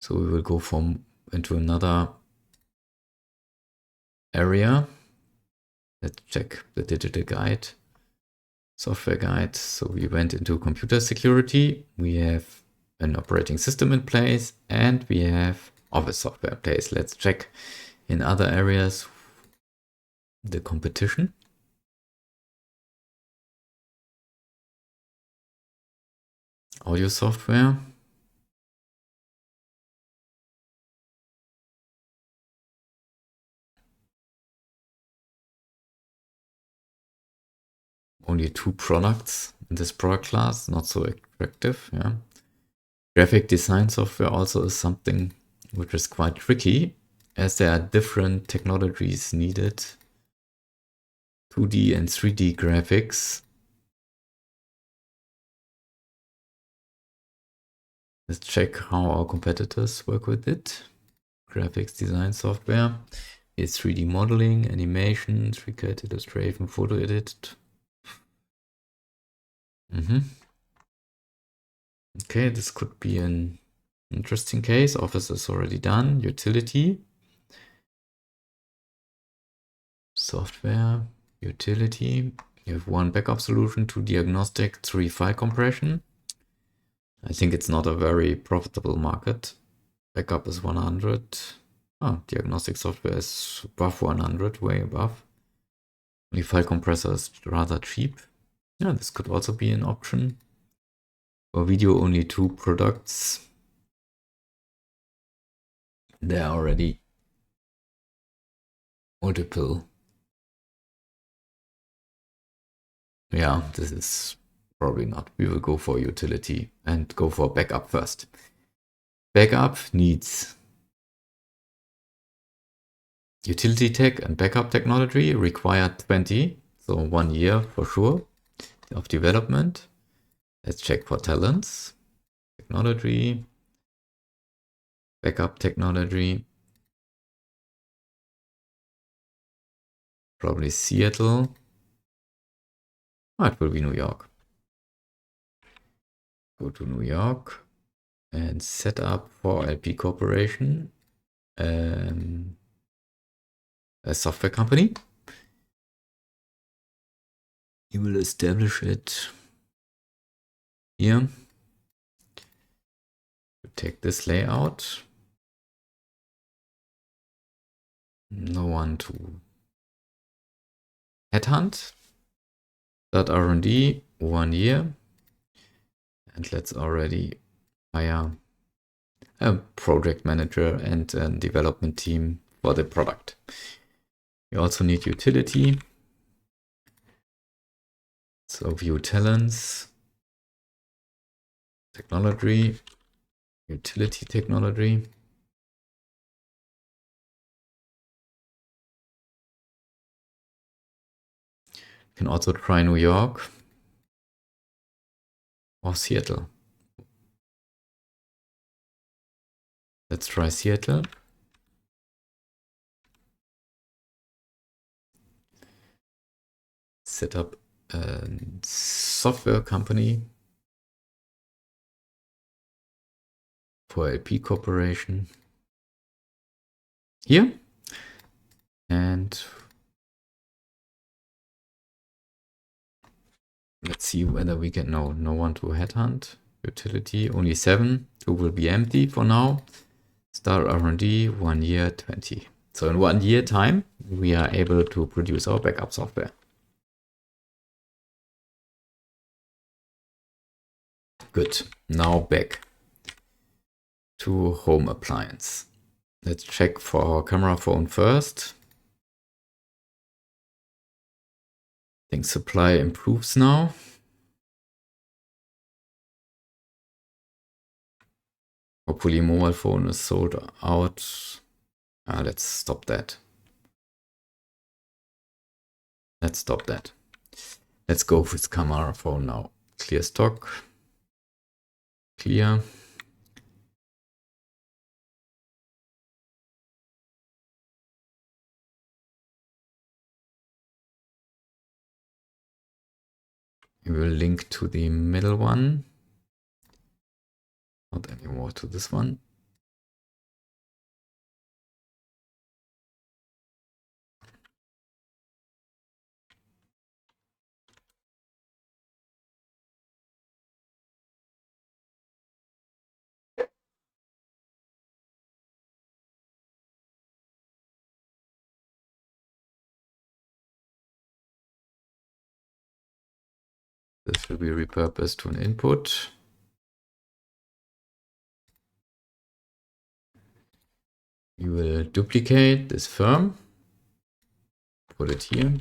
So we will go into another area. Let's check the digital guide, software guide. So we went into computer security. We have an operating system in place and we have office software in place. Let's check in other areas the competition. Audio software. Only 2 products in this product class, not so attractive. Yeah. Graphic design software also is something which is quite tricky as there are different technologies needed. 2D and 3D graphics. Let's check how our competitors work with it. Graphics design software is 3D modeling, animation, 3D illustration, photo edit. Okay, this could be an interesting case. Office is already done. Utility. Software, utility. You have 1 backup solution, 2 diagnostic, 3 file compression. I think it's not a very profitable market. Backup is 100. Oh, diagnostic software is above 100, way above. The file compressor is rather cheap. Yeah, this could also be an option. For video, only 2 products. There are already multiple. Yeah, this is probably not. We will go for utility and go for backup first. Backup needs utility tech and backup technology, require 20, so 1 year for sure of development. Let's check for talents. Technology, backup technology, probably Seattle. Oh, it will be New York. Go to New York and set up for LP Corporation a software company. You will establish it here. Take this layout. No one to headhunt. Start R&D, 1 year. And let's already hire a project manager and a development team for the product. You also need utility. So view talents, technology, utility technology. You can also try New York or Seattle. Let's try Seattle. Set up a software company for LP Corporation here. And let's see whether we get no one to headhunt. Utility, only 7. 2 will be empty for now. Start R&D, 1 year, 20. So in 1 year time, we are able to produce our backup software. Good. Now back to home appliance. Let's check for our camera phone first. I think supply improves now. Hopefully mobile phone is sold out. Let's stop that. Let's stop that. Let's go with camera phone now. Clear stock. Clear. We will link to the middle one. Not anymore to this one. This will be repurposed to an input. We will duplicate this firm, put it here.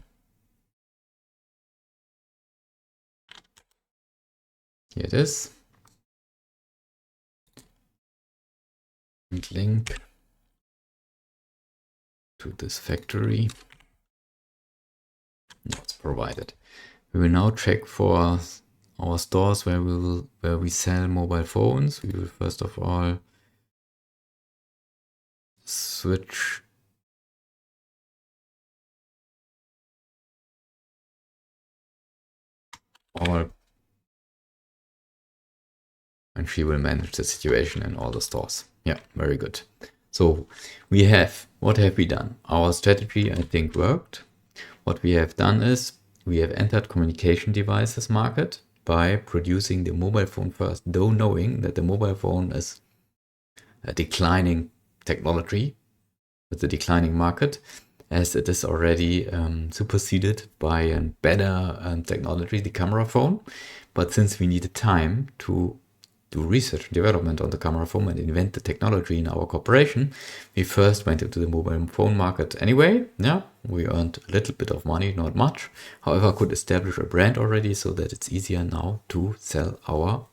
Here it is. And link to this factory. No, it's provided. We will now check for our stores where we sell mobile phones. We will first of all switch all, and she will manage the situation in all the stores. Yeah, very good. So what have we done? Our strategy, I think, worked. What we have done is we have entered communication devices market by producing the mobile phone first, though knowing that the mobile phone is a declining technology with a declining market, as it is already superseded by a better technology, the camera phone. But since we needed time to do research and development on the camera phone and invent the technology in our corporation, we first went into the mobile phone market anyway. Yeah, we earned a little bit of money, not much. However, could establish a brand already so that it's easier now to sell our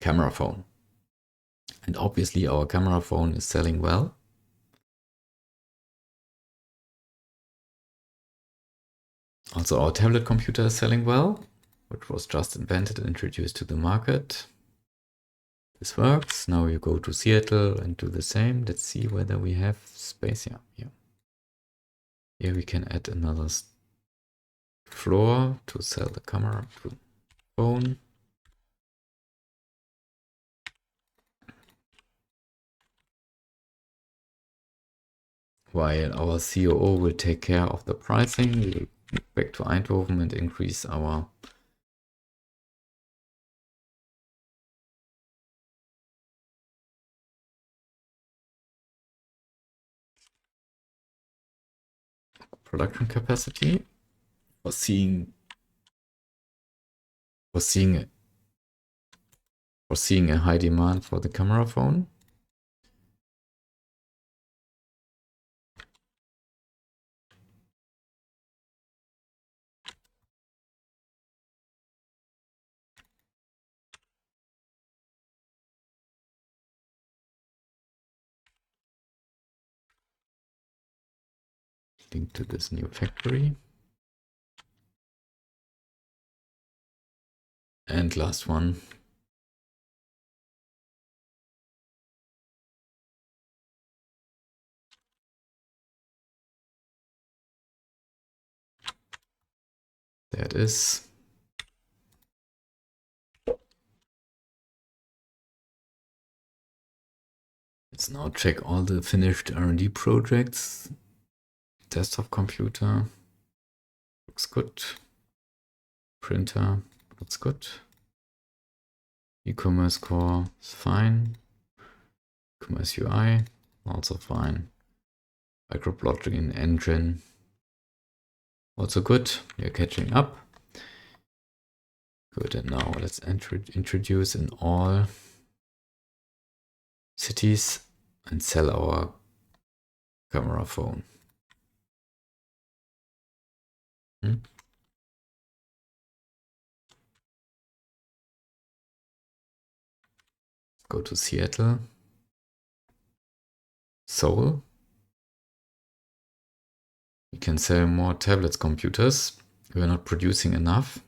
camera phone. And obviously our camera phone is selling well. Also, our tablet computer is selling well, which was just invented and introduced to the market. This works. Now you go to Seattle and do the same. Let's see whether we have space here. Yeah. Here we can add another floor to sell the camera to the phone. While our COO will take care of the pricing, we will move back to Eindhoven and increase our production capacity, foreseeing a high demand for the camera phone. Link to this new factory. And last one. There it is. Let's now check all the finished R&D projects. Desktop computer looks good. Printer looks good. E-commerce core is fine. E-commerce UI also fine. Microblogging engine also good. We are catching up. Good, and now let's introduce in all cities and sell our camera phone. Go to Seattle, Seoul. We can sell more tablets computers. We're not producing enough.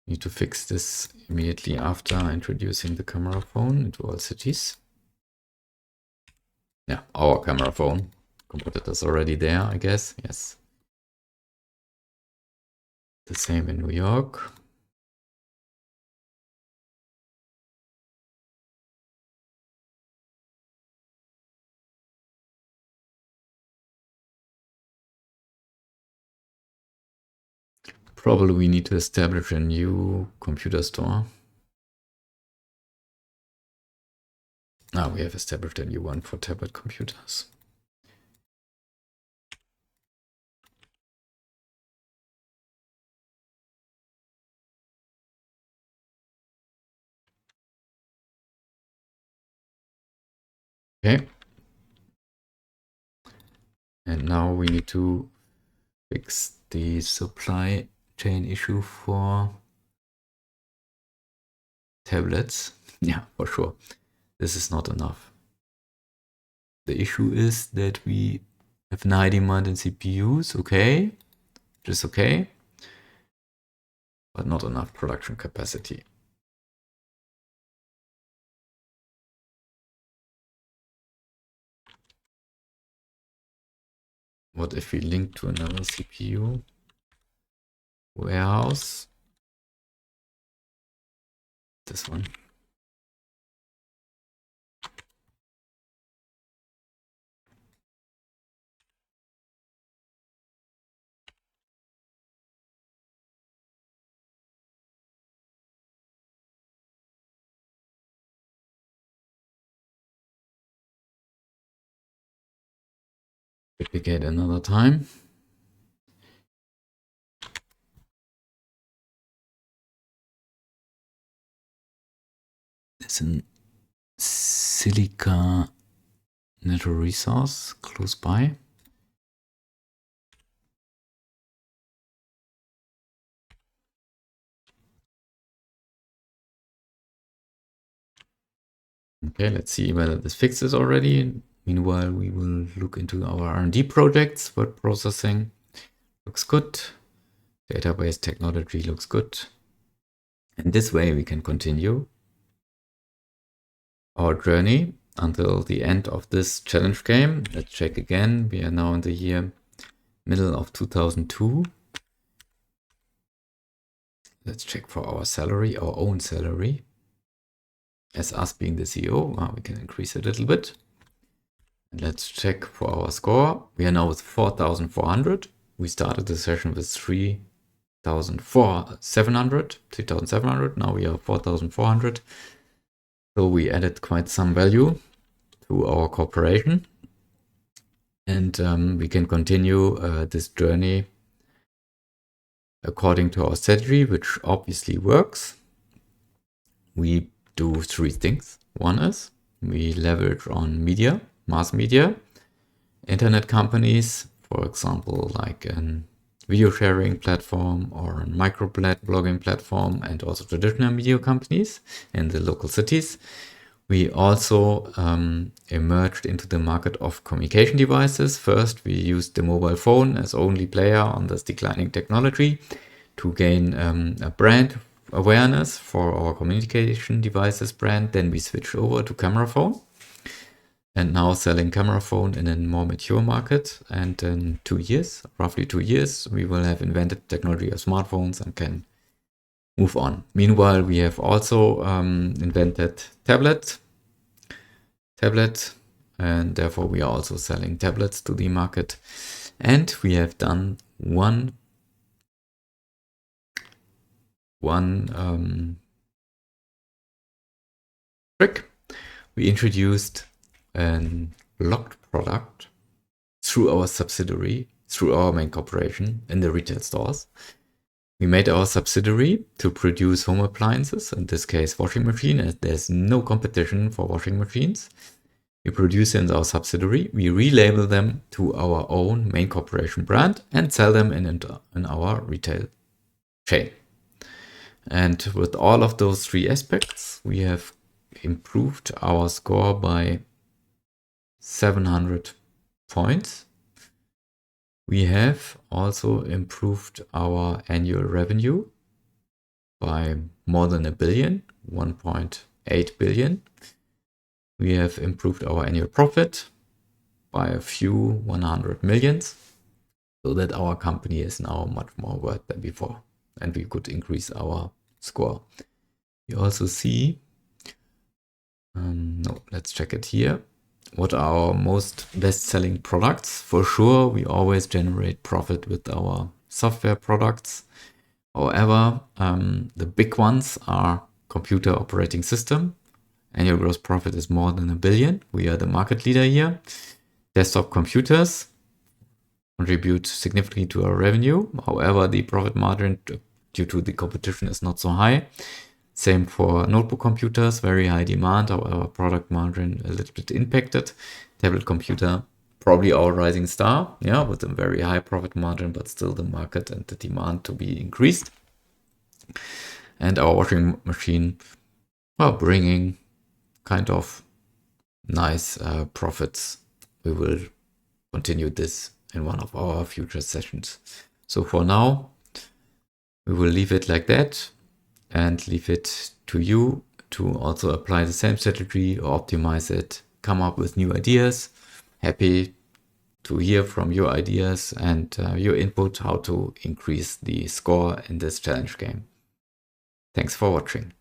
Need to fix this immediately after introducing the camera phone into all cities. Yeah, our camera phone. Competitor's already there, I guess. Yes. The same in New York. Probably we need to establish a new computer store. Now we have established a new one for tablet computers. Okay. And now we need to fix the supply chain issue for tablets. Yeah, for sure. This is not enough. The issue is that we have a high demand in CPUs, okay, which is okay, but not enough production capacity. What if we link to another CPU warehouse? This one. Duplicate another time. There's a silica natural resource close by. Okay, let's see whether this fixes already. Meanwhile, we will look into our R&D projects. Word processing looks good. Database technology looks good. And this way we can continue our journey until the end of this challenge game. Let's check again. We are now in the year middle of 2002. Let's check for our salary, our own salary. As us being the CEO, we can increase it a little bit. And let's check for our score. We are now with 4,400. We started the session with 3,700. Now we are 4,400. So we added quite some value to our corporation. And we can continue this journey according to our strategy, which obviously works. We do three things. One is we leverage on media, mass media, internet companies, for example, like a video sharing platform or a microblogging platform, and also traditional media companies in the local cities. We also emerged into the market of communication devices. First, we used the mobile phone as only player on this declining technology to gain a brand awareness for our communication devices brand. Then we switched over to camera phone and now selling camera phone in a more mature market. And in 2 years, roughly 2 years, we will have invented technology of smartphones and can move on. Meanwhile, we have also invented tablet, and therefore we are also selling tablets to the market. And we have done one trick. We introduced a locked product through our subsidiary, through our main corporation in the retail stores. We made our subsidiary to produce home appliances, in this case washing machine, as there's no competition for washing machines. We produce in our subsidiary, we relabel them to our own main corporation brand and sell them in our retail chain. And with all of those three aspects, we have improved our score by 700 points. We have also improved our annual revenue by more than $1 billion, 1.8 billion. We have improved our annual profit by a few 100 millions, so that our company is now much more worth than before, and we could increase our score. You also see, let's check it here. What are our most best-selling products? For sure, we always generate profit with our software products. However, the big ones are computer operating system. Annual gross profit is more than $1 billion. We are the market leader here. Desktop computers contribute significantly to our revenue. However, the profit margin due to the competition is not so high. Same for notebook computers, very high demand. However, product margin a little bit impacted. Tablet computer, probably our rising star, with a very high profit margin, but still the market and the demand to be increased. And our washing machine, bringing kind of nice profits. We will continue this in one of our future sessions. So for now, we will leave it like that and leave it to you to also apply the same strategy or optimize it, come up with new ideas. Happy to hear from your ideas and your input how to increase the score in this challenge game. Thanks for watching.